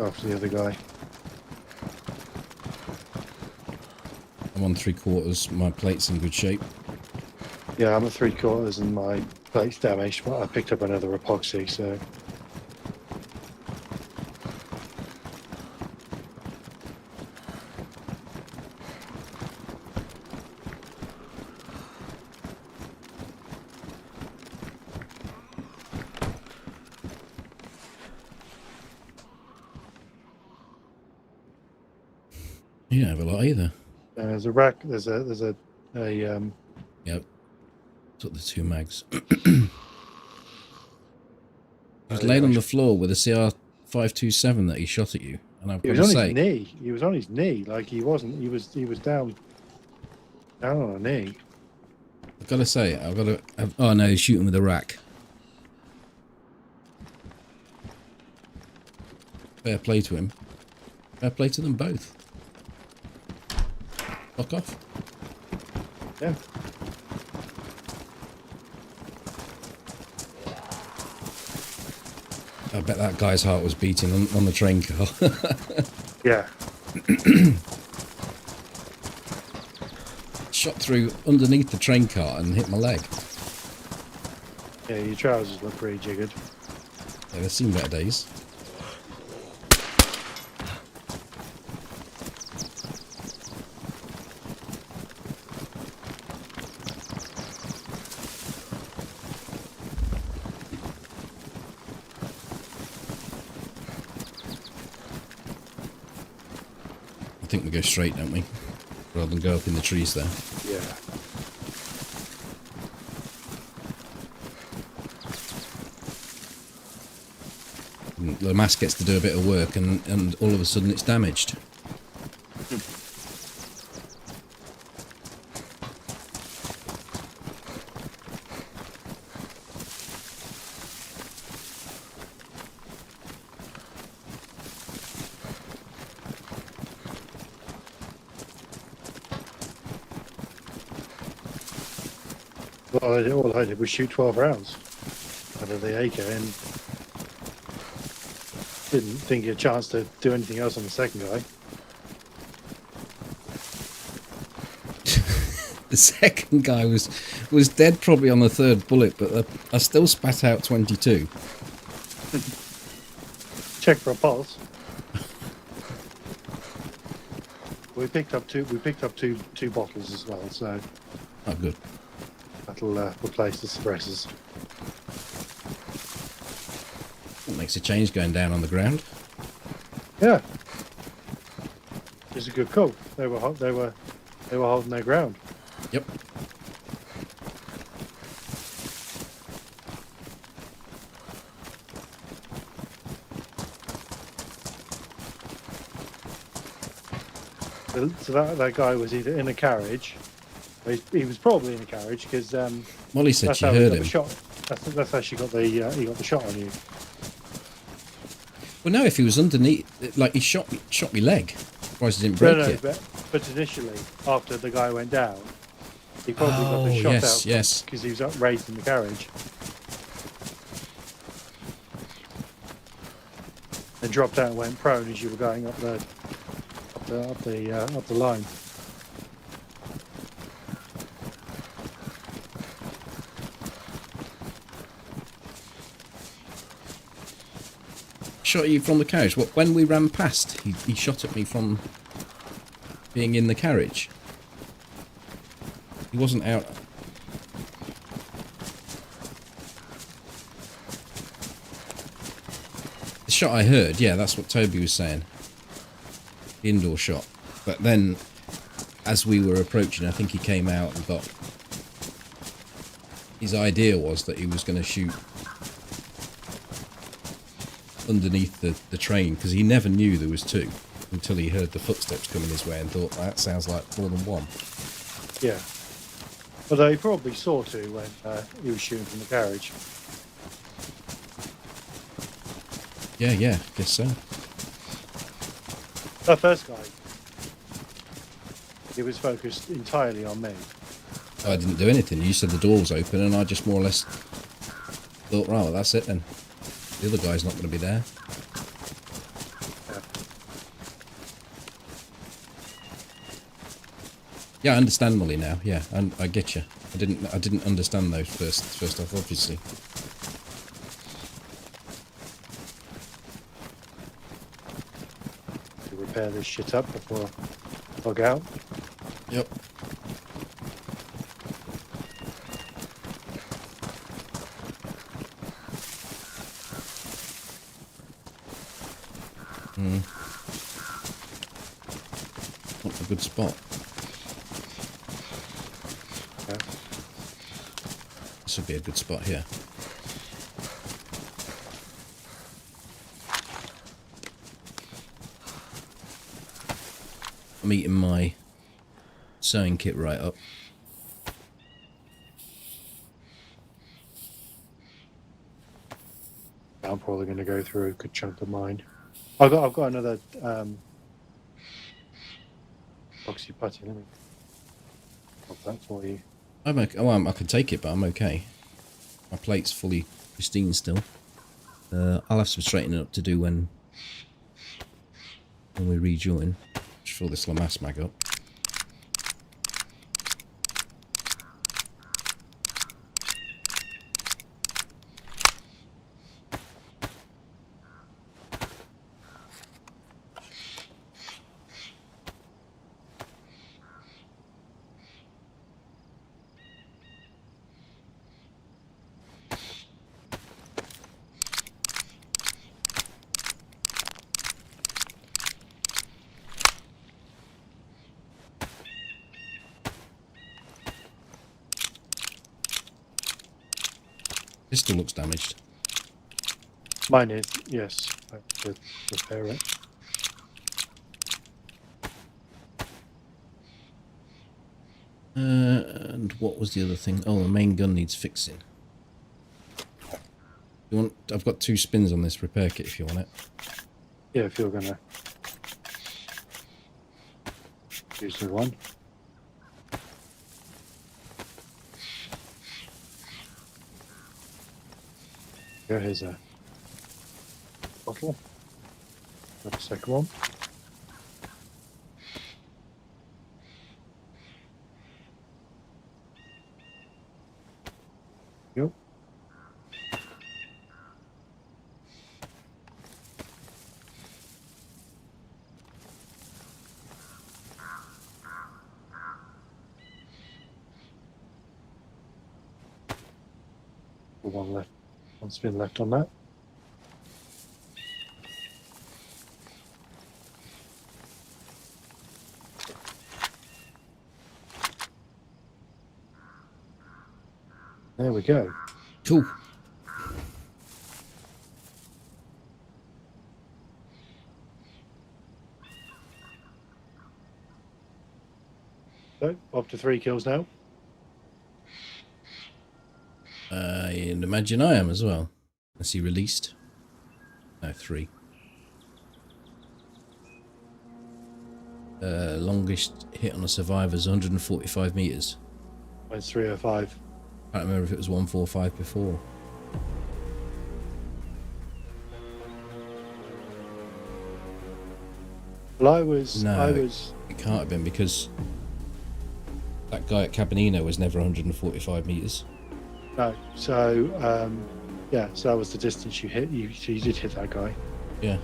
After the other guy. I'm on 3/4. My plate's in good shape. Yeah, I'm at 3/4 and my plate's damaged, but I picked up another epoxy, so. You don't have a lot either. There's a rack. There's a Yep. Took the 2 mags. I was laid on the floor with a CR527 that he shot at you, and I've He got was to on say, his knee. He was on his knee. Like he wasn't. He was down on a knee. I've got to say, I've got to. Oh no, he's shooting with a rack. Fair play to him. Fair play to them both. Fuck off. Yeah. I bet that guy's heart was beating on the train car. Yeah. Shot through underneath the train car and hit my leg. Yeah, your trousers look pretty jiggered. Yeah, they've seen better days. I think we go straight, don't we? Rather than go up in the trees there. Yeah. And the mask gets to do a bit of work and all of a sudden it's damaged. Well, all I did was shoot 12 rounds out of the AK and didn't think he had a chance to do anything else on the second guy. The second guy was dead probably on the 3rd bullet, but I still spat out 22. Check for a pulse. We picked up two bottles as well, so Oh, good. that'll replace the suppressors. It makes a change going down on the ground. Yeah, it's a good call. They were holding their ground. Yep. So that guy was either in a carriage. He was probably in a carriage because Molly said that's she how he heard got him. the shot. That's how she got the he got the shot on you. Well, no, if he was underneath, like he shot me leg. Surprised he didn't break it. But initially, after the guy went down, he probably got the Oh, shot yes, out yes. because he was up raised in the carriage and dropped out and went prone as you were going up the line. Shot you from the carriage. What? When we ran past, he shot at me from being in the carriage. He wasn't out. The shot I heard, yeah, that's what Toby was saying. The indoor shot. But then, as we were approaching, I think he came out and got... His idea was that he was going to shoot underneath the train, because he never knew there was two until he heard the footsteps coming his way and thought, that sounds like more than one. Yeah. Although he probably saw two when he was shooting from the carriage. Yeah, guess so. That first guy, he was focused entirely on me. I didn't do anything. You said the door was open and I just more or less thought, right, well, that's it then. The other guy's not going to be there. Yeah, I understand Molly now. Yeah, and I get you. I didn't understand those first off, obviously. To repair this shit up before I log out. Yep. Not a good spot. Yeah. This would be a good spot here. I'm eating my sewing kit right up. I'm probably going to go through a good chunk of mine. I've got another boxy putty. Let me pop that for you. I'm okay. Well, I can take it, but I'm okay. My plate's fully pristine still. I'll have some straightening up to do when we rejoin. Just fill this Lamass mag up. Pistol looks damaged. Mine is, yes. I have to repair it. And what was the other thing? Oh, the main gun needs fixing. You want? I've got 2 spins on this repair kit if you want it. Yeah, if you're gonna use the one. Here's a bottle. Got a second one. Yep. One left. One spin left on that. There we go. Cool. So, up to 3 kills now. I'd imagine I am as well. Is he released? No, 3. Longest hit on a survivor is 145 meters. Mine's 305. I can't remember if it was 145 before. Well, I was. It can't have been because that guy at Cabanino was never 145 meters. No. So, yeah. So that was the distance you hit. You did hit that guy. Yeah.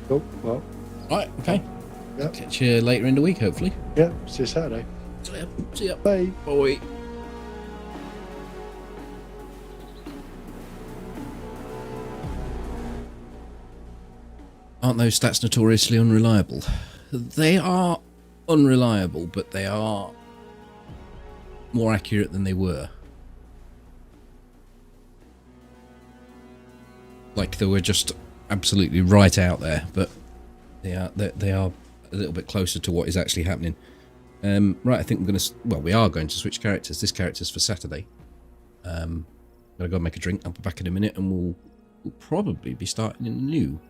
Oh well. Right. Okay. Yep. Catch you later in the week, hopefully. Yeah. See you Saturday. See ya. Bye. Bye. Aren't those stats notoriously unreliable? They are unreliable, but they are more accurate than they were. Like they were just absolutely right out there, but they are a little bit closer to what is actually happening. Right, I think we are going to switch characters. This character's for Saturday. Gotta go make a drink. I'll be back in a minute, and we'll probably be starting in new.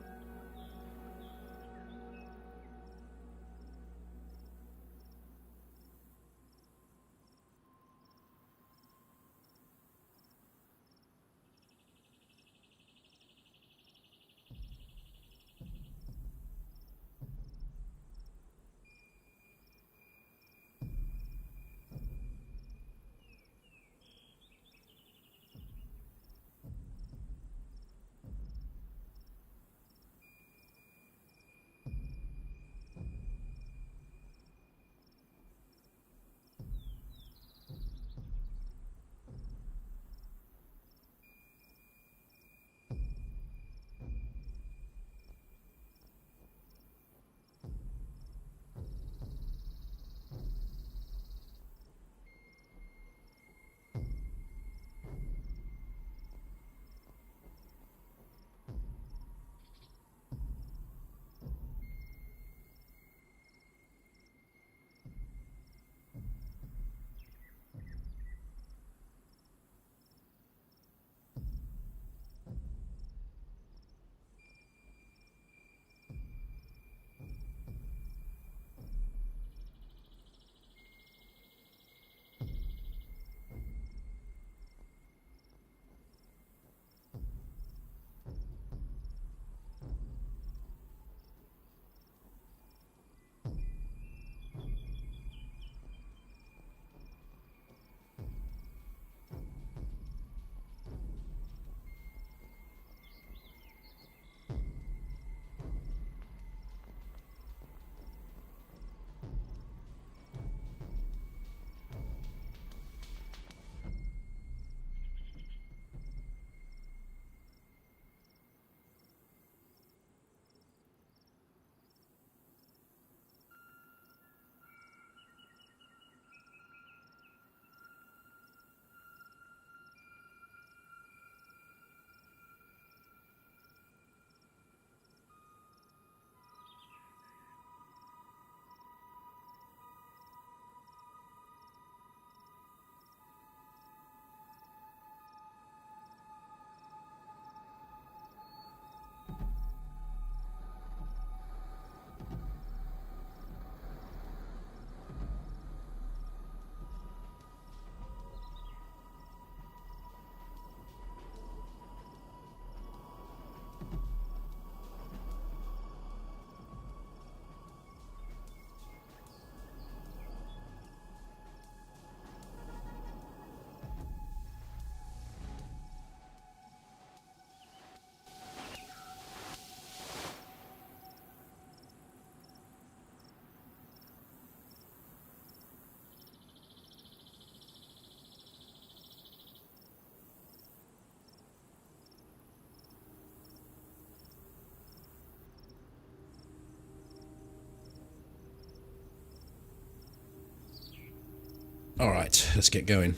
Alright, let's get going.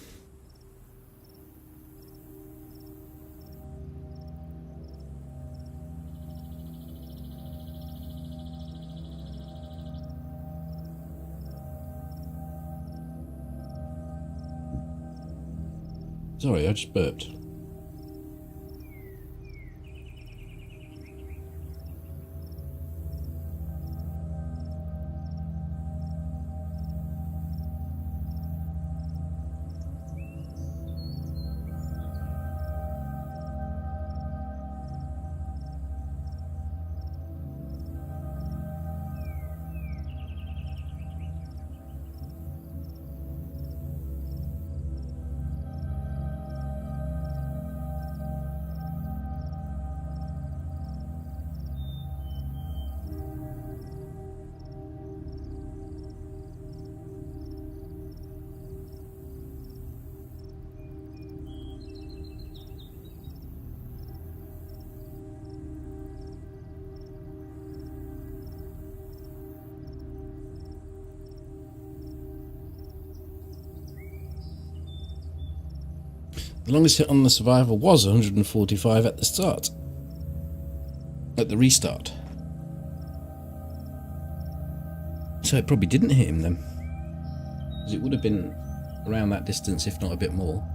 Sorry, I just burped. The longest hit on the survivor was 145 at the start. At the restart. So it probably didn't hit him then. Because it would have been around that distance, if not a bit more.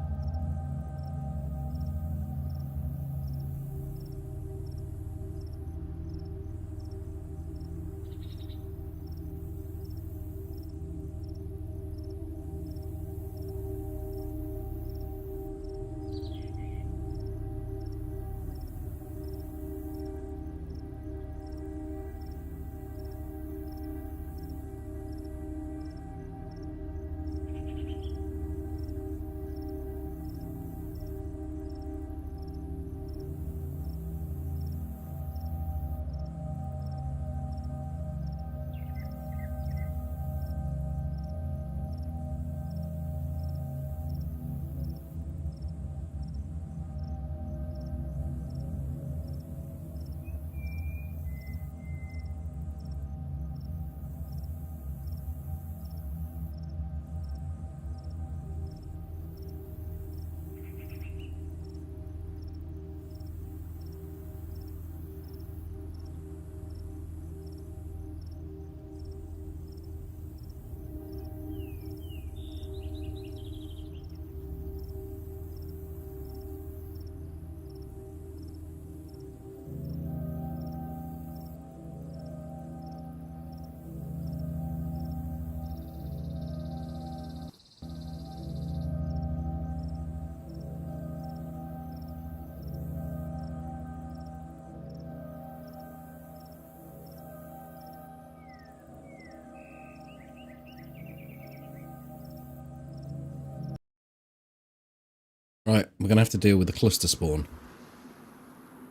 Right, we're going to have to deal with the cluster spawn.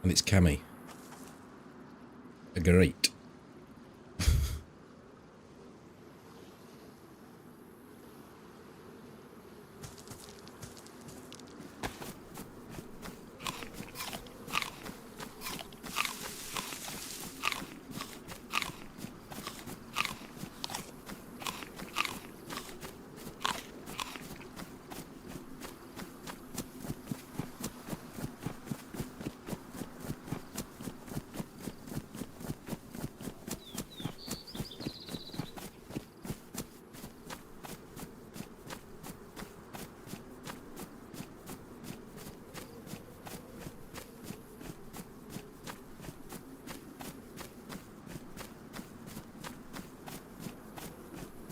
And it's Cammy. Great.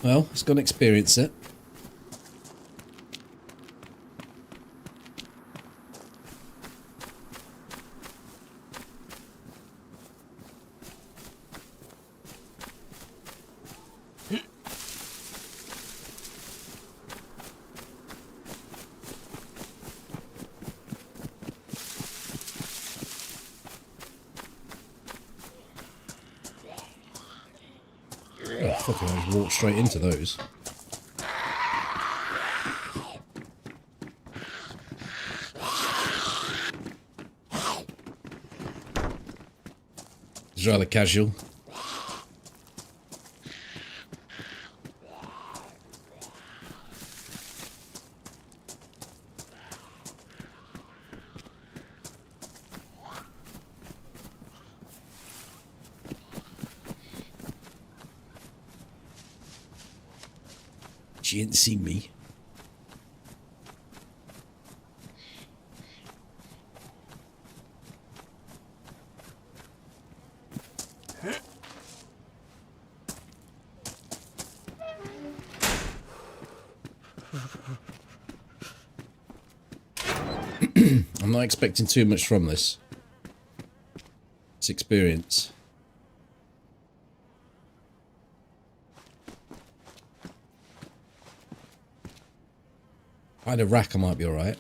Well, it's going to experience it. Oh, fucking I just walked straight into those. It's rather casual. She ain't seen me. I'm not expecting too much from this. It's experience. If I had a rack, I might be alright.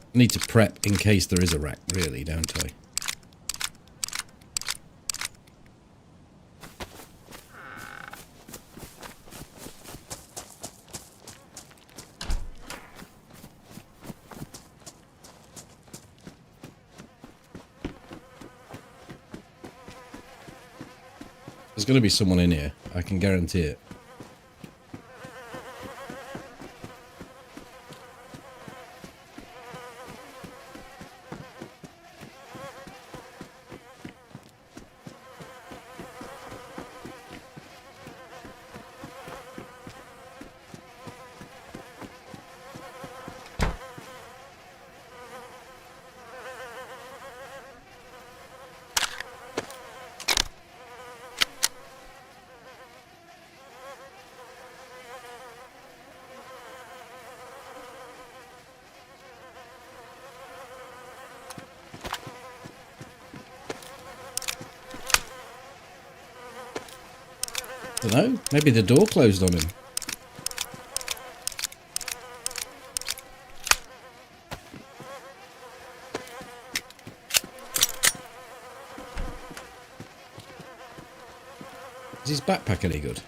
I need to prep in case there is a rack, really, don't I? There's going to be someone in here, I can guarantee it. I don't know, maybe the door closed on him. Is his backpack any good?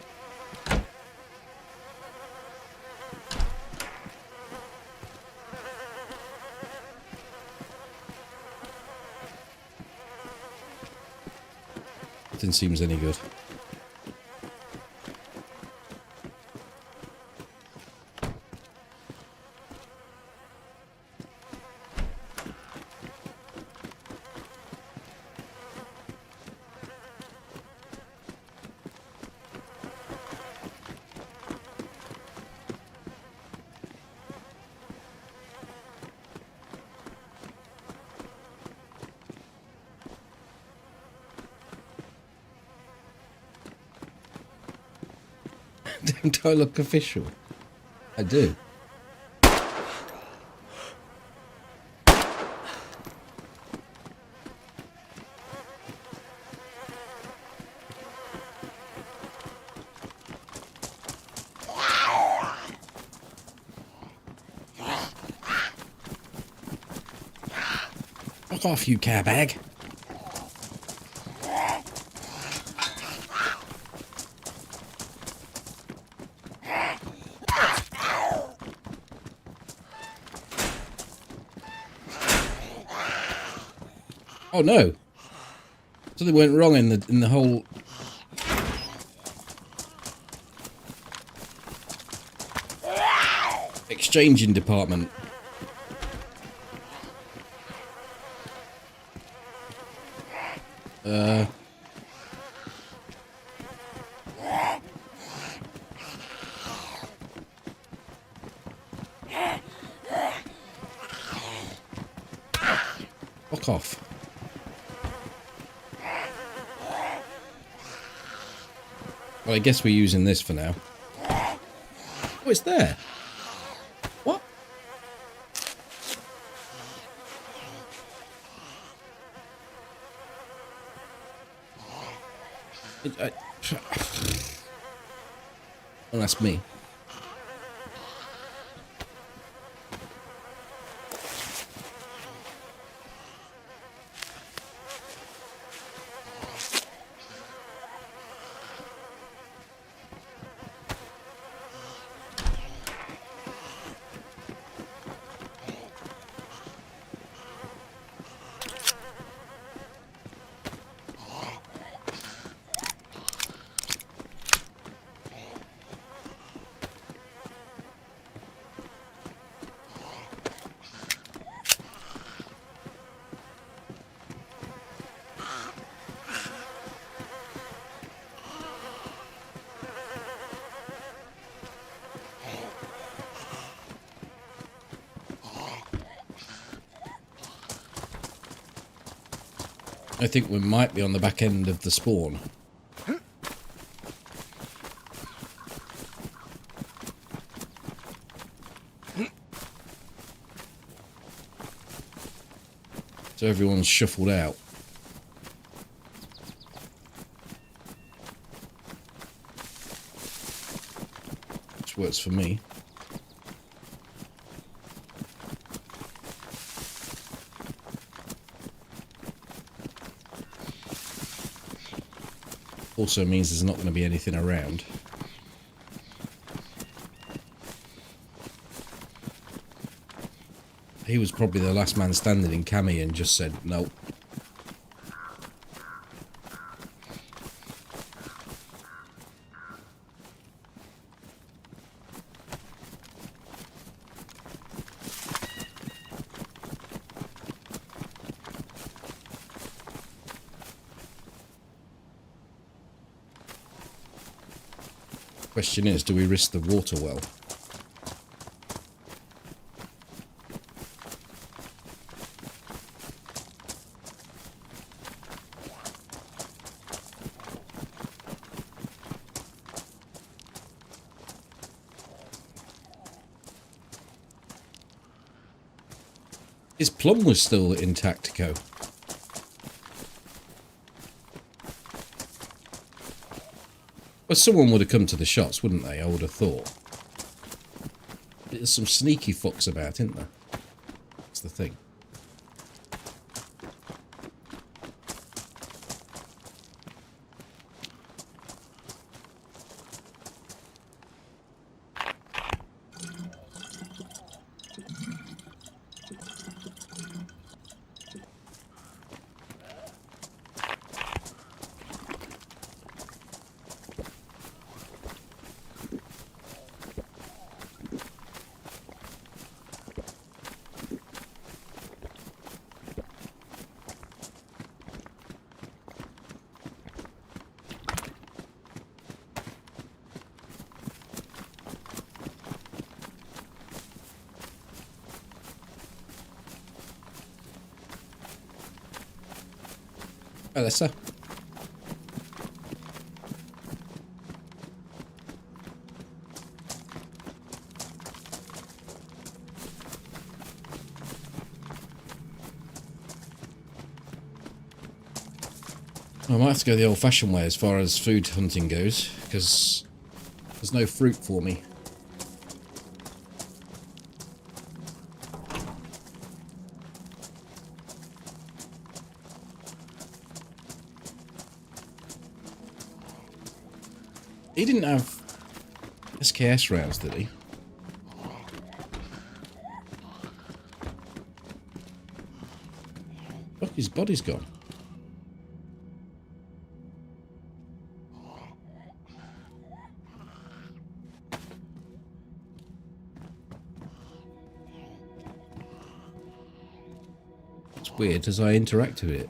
Nothing seems any good. Don't I look official? I do. Fuck off, you carebag. Oh no! Something went wrong in the whole. Exchanging department. Fuck off. Well, I guess we're using this for now. Oh, it's there. What? Well, that's me. I think we might be on the back end of the spawn. So everyone's shuffled out. Which works for me. Also means there's not going to be anything around. He was probably the last man standing in Cami and just said, nope. Question is, do we risk the water well? His plum was still in Tactico. Well, someone would have come to the shots, wouldn't they? I would have thought. There's some sneaky fucks about, isn't there? That's the thing. Alyssa. I might have to go the old-fashioned way as far as food hunting goes, because there's no fruit for me. He didn't have SKS rounds, did he? Look, his body's gone. It's weird as I interact with it.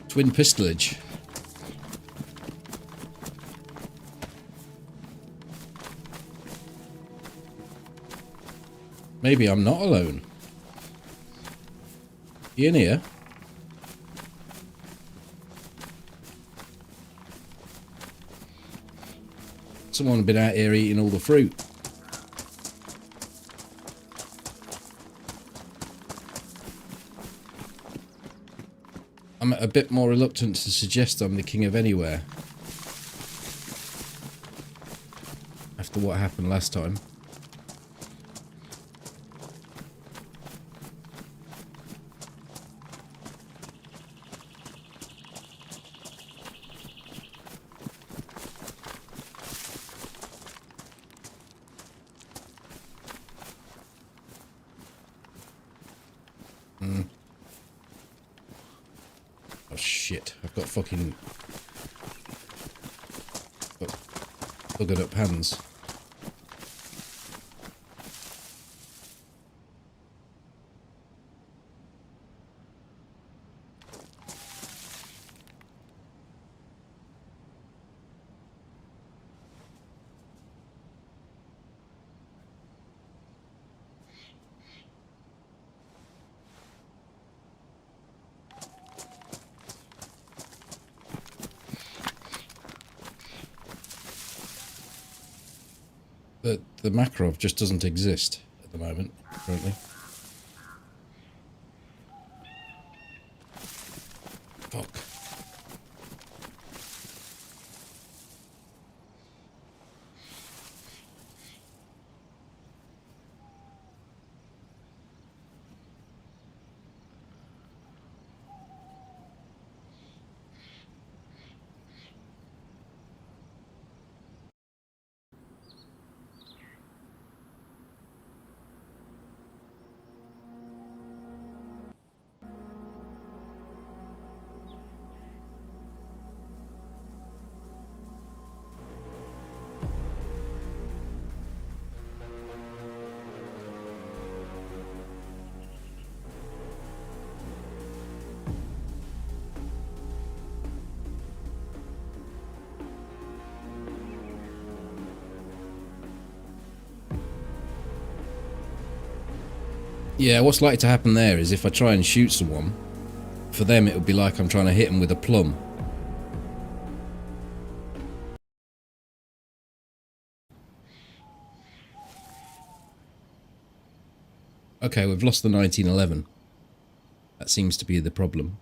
Twin pistolage. Maybe I'm not alone. You in here? Someone been out here eating all the fruit. I'm a bit more reluctant to suggest I'm the king of anywhere. after what happened last time. Oh shit, I've got fucking... got buggered up hands. But the Makarov just doesn't exist at the moment, currently. Fuck. Yeah, what's likely to happen there is if I try and shoot someone, for them it would be like I'm trying to hit them with a plum. Okay, we've lost the 1911. That seems to be the problem.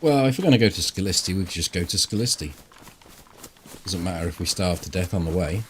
Well, if we're going to go to Scalisti, we could just go to Scalisti. Doesn't matter if we starve to death on the way.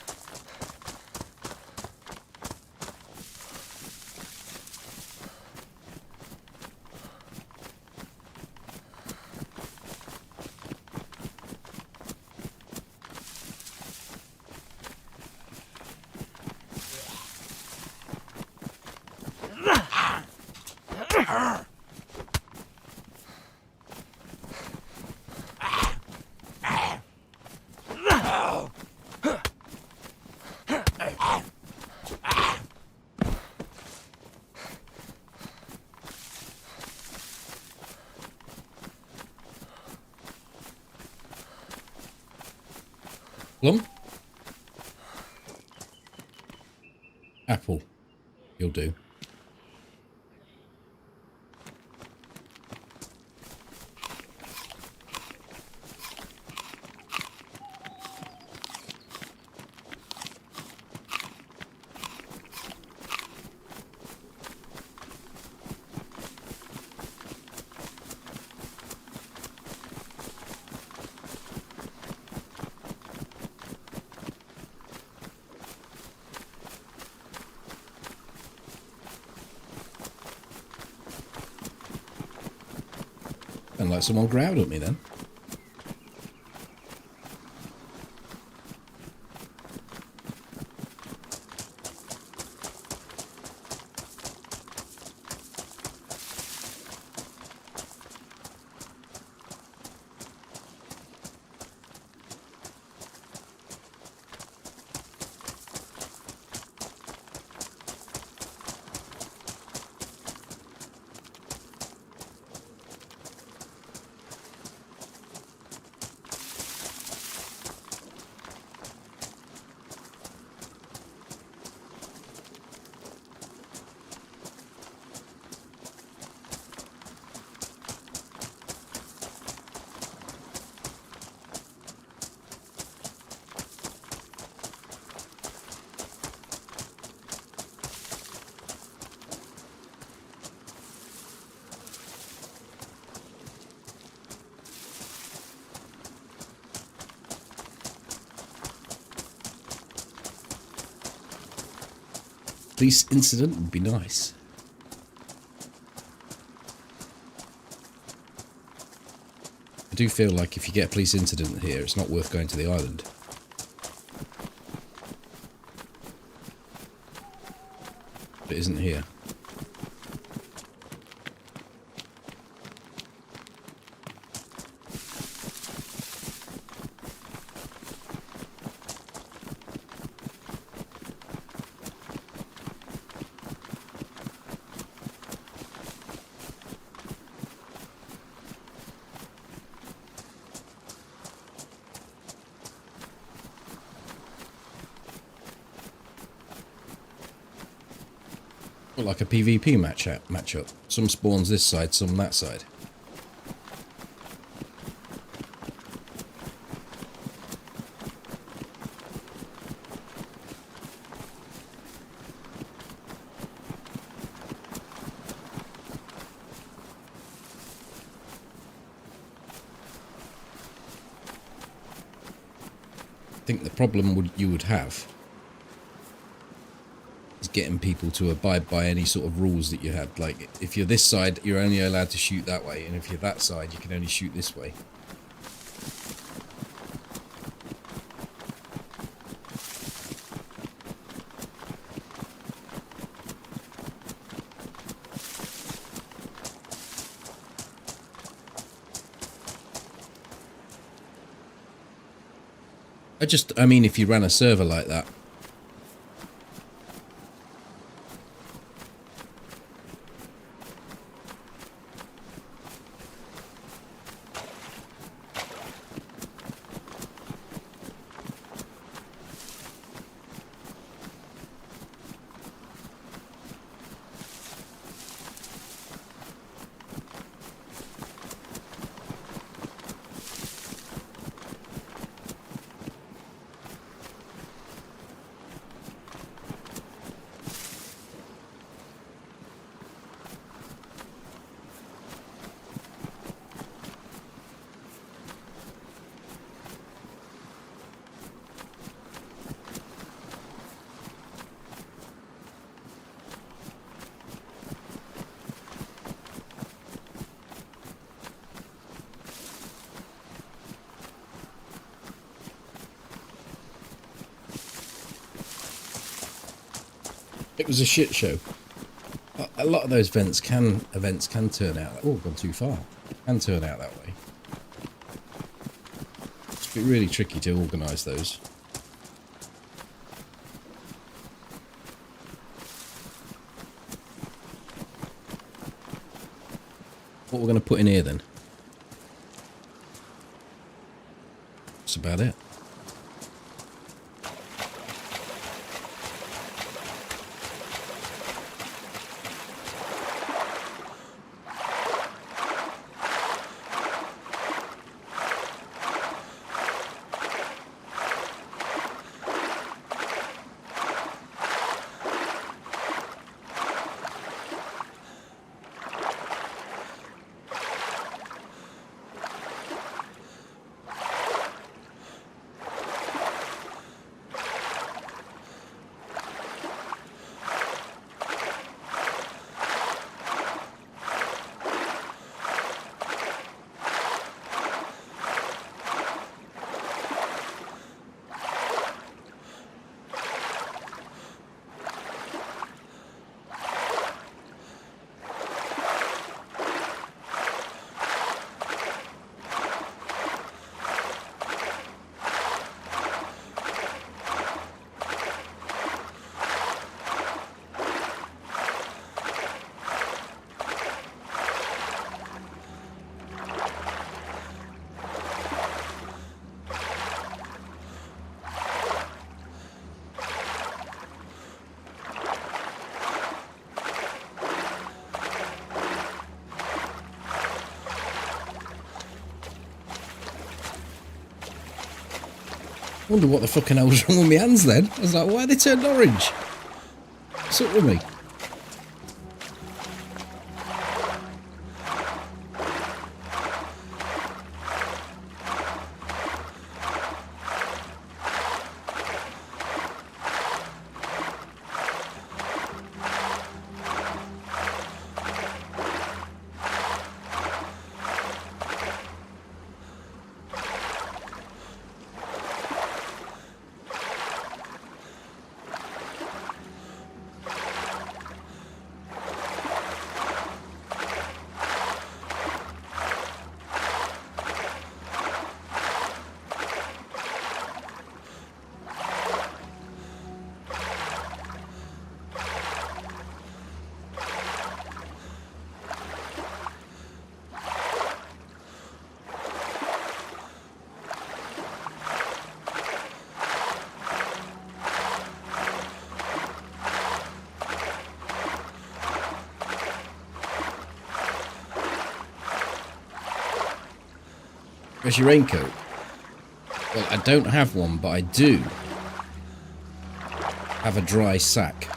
Plum? Apple. You'll do. Sound like someone growled at me then. police incident would be nice. I do feel like if you get a police incident here, it's not worth going to the island. But it isn't here. Like a PvP matchup. Some spawns this side, some that side. I think the problem you would have getting people to abide by any sort of rules that you had. Like, if you're this side, you're only allowed to shoot that way, and if you're that side, you can only shoot this way. I mean, if you ran a server like that, it was a shit show. A lot of those events can turn out. Oh, gone too far. Can turn out that way. It's really tricky to organise those. What we're going to put in here then? That's about it. I wonder what the fucking hell was wrong with my hands then. I was like, why are they turned orange? What's up with me? Where's your raincoat? Well, I don't have one, but I do have a dry sack.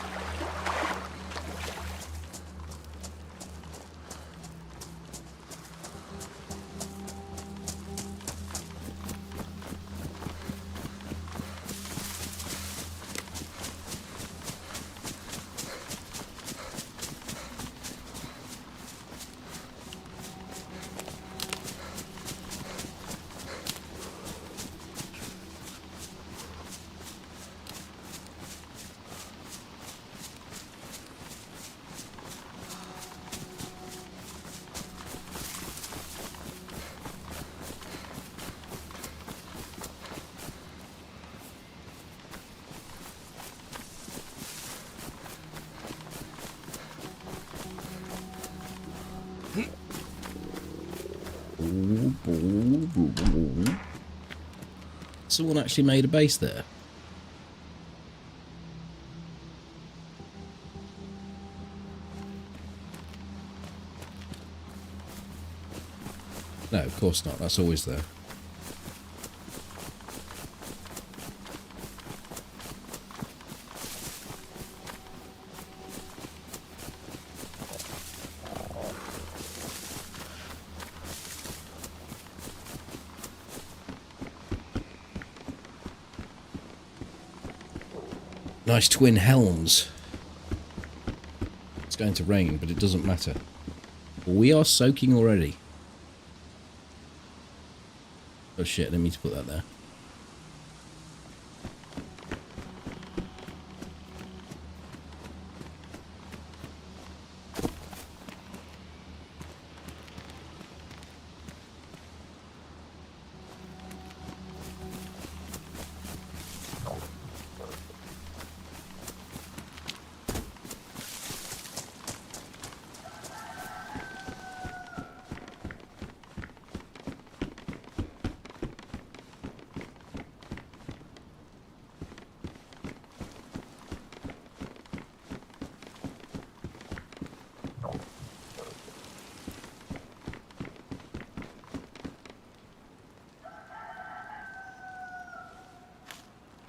Someone actually made a base there. No, of course not. That's always there. Nice twin helms. It's going to rain, but it doesn't matter. We are soaking already. Oh shit, I didn't mean to put that there.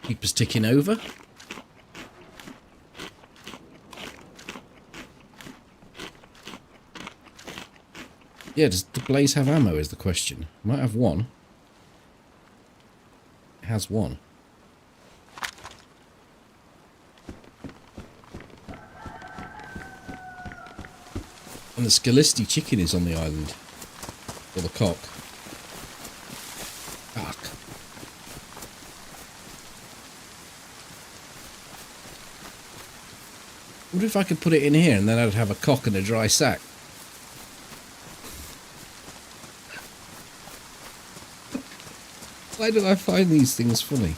Keep us ticking over. Yeah, does the Blaze have ammo is the question. Might have one. It has one. And the Scalisti chicken is on the island. Or the cock. Fuck. I wonder if I could put it in here and then I'd have a cock and a dry sack. Why do I find these things funny?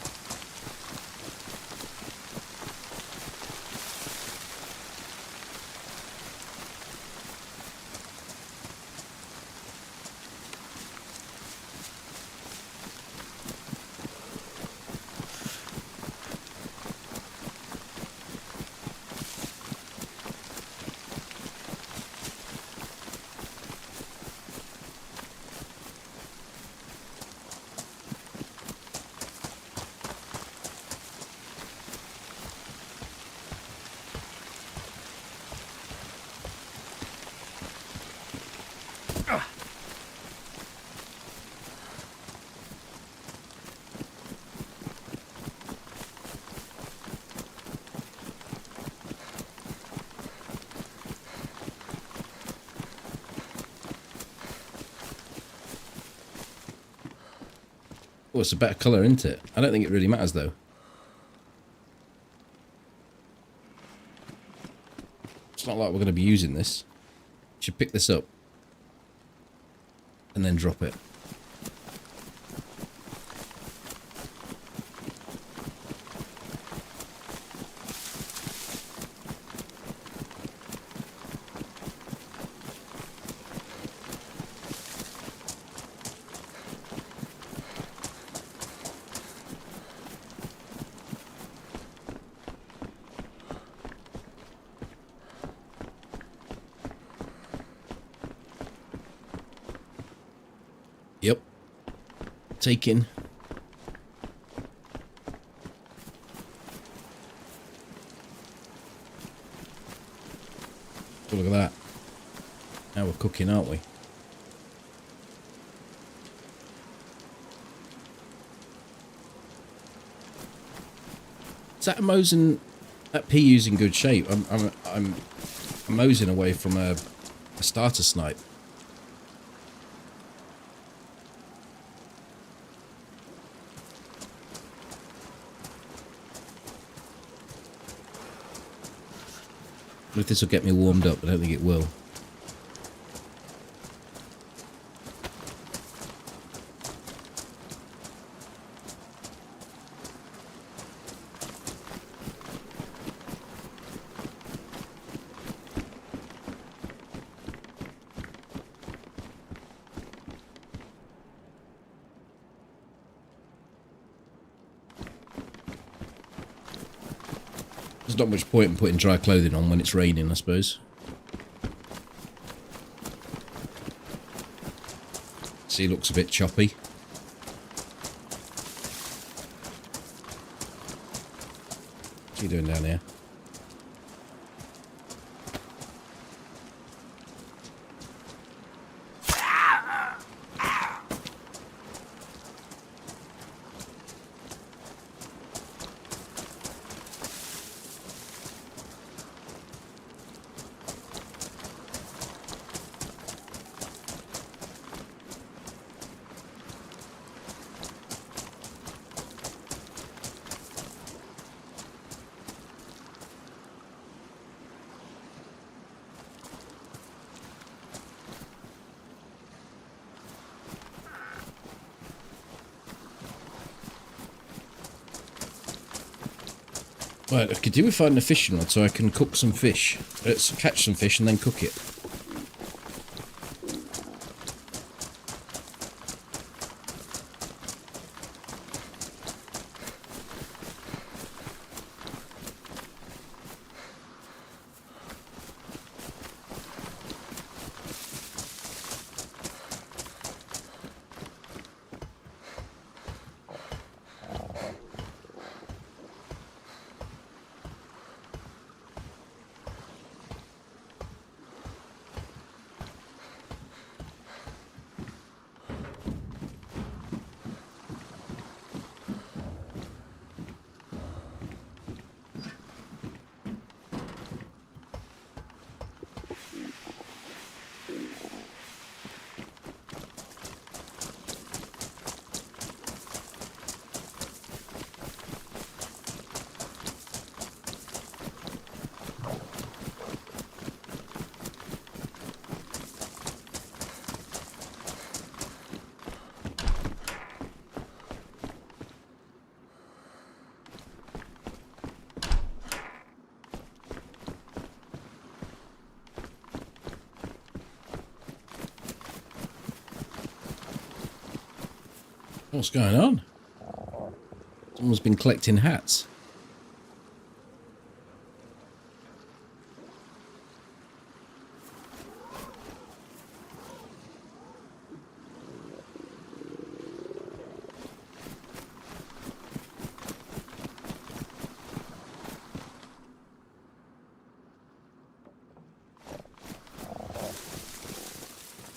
Oh, it's a better colour, isn't it? I don't think it really matters, though. It's not like we're going to be using this. Should pick this up. And then drop it. taking. Oh, look at that. Now we're cooking, aren't we? Is that Mosin? That PU's in good shape. I'm mosing away from a starter snipe. If this will get me warmed up, I don't think it will. There's not much point in putting dry clothing on when it's raining, I suppose. See, looks a bit choppy. What's he doing down here? Right, I could do with finding a fishing rod so I can cook some fish. Let's catch some fish and then cook it. What's going on? Someone's been collecting hats.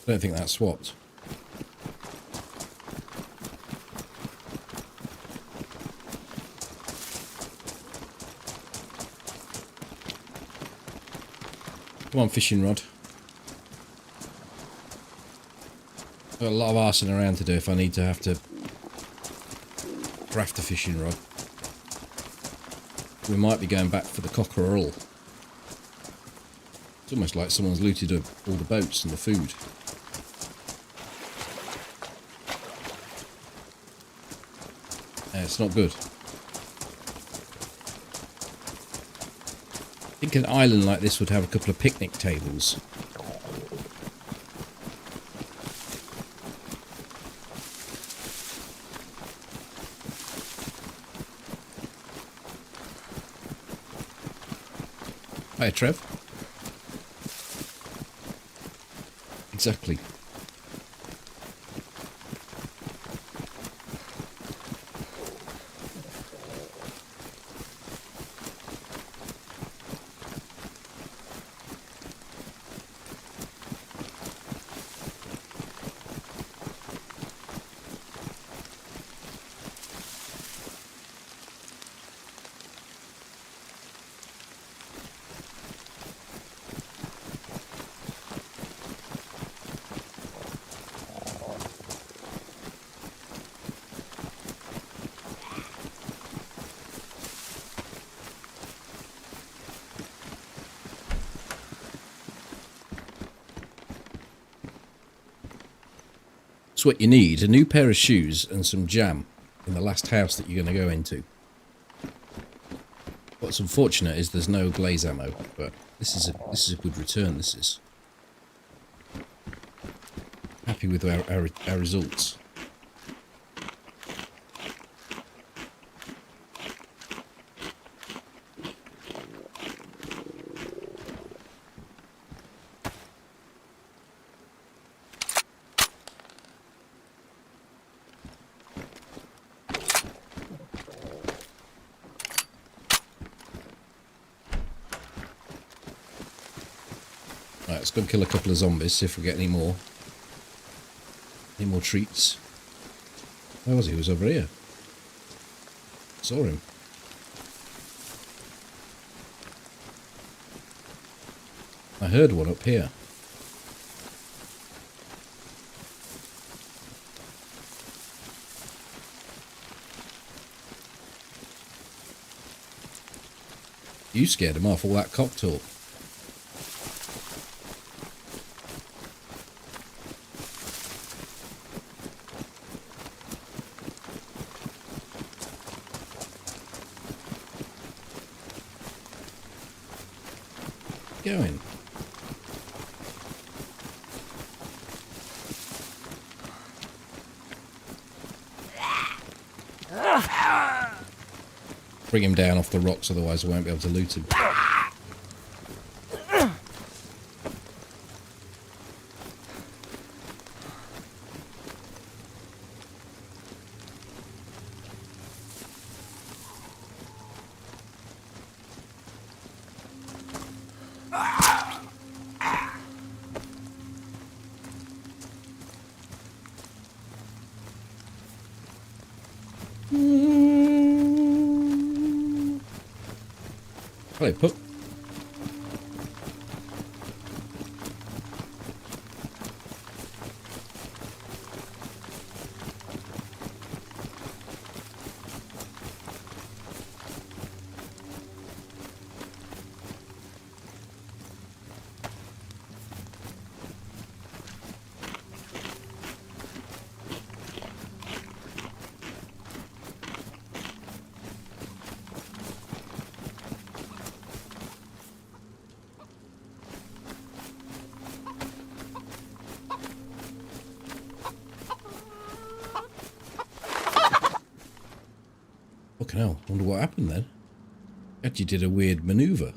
I don't think that's swapped. Come on, fishing rod. Got a lot of arsing around to do if I need to have to craft a fishing rod. We might be going back for the cockerel. It's almost like someone's looted all the boats and the food. Yeah, it's not good. I think an island like this would have a couple of picnic tables. Hi, Trev. Exactly. That's what you need, a new pair of shoes and some jam in the last house that you're going to go into. What's unfortunate is there's no glaze ammo, but this is a good return, this is. Happy with our results. Right, let's go and kill a couple of zombies, see if we get any more. Any more treats. Where was he? He was over here. Saw him. I heard one up here. You scared him off, all that cock talk. Going. Bring him down off the rocks, otherwise I won't be able to loot him. Hello, Pup. Fucking hell, wonder what happened then. Actually did a weird manoeuvre.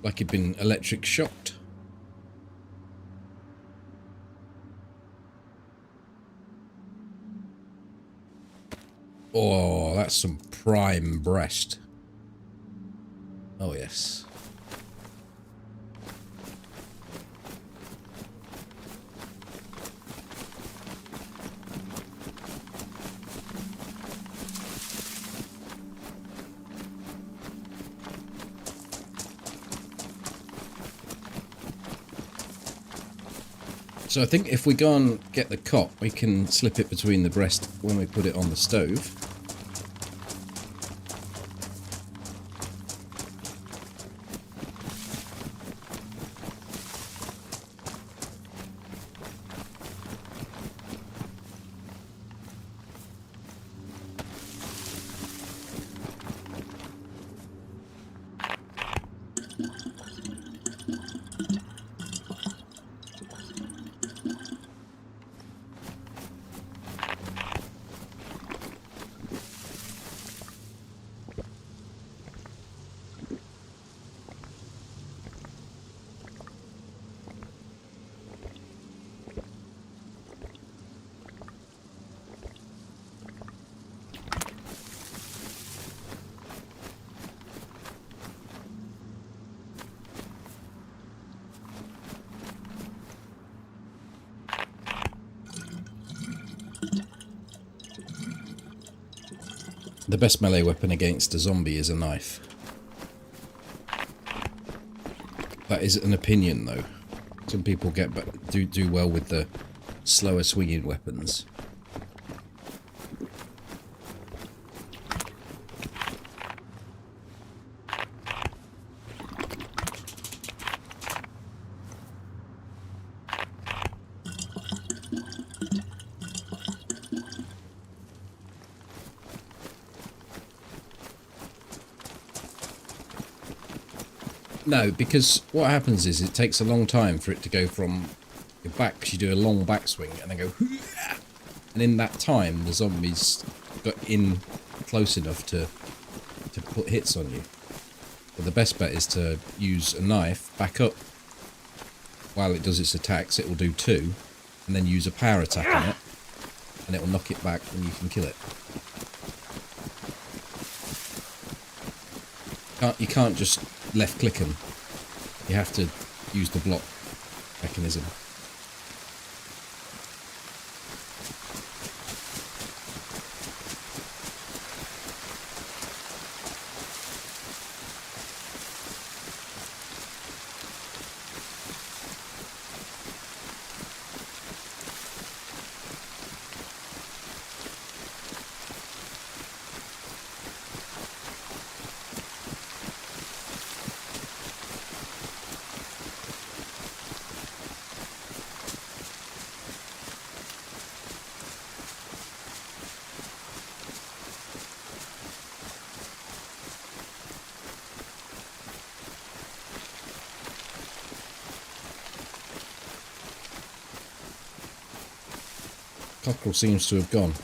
Like he'd been electric shocked. Oh, that's some prime breast. Oh yes. So I think if we go and get the cop, we can slip it between the breast when we put it on the stove. The best melee weapon against a zombie is a knife. That is an opinion, though. Some people do well with the slower swinging weapons. No, because what happens is it takes a long time for it to go from your back, 'cause you do a long backswing and then go, and in that time the zombies got in close enough to put hits on you. But the best bet is to use a knife, back up while it does its attacks, it will do 2, and then use a power attack on it, and it will knock it back and you can kill it. You can't just left click them. You have to use the block mechanism. Cockerel seems to have gone.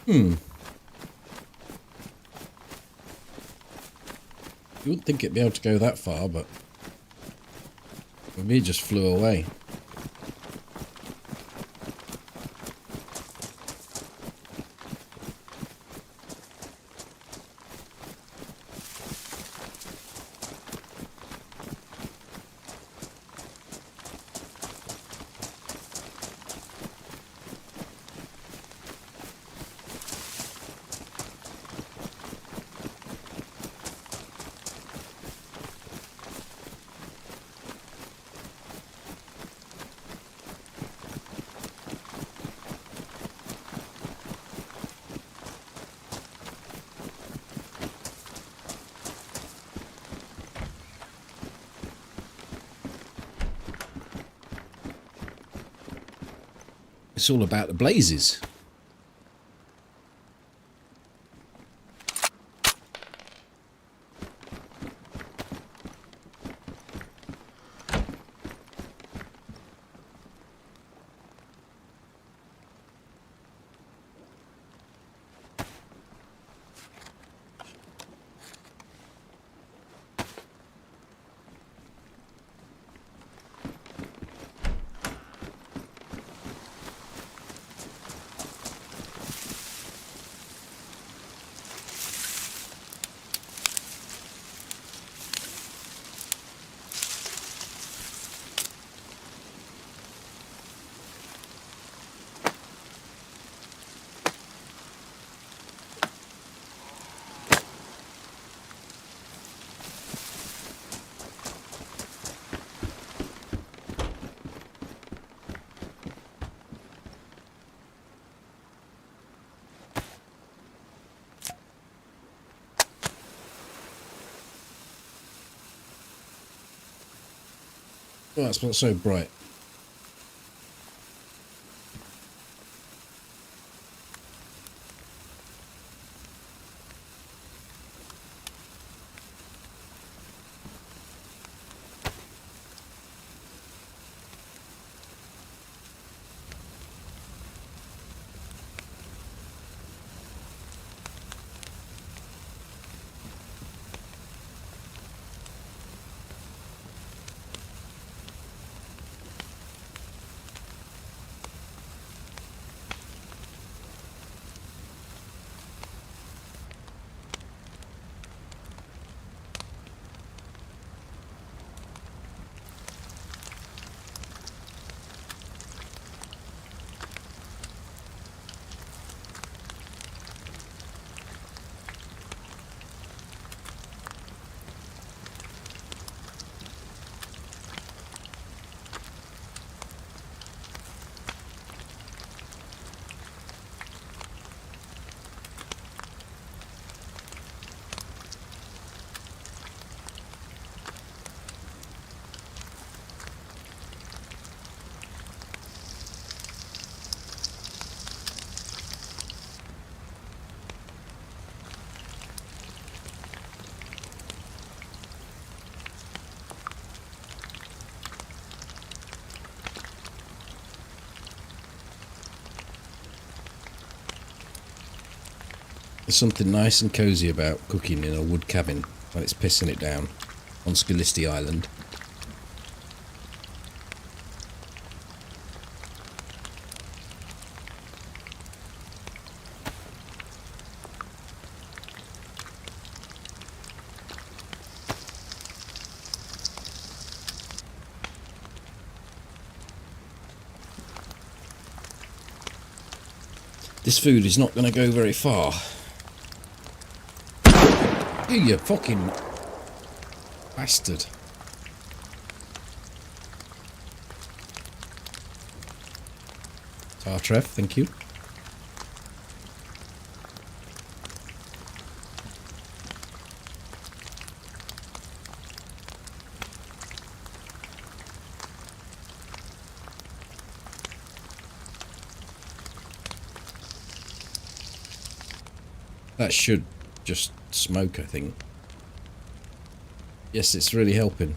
You wouldn't think it'd be able to go that far, but maybe it just flew away. It's all about the blazes. Oh, that's not so bright. There's something nice and cosy about cooking in a wood cabin when it's pissing it down on Skilisti Island. This food is not going to go very far. You fucking bastard. Tartrev, thank you. That should just smoke, I think. Yes, it's really helping.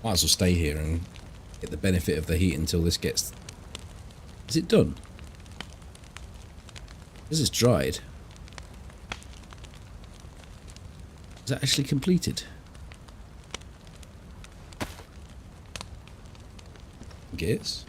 Might as well stay here and get the benefit of the heat until this gets... Is it done? This is dried. Is that actually completed? I think it is.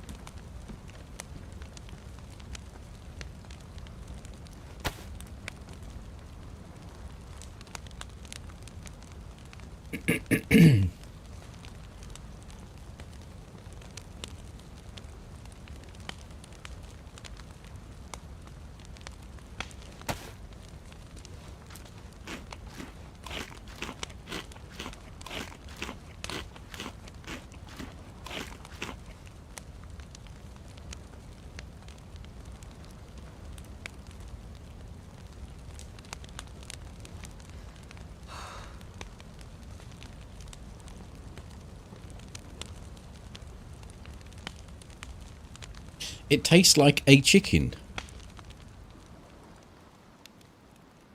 It tastes like a chicken.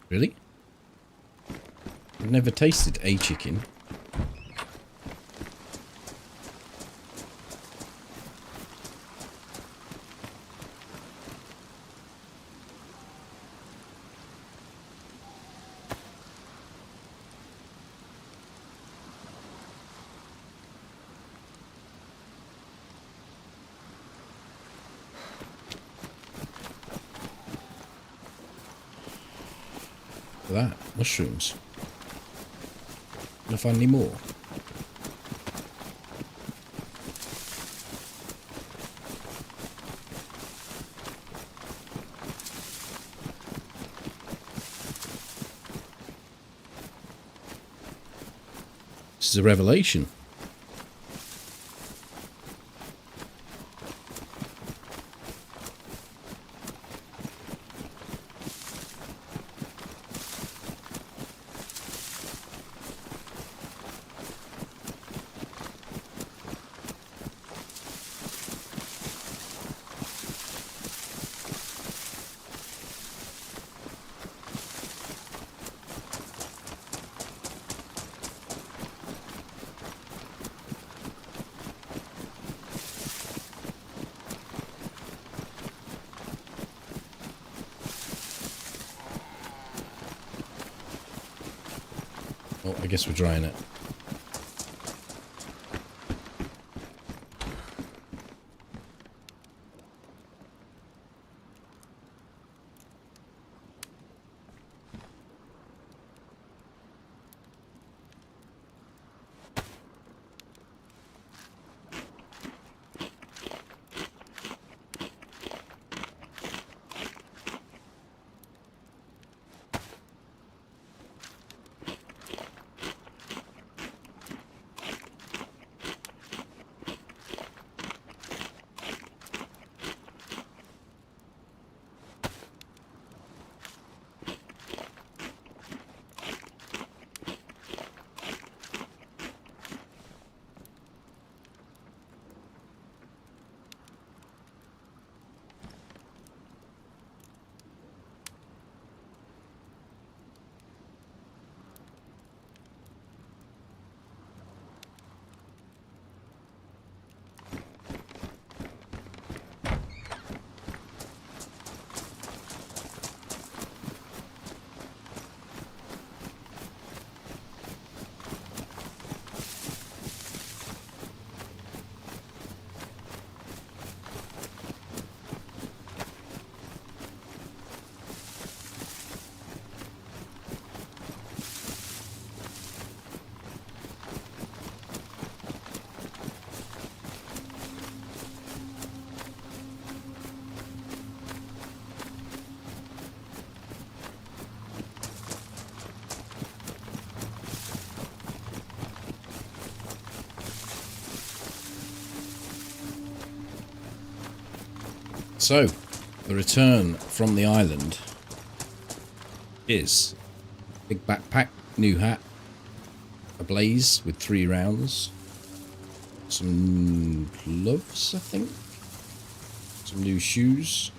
Really? I've never tasted a chicken. That mushrooms. Can I find any more? This is a revelation. Oh, I guess we're drying it. So, the return from the island is big backpack, new hat, a blaze with 3 rounds, some gloves, I think, some new shoes,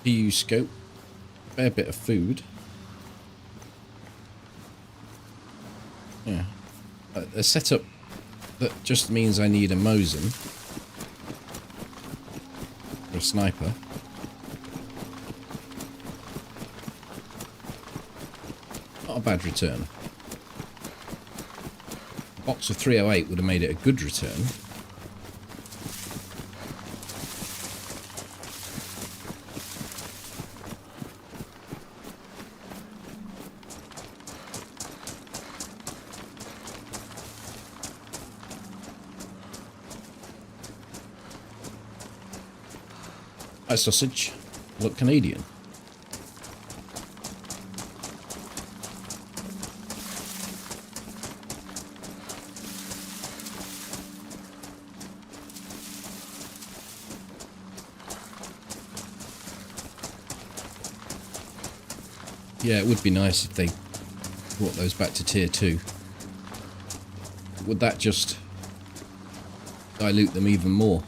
PU scope, a fair bit of food. Yeah, a setup that just means I need a Mosin. A sniper. Not a bad return. A box of 308 would have made it a good return. That sausage look Canadian. Yeah, it would be nice if they brought those back to tier 2. Would that just dilute them even more?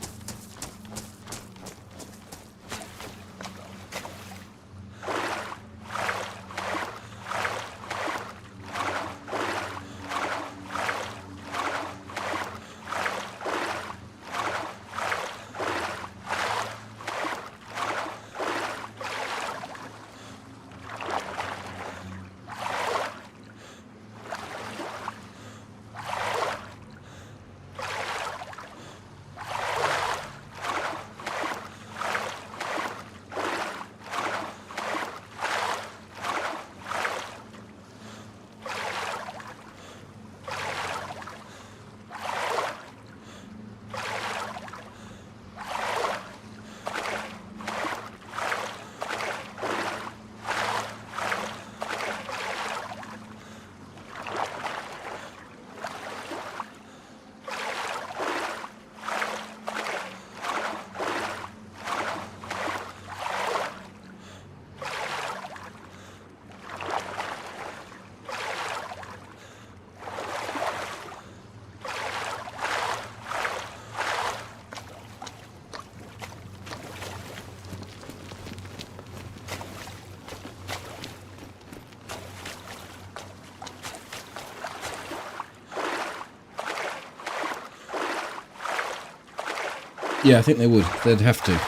Yeah, I think they would. They'd have to.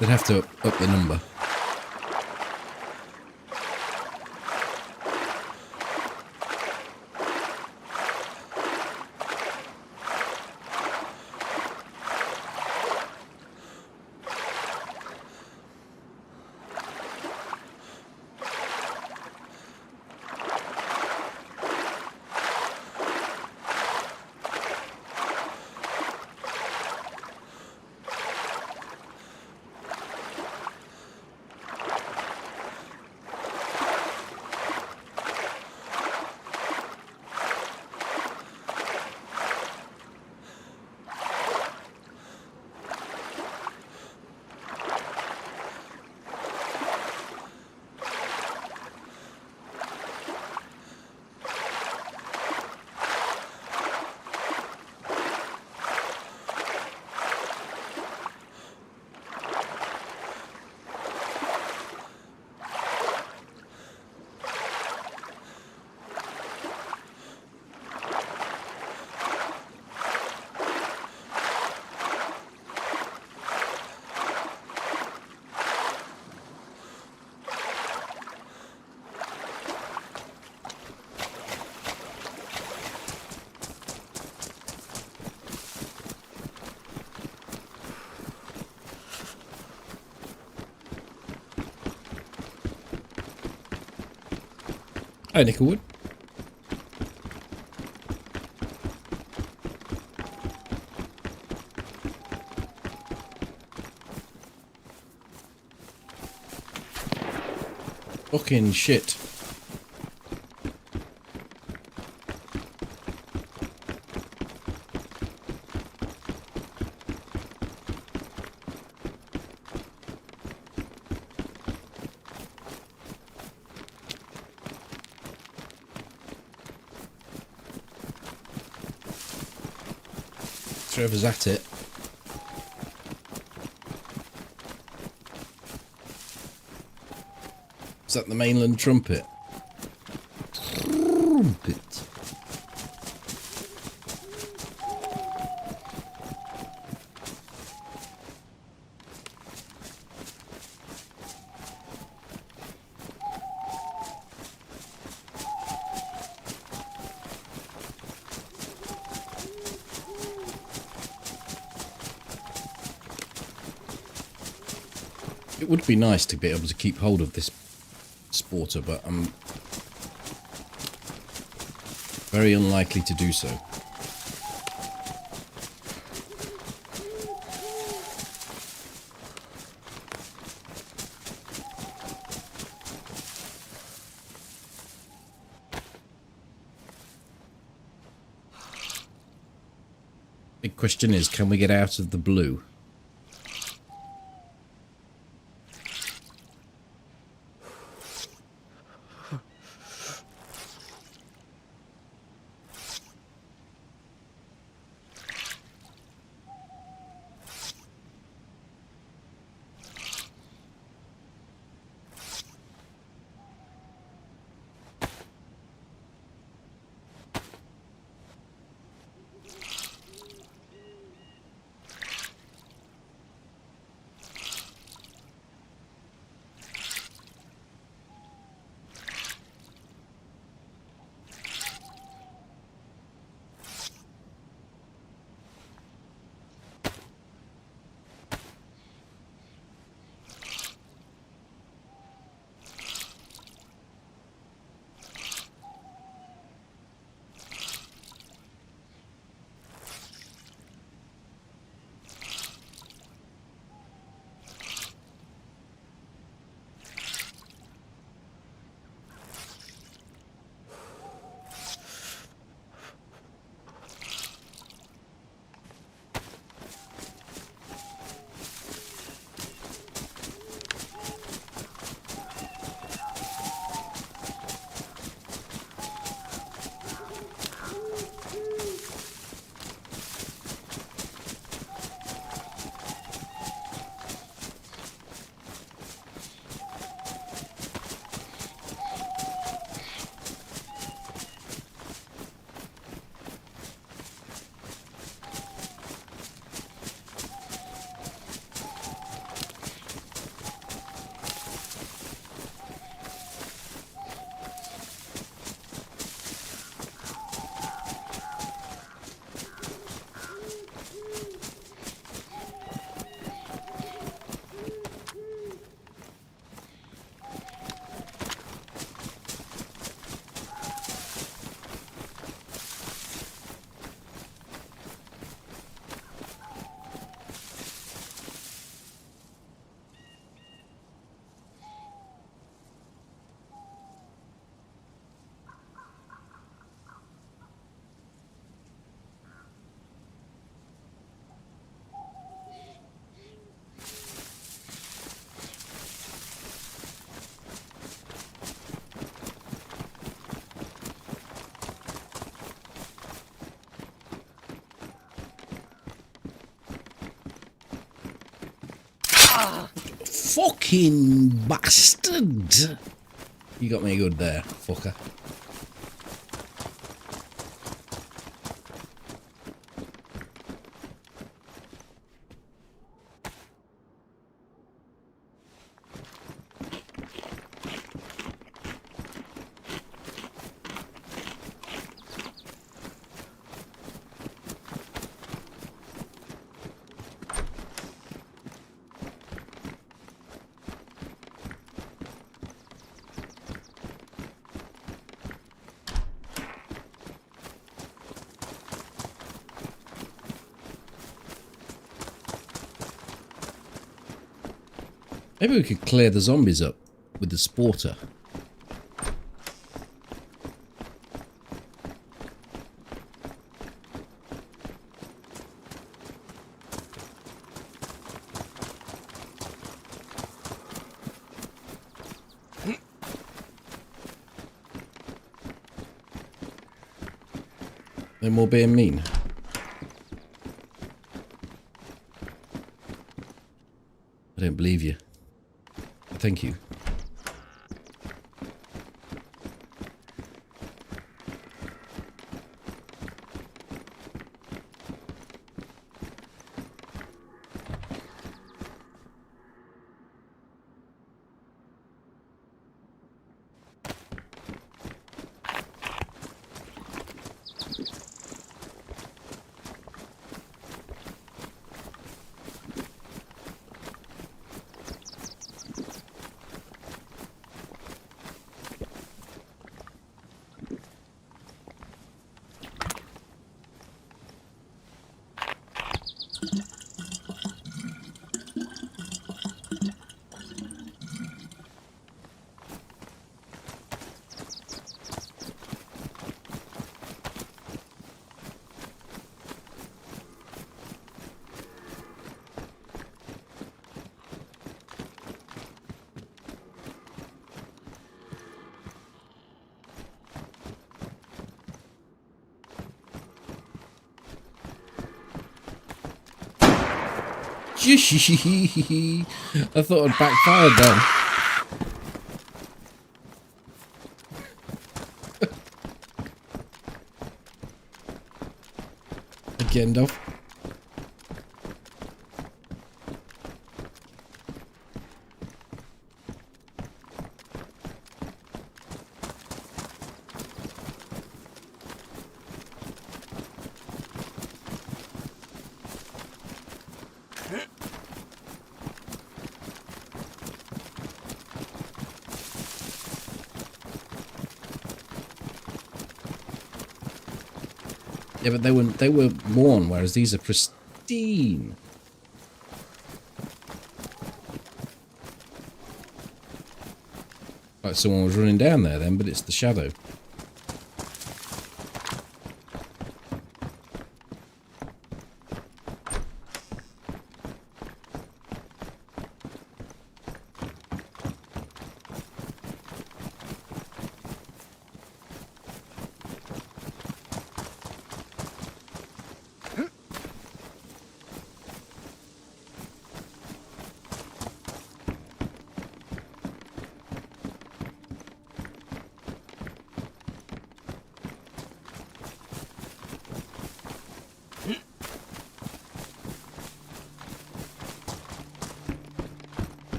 They'd have to up the number. Hi, Nickelwood. Fucking shit. Trevor's at it. Is that the mainland trumpet? Trumpet. It would be nice to be able to keep hold of this sporter, but I'm very unlikely to do so. Big question is, can we get out of the blue? Fucking bastard! You got me good there, fucker. Maybe we could clear the zombies up with the sporter. No more being mean. I don't believe you. Thank you. I thought I'd backfired then. Again, though. Yeah, but they were worn, whereas these are pristine. Like someone was running down there then, but it's the shadow.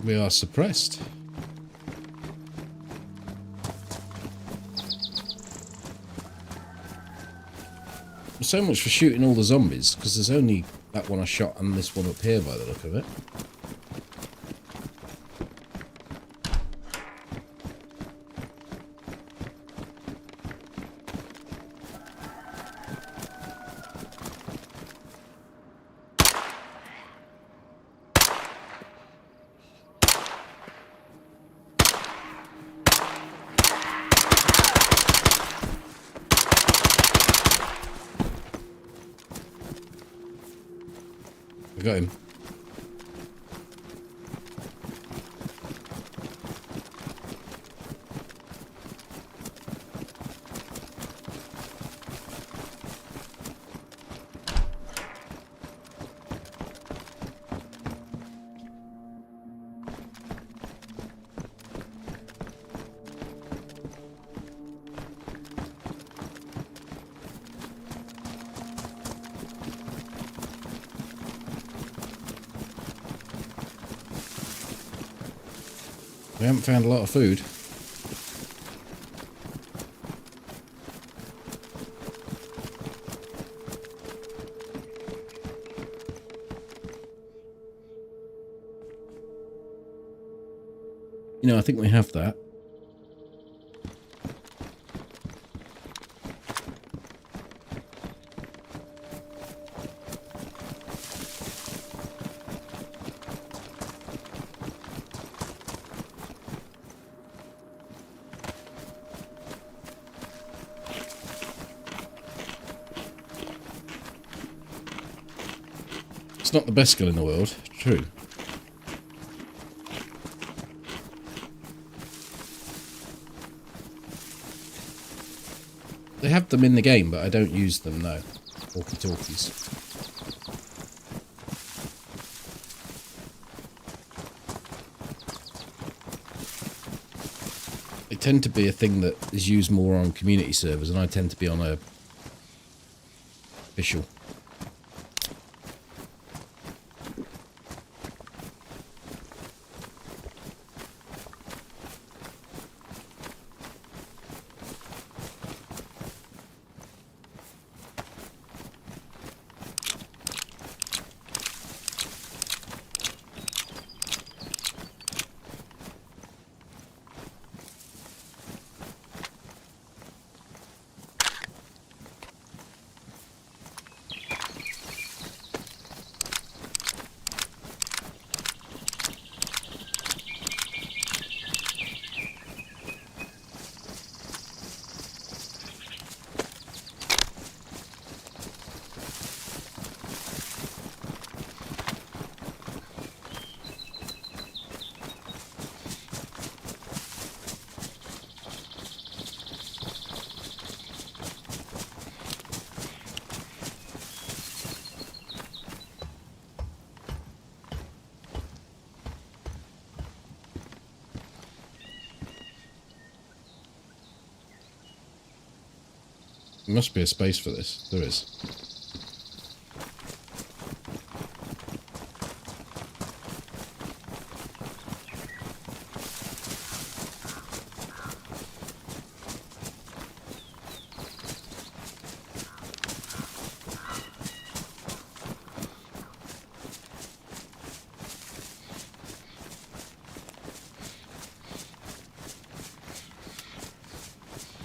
We are suppressed. So much for shooting all the zombies, because there's only that one I shot and this one up here by the look of it. I got him. We haven't found a lot of food. You know, I think we have that. It's not the best skill in the world, true. They have them in the game, but I don't use them, no. Walkie-talkies. They tend to be a thing that is used more on community servers, and I tend to be on a official. There must be a space for this. There is.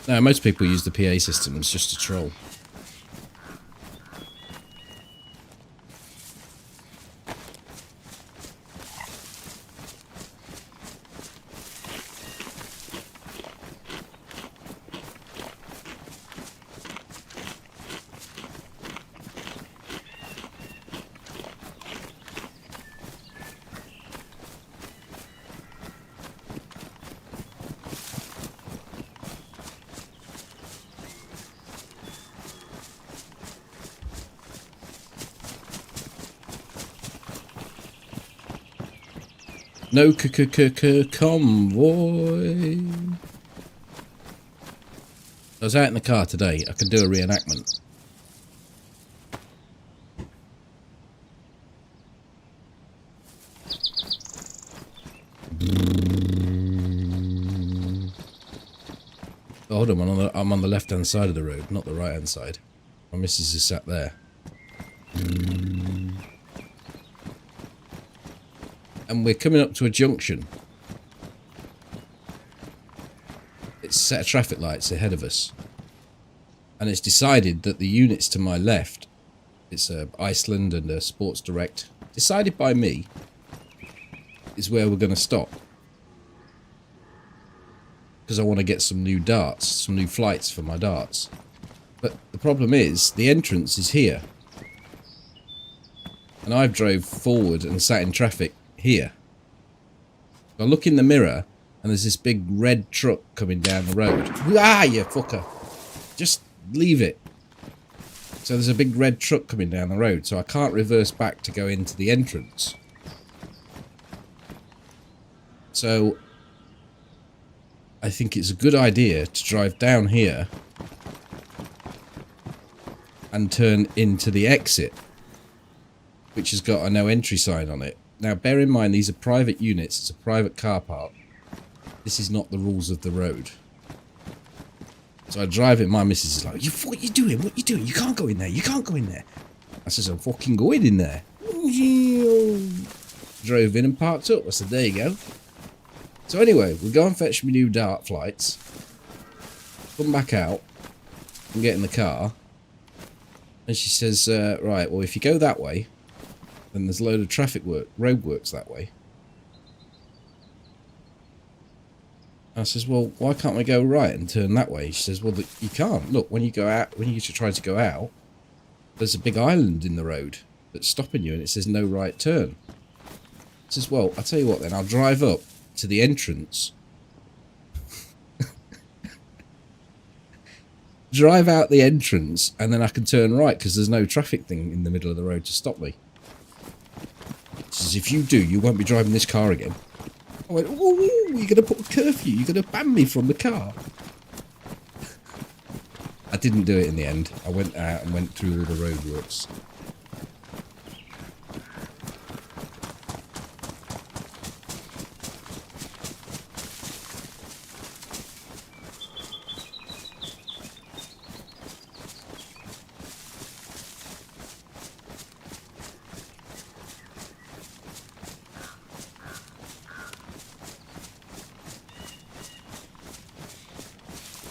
No, most people use the PA systems just to troll. No convoy. I was out in the car today. I can do a reenactment. Oh, hold on, I'm on the left-hand side of the road, not the right-hand side. My missus is sat there. And we're coming up to a junction. It's a set of traffic lights ahead of us. And it's decided that the units to my left, it's Iceland and Sports Direct, decided by me, is where we're going to stop. Because I want to get some new darts, some new flights for my darts. But the problem is, the entrance is here. and I've drove forward and sat in traffic here. I look in the mirror, and there's this big red truck coming down the road. Ah, you fucker! Just leave it. So there's a big red truck coming down the road, so I can't reverse back to go into the entrance. So I think it's a good idea to drive down here and turn into the exit, which has got a no entry sign on it. Now bear in mind, these are private units, it's a private car park. This is not the rules of the road. So I drive it, my missus is like, what are you doing? What are you doing? You can't go in there, you can't go in there. I says, I'm fucking going in there. Drove in and parked up. I said, there you go. So anyway, we go and fetch me new dart flights. Come back out and get in the car. And she says, right, well, if you go that way, then there's a load of traffic work, roadworks that way. I says, well, why can't we go right and turn that way? She says, well, you can't. Look, when you go out, when you try to go out, there's a big island in the road that's stopping you, and it says no right turn. I says, well, I'll tell you what then, I'll drive up to the entrance. Drive out the entrance, and then I can turn right, because there's no traffic thing in the middle of the road to stop me. She says, if you do, you won't be driving this car again. I went, oh, you're going to put a curfew, you're going to ban me from the car. I didn't do it in the end. I went out and went through all the roadworks.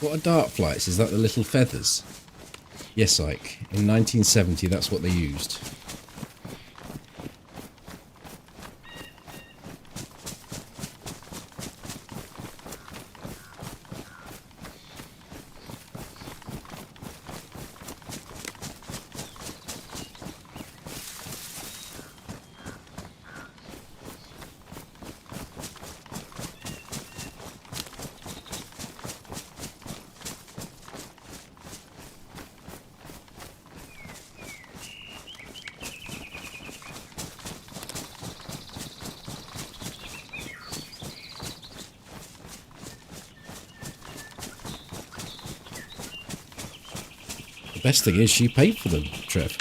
What are dart flights? Is that the little feathers? Yes, Ike. In 1970, that's what they used. The best thing is she paid for them, Trev.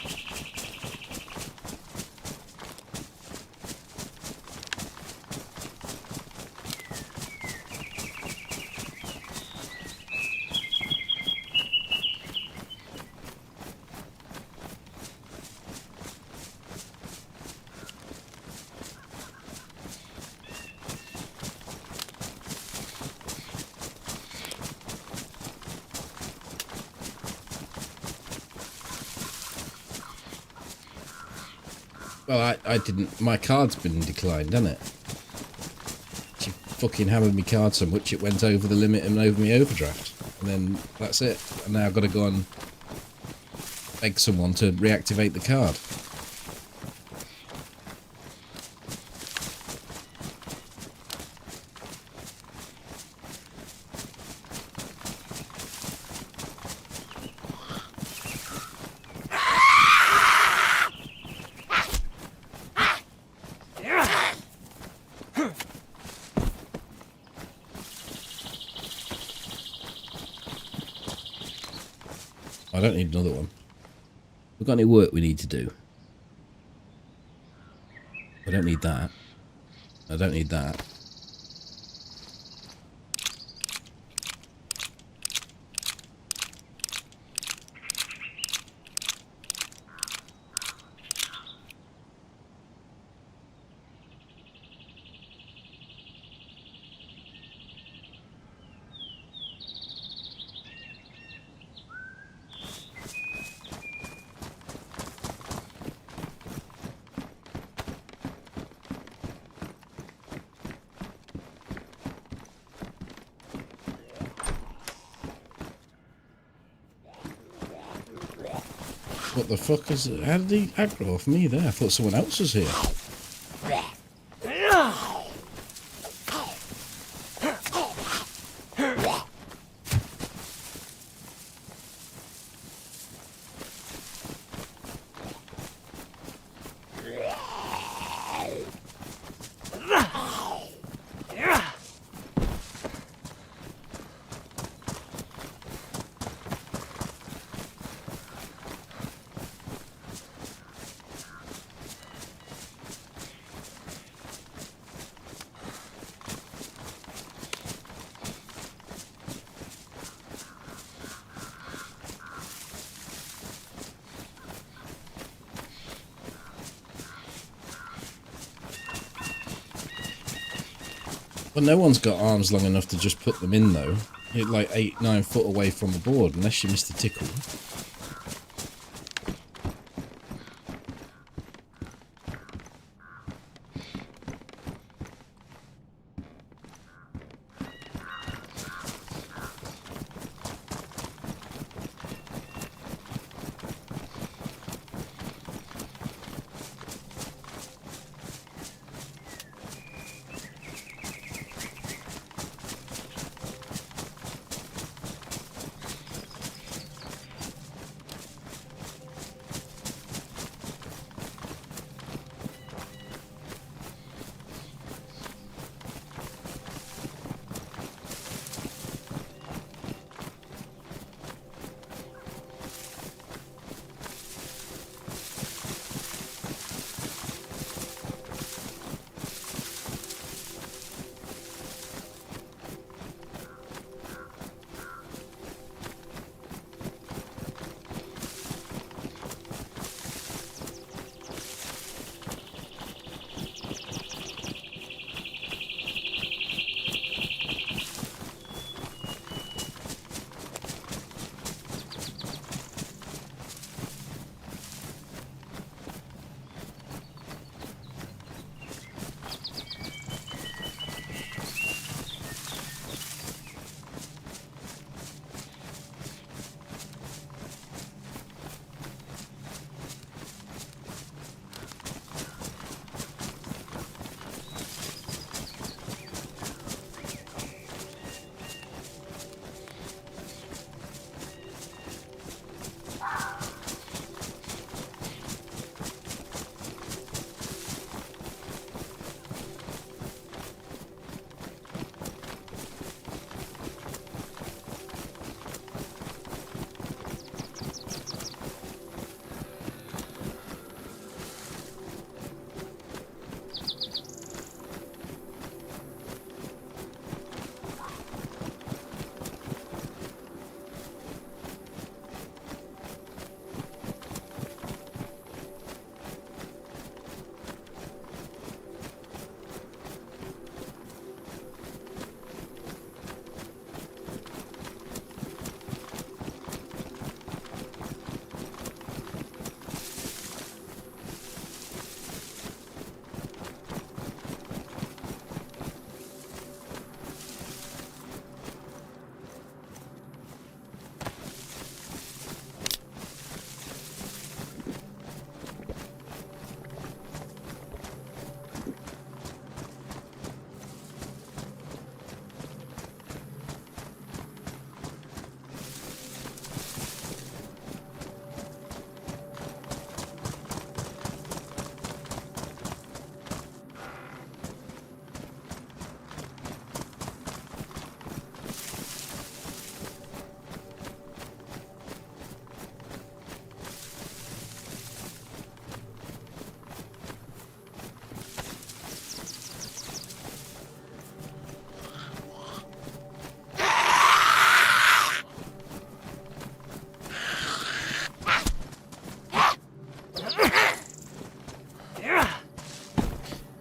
Well, I didn't... My card's been declined, hasn't it? She fucking hammered me card so much it went over the limit and over my overdraft. And then that's it. And now I've got to go and beg someone to reactivate the card. I don't need another one. We've got any work we need to do. I don't need that. I don't need that. What the fuck is it? How did he aggro off me there? I thought someone else was here. Well, no one's got arms long enough to just put them in, though. You're like 8-9 foot away from the board, unless you missed a tickle.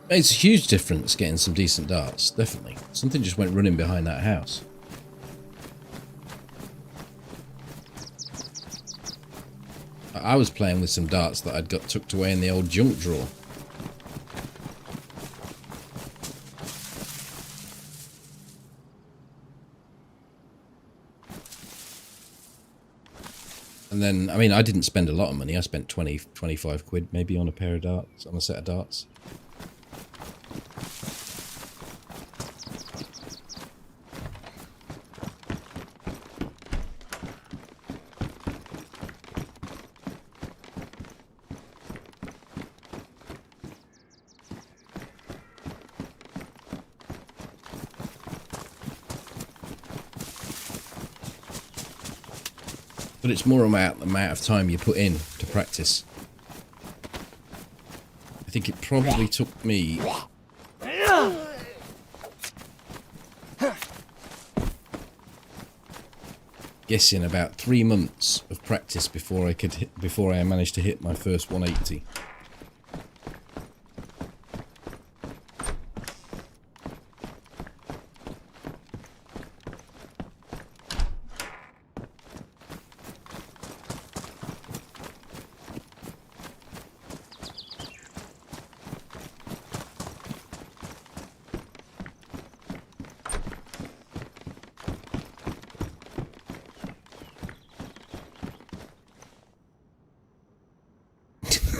It's a huge difference getting some decent darts, definitely. Something just went running behind that house. I was playing with some darts that I'd got tucked away in the old junk drawer. And And then, I mean, I didn't spend a lot of money. I spent 20, 25 quid maybe on a pair of darts, on a set of darts. But it's more about the amount of time you put in to practice. I think it probably took me... guessing about 3 months of practice before I managed to hit my first 180.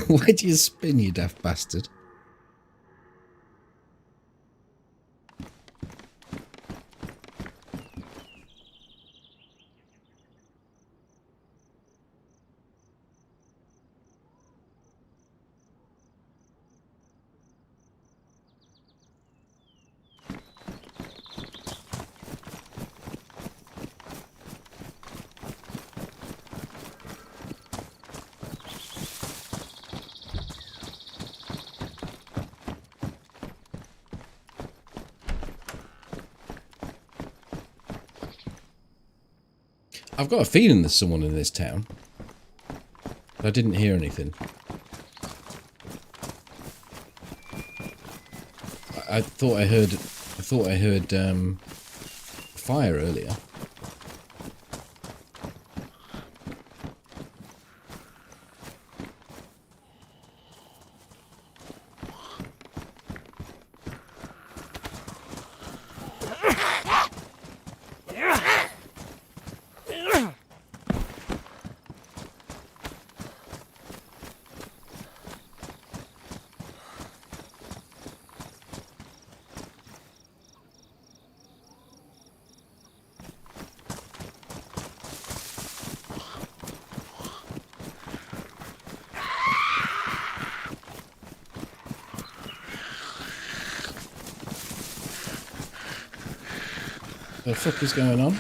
Why do you spin, you daft bastard? I've got a feeling there's someone in this town. I didn't hear anything. I thought I heard fire earlier. What the fuck is going on?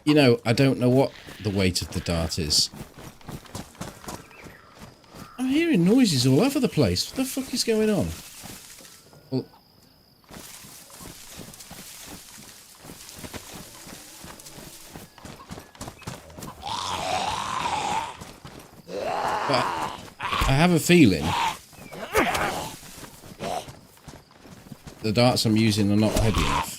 You know, I don't know what the weight of the dart is. I'm hearing noises all over the place. What the fuck is going on? Well, but I have a feeling the darts I'm using are not heavy enough.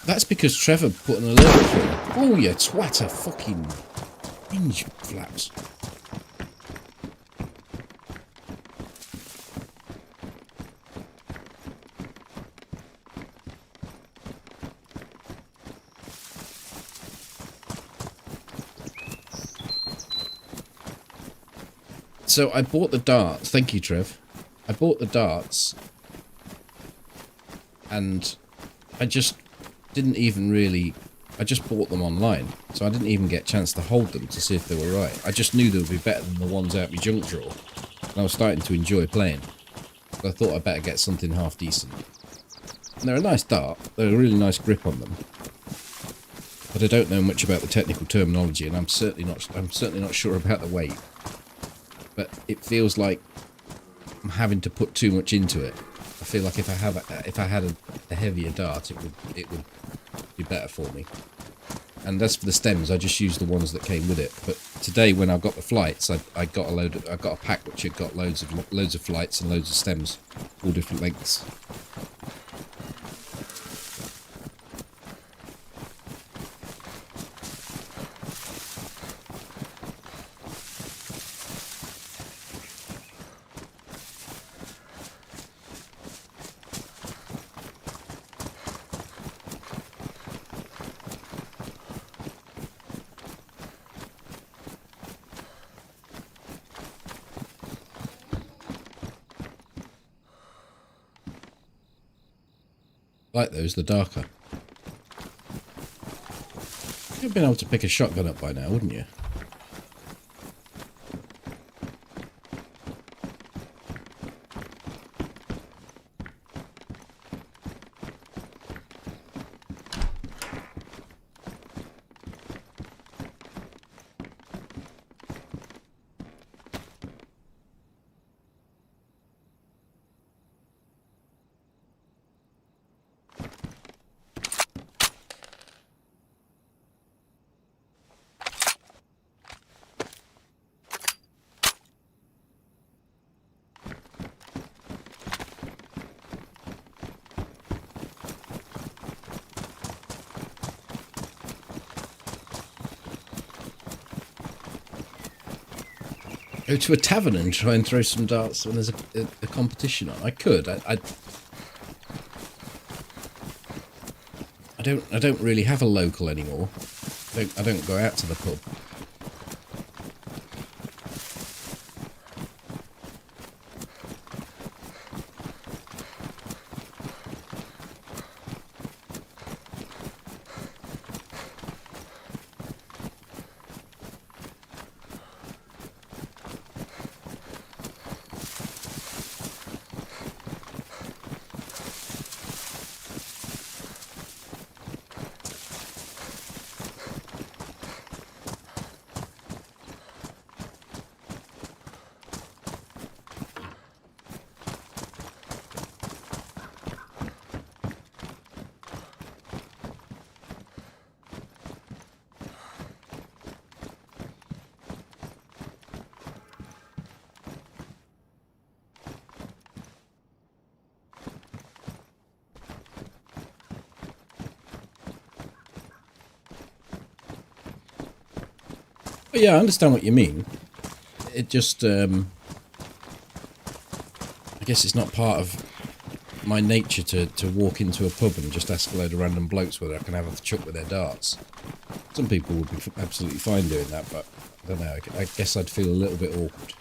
That's because Trevor put an alert through. Oh, you twatter fucking hinge flaps. So I bought the darts. Thank you, Trev. I bought the darts. And I just didn't even really... I just bought them online. So I didn't even get a chance to hold them to see if they were right. I just knew they would be better than the ones out my junk drawer. And I was starting to enjoy playing. So I thought I'd better get something half decent. And they're a nice dart. They're a really nice grip on them. But I don't know much about the technical terminology, and I'm certainly not sure about the weight. but it feels like I'm having to put too much into it. I feel like if I had a heavier dart, it would be better for me. And as for the stems, I just used the ones that came with it. But today, when I got the flights, I got a pack which had got loads of flights and loads of stems, all different lengths. Like those, the darker. You'd have been able to pick a shotgun up by now, wouldn't you? Go to a tavern and try and throw some darts when there's a competition on. I could. I don't really have a local anymore. I don't go out to the pub. But yeah, I understand what you mean. It just, I guess it's not part of my nature to walk into a pub and just ask a load of random blokes whether I can have a chuck with their darts. Some people would be absolutely fine doing that, but I don't know, I guess I'd feel a little bit awkward.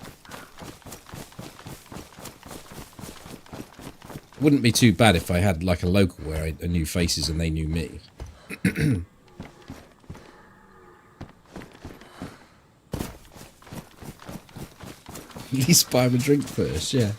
It wouldn't be too bad if I had like a local where I knew faces and they knew me. At least buy him a drink first, yeah.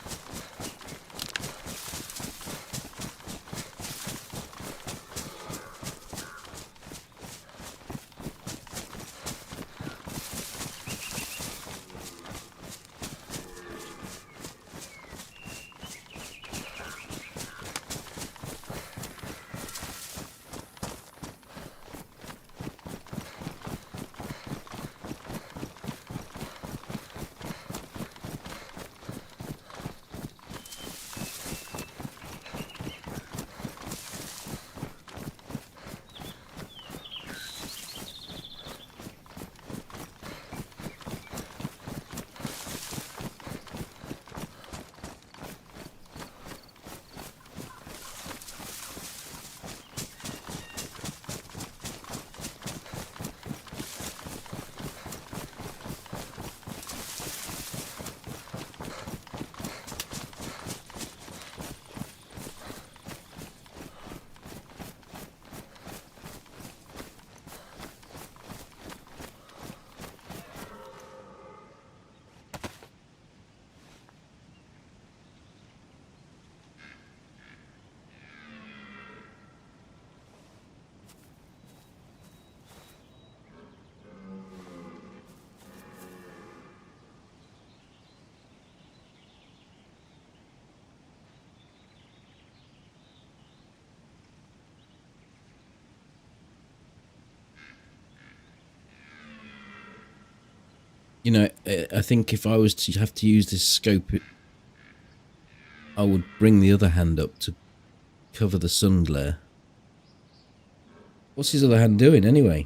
You know, I think if I was to have to use this scope, I would bring the other hand up to cover the sun glare. What's his other hand doing anyway?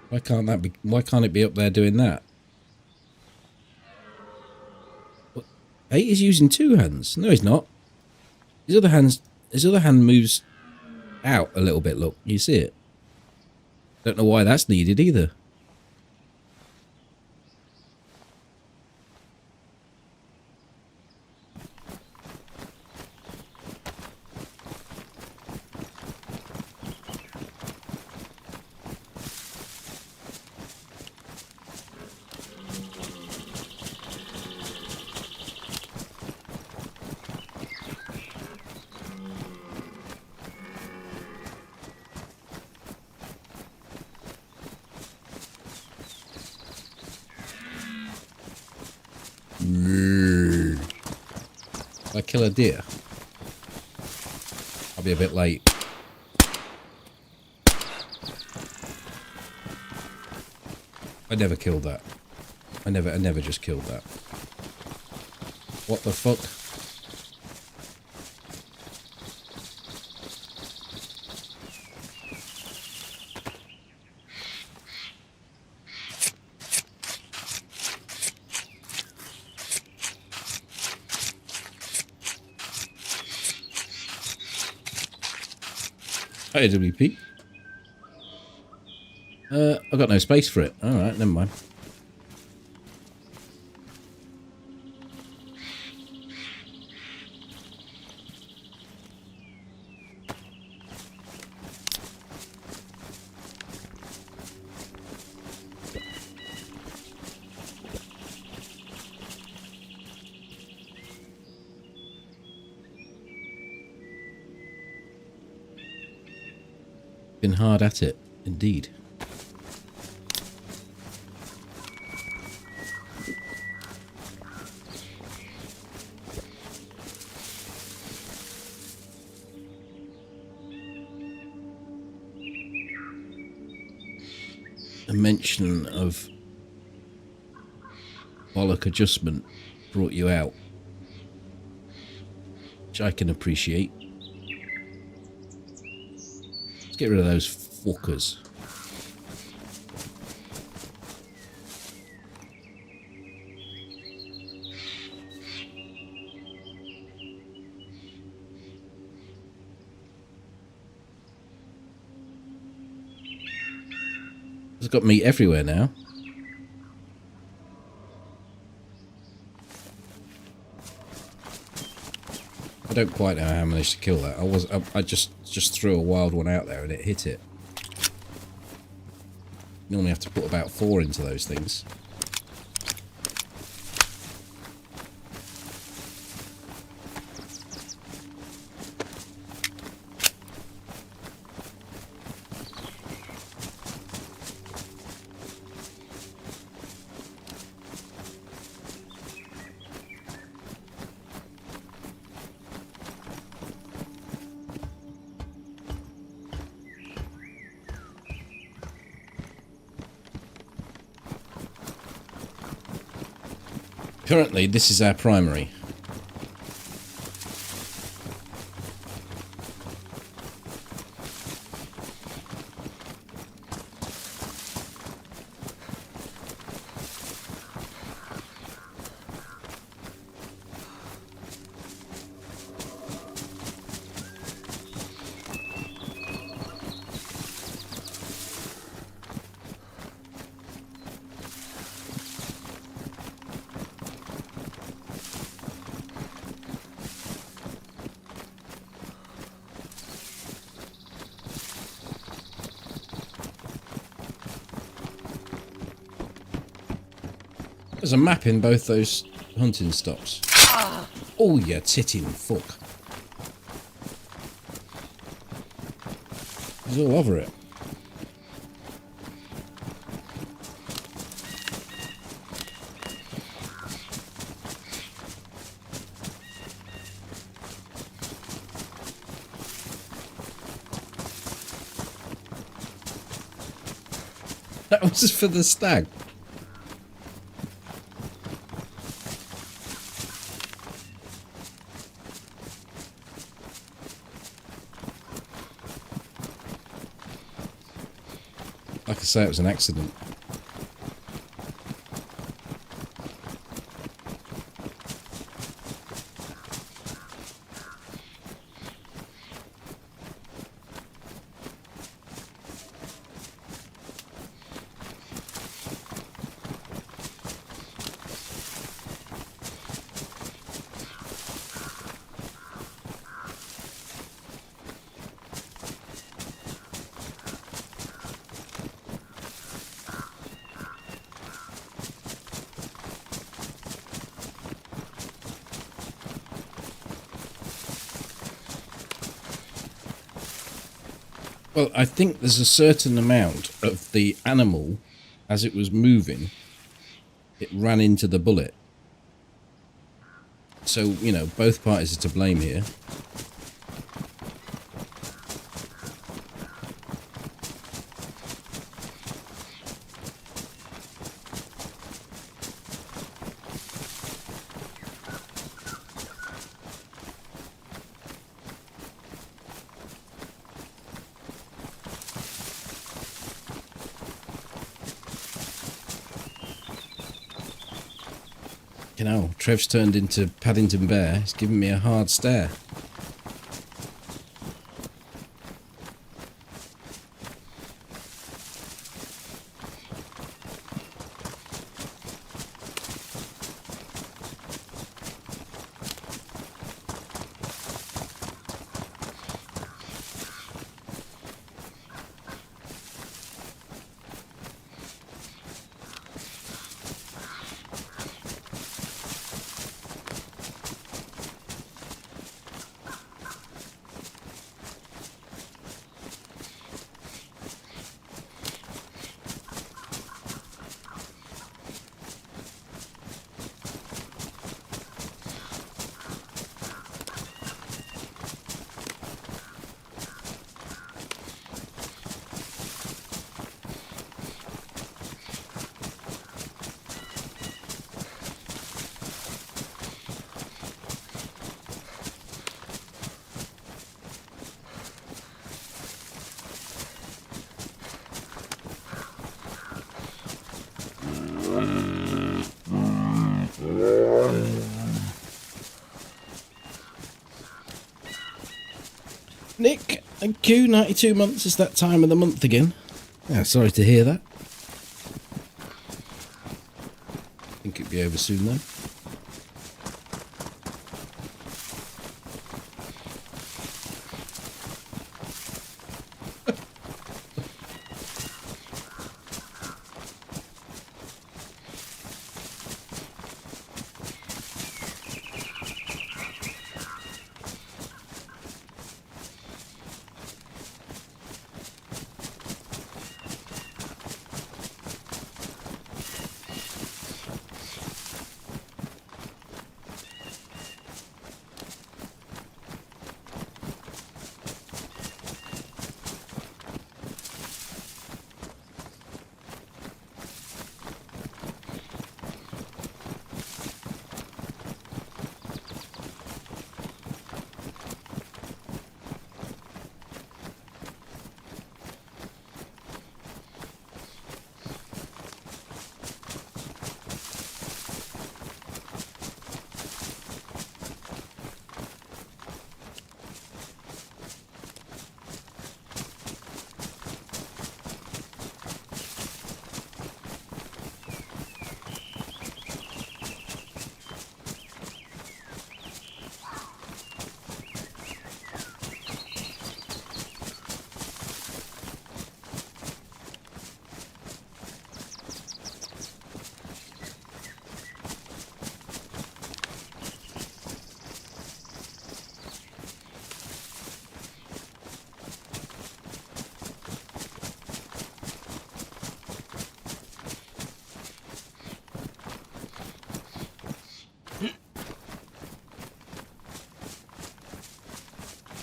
Why can't that be? Why can't it be up there doing that? What? 8 is using 2 hands. No, he's not. His other hand moves out a little bit. Look, you see it. Don't know why that's needed either. If I kill a deer, I'll be a bit late. I never killed that. I never just killed that. What the fuck? Hey, WP. I've got no space for it. Alright, never mind. Been hard at it, indeed. A mention of bollock adjustment brought you out, which I can appreciate. Let's get rid of those fuckers. It's got meat everywhere now. I don't quite know how I managed to kill that. I just threw a wild one out there and it hit it. Normally have to put about 4 into those things. Currently, this is our primary. There's a map in both those hunting stops. Oh, you titting fuck. He's all over it. That was for the stag. Like I say, it was an accident. Well, I think there's a certain amount of the animal, as it was moving, it ran into the bullet. So, you know, both parties are to blame here. You know, Trev's turned into Paddington Bear. He's giving me a hard stare. Nick, thank you. 92 months is that time of the month again. Yeah, sorry to hear that. I think it'll be over soon though.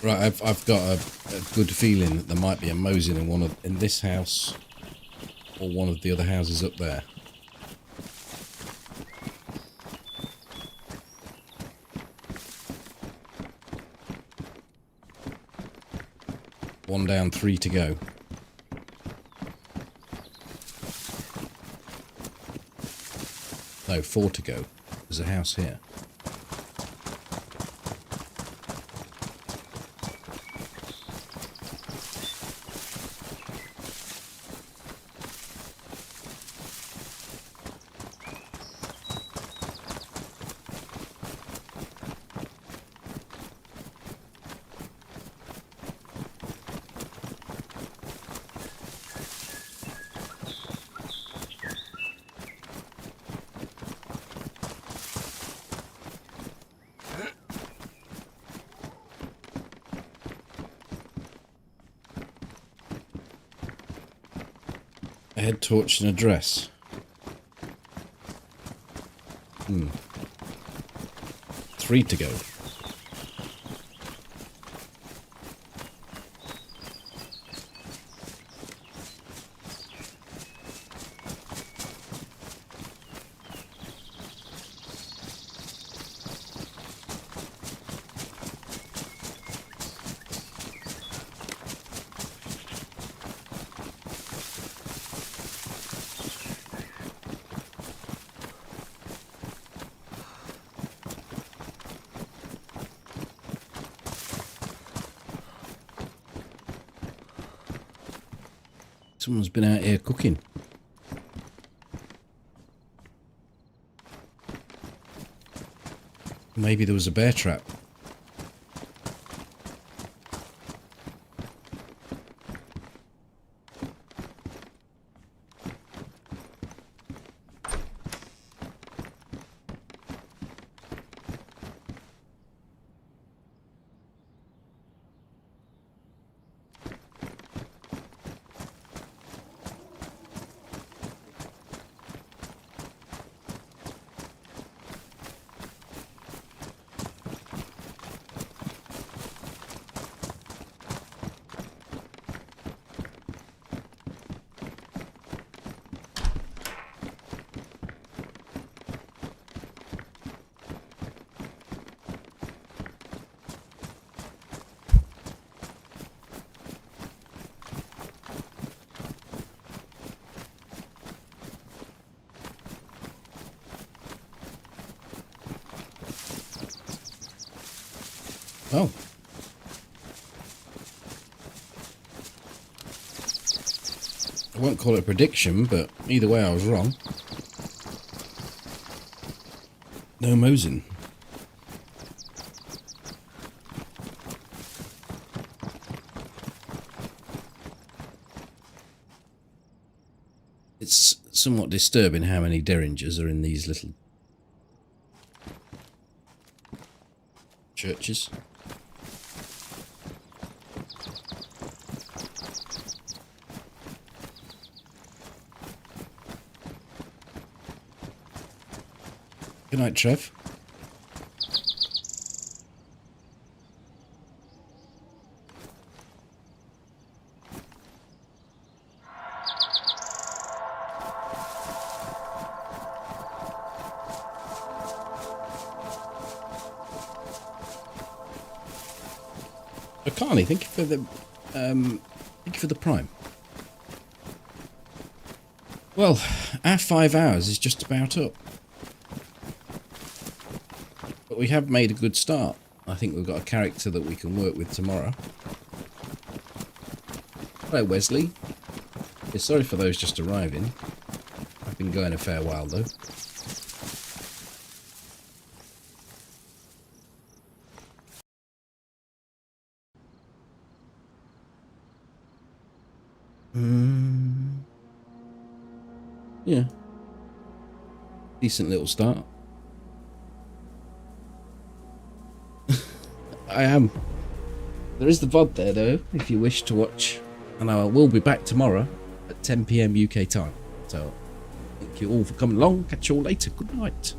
Right, I've got a good feeling that there might be a Mosin in this house or one of the other houses up there. One down, 3 to go. No, 4 to go. There's a house here. A head torch and a dress. 3 to go. Someone's been out here cooking. Maybe there was a bear trap. Oh. I won't call it a prediction, but either way I was wrong. No Mosin. It's somewhat disturbing how many derringers are in these little churches. Good night, Trev. Akani, thank you for the prime. Well, our 5 hours is just about up. But we have made a good start. I think we've got a character that we can work with tomorrow. Hello, Wesley. Yeah, sorry for those just arriving. I've been going a fair while, though. Yeah. Decent little start. I am. There is the VOD there, though, if you wish to watch. And I will be back tomorrow at 10 PM UK time. So, thank you all for coming along. Catch you all later. Good night.